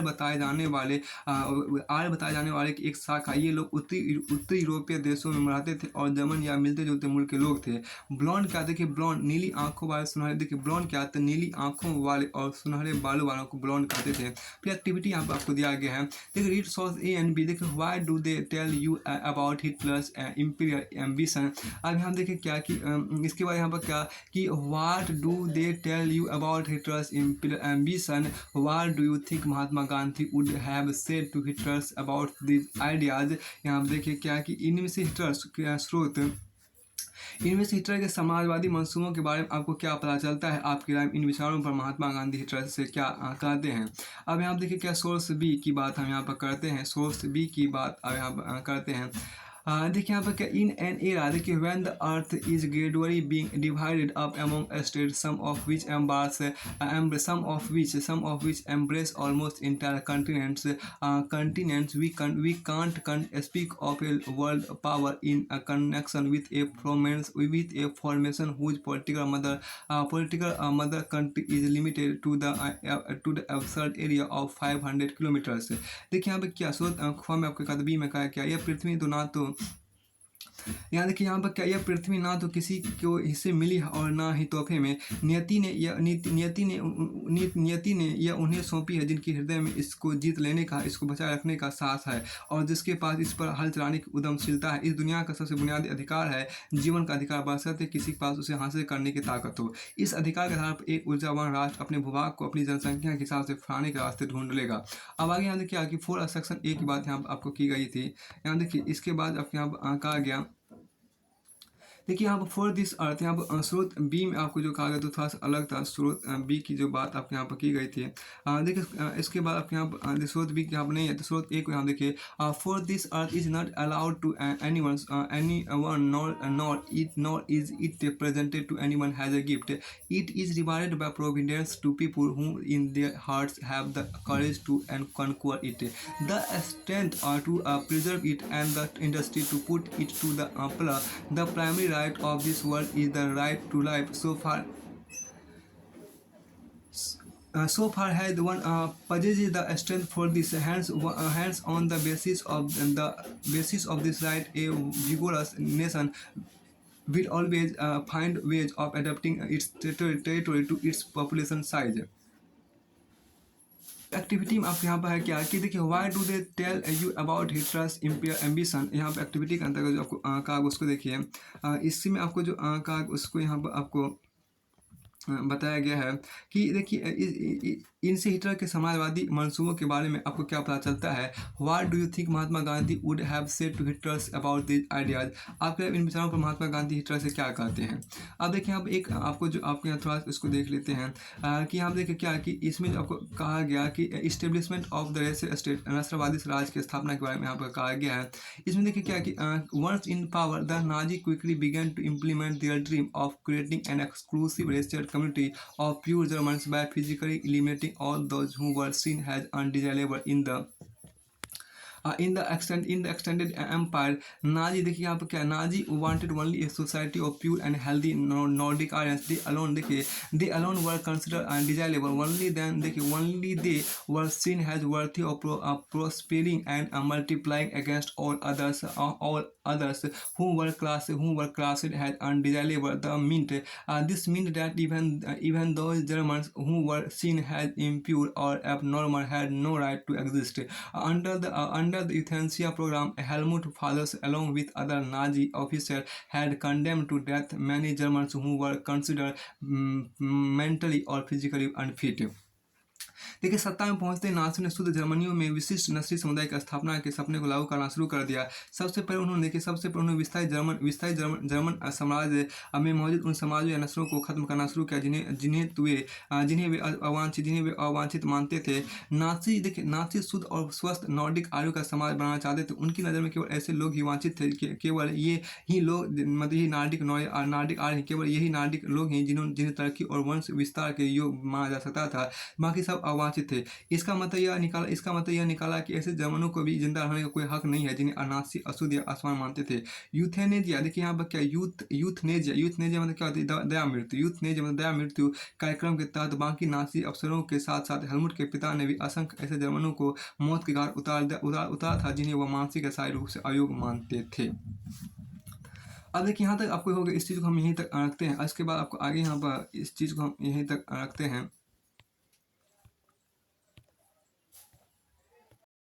बताए जाने वाले की एक शाखा, ये लोग उत्तरी यूरोपीय देशों में रहते थे और जर्मन या मिलते जुलते मुल्क के लोग थे। ब्लॉन्ड क्या, देखिए ब्लॉन्ड नीली आंखों वाले सुनहरे, देखिए ब्लॉन्ड क्या था, नीली आंखों वाले और सुनहरे बालों वालों को ब्लॉन्ड कहते थे। फिर एक्टिविटी यहाँ पर आपको दिया गया है, देखिए read source A and B. देखिए why do they tell you about Hitler's imperial ambition. अब हम देखिए क्या कि इसके बाद यहाँ पर क्या कि what do they tell you about Hitler's imperial ambition. What do you think Mahatma Gandhi would have said to Hitler about these ideas? यहाँ पर देखिए क्या कि इनमें से हिटलर के समाजवादी मंसूबों के बारे में आपको क्या पता चलता है, आपकी राय इन विचारों पर महात्मा गांधी हिटलर से क्या कहते हैं। अब यहाँ देखिए क्या सोर्स बी की बात हम यहाँ पर करते हैं, सोर्स बी की बात अब यहाँ पर करते हैं। देखिए यहाँ पर क्या इन एन एरा, देखिए when the earth is gradually being divided up among states some of which embrace almost entire continents we can't speak of a world power in a connection with a formation whose political mother country is limited to the absurd area of 500 kilometers। देखिए यहाँ पे क्या स्रोत ख्वा में आपके कदबी में कहा क्या, यह पृथ्वी तो ना तो यहाँ देखिए यहाँ पर क्या, यह पृथ्वी ना तो किसी को हिस्से मिली और ना ही तोहफे में नियति ने यह उन्हें सौंपी है जिनके हृदय में इसको जीत लेने का, इसको बचाए रखने का साहस है और जिसके पास इस पर हल चलाने की उद्यमशीलता है। इस दुनिया का सबसे बुनियादी अधिकार है जीवन का अधिकार, बशर्ते किसी के पास उसे हासिल करने की ताकत हो। इस अधिकार के आधार पर एक ऊर्जावान राष्ट्र अपने भूभाग को अपनी जनसंख्या के हिसाब से फैलाने के रास्ते ढूंढ लेगा। अब आगे यहाँ देखिए कि 4 सेक्शन ए की बात यहाँ आपको की गई थी। यहाँ देखिए इसके बाद आपके यहाँ कहा गया, देखिए यहाँ पर फॉर दिस अर्थ, यहाँ पर स्रोत बी में आपको जो कहा गया तो थोड़ा सा अलग था, स्रोत बी की जो बात आपके यहाँ पर की गई थी। देखिए इसके बाद आपके यहाँ पर स्रोत बी यहाँ पर नहीं है तो स्रोत ए को यहाँ देखिए, for this earth is not allowed to anyone nor is it presented to anyone as a gift. It is rewarded by providence to people who in their hearts have the courage to conquer it, the strength to preserve it, and the industry to put it to the plough. The primary right of this world is the right to life. So far has one possesses the strength for this, hence on the basis of this right, a vigorous nation will always find ways of adapting its territory to its population size। Activity में आपके यहाँ पर है क्या कि देखिए why do they tell you about Hitler's imperial ambition. यहाँ पर एक्टिविटी के अंतर्गत जो आपको कहा उसको देखिए, इसी में आपको जो कहा उसको यहाँ पर आपको बताया गया है कि देखिए इनसे हिटलर के समाजवादी मंसूबों के बारे में आपको क्या पता चलता है। What do you think Mahatma Gandhi would have said to Hitler's about this ideas. आपके इन विचारों पर महात्मा गांधी हिटलर से क्या कहते हैं। अब देखिए आप एक आपको जो आपके यहाँ थोड़ा इसको देख लेते हैं कि यहाँ देखिए क्या कि इसमें जो आपको कहा गया कि establishment of the racial state, राष्ट्रवादी राज्य की स्थापना के बारे में यहाँ पर कहा गया है। इसमें देखिए क्या कि once in power the Nazi quickly began to implement their dream of creating an exclusive racial community of pure Germans by physically eliminating all those who were seen as undesirable in the extended empire। Nazi देखिए यहाँ पर क्या, Nazi wanted only a society of pure and healthy Nordic Aryans। they alone were considered undesirable only they were seen as worthy of prospering and multiplying against all others who were classed as undesirable। This meant that even those Germans who were seen as impure or abnormal had no right to exist। Under the euthanasia program, Helmut Fathers, along with other Nazi officers, had condemned to death many Germans who were considered mentally or physically unfit। देखिए सत्ता में पहुंचते ही नासियों ने शुद्ध जर्मनियों में विशिष्ट नस्लीय समुदाय की स्थापना के सपने को लागू करना शुरू कर दिया। सबसे पहले उन्होंने विस्तारित जर्मन जर्मन साम्राज्य में मौजूद उन समाजों या नस्लों को खत्म करना शुरू किया जिन्हें वे अवांछित मानते थे। नासी शुद्ध और स्वस्थ नॉर्डिक आर्यों का समाज बनाना चाहते थे। उनकी नज़र में केवल ऐसे लोग ही वांछित थे, केवल ये ही लोग मतलब यही नार्डिक आर्य केवल यही नार्डिक लोग हैं जिन्हें तरक्की और वंश विस्तार के योग माना जा सकता था। बाकी सब अवांछित थे। इसका मतलब यह निकाला कि ऐसे जर्मनों को भी जिंदा रहने का कोई हक नहीं है जिन्हें नासी अशुद्ध या असमान मानते थे। यूथेनेजिया, देखिए यहाँ पर क्या यूथनेजिया मतलब क्या होती है, दया मृत्यु। यूथनेजिया मतलब दया मृत्यु कार्यक्रम के तहत बाकी नासी अफसरों के साथ साथ हेलमुट के पिता ने भी असंख्य ऐसे जर्मनों को मौत के घाट उतारा था जिन्हें वह मानसिक या शारीरिक रूप से अयोग्य मानते थे। अब देखिए यहाँ तक आपको हो गया, इस चीज़ को हम यहीं तक रखते हैं। इसके बाद आपको आगे यहाँ पर इस चीज़ को हम यहीं तक रखते हैं।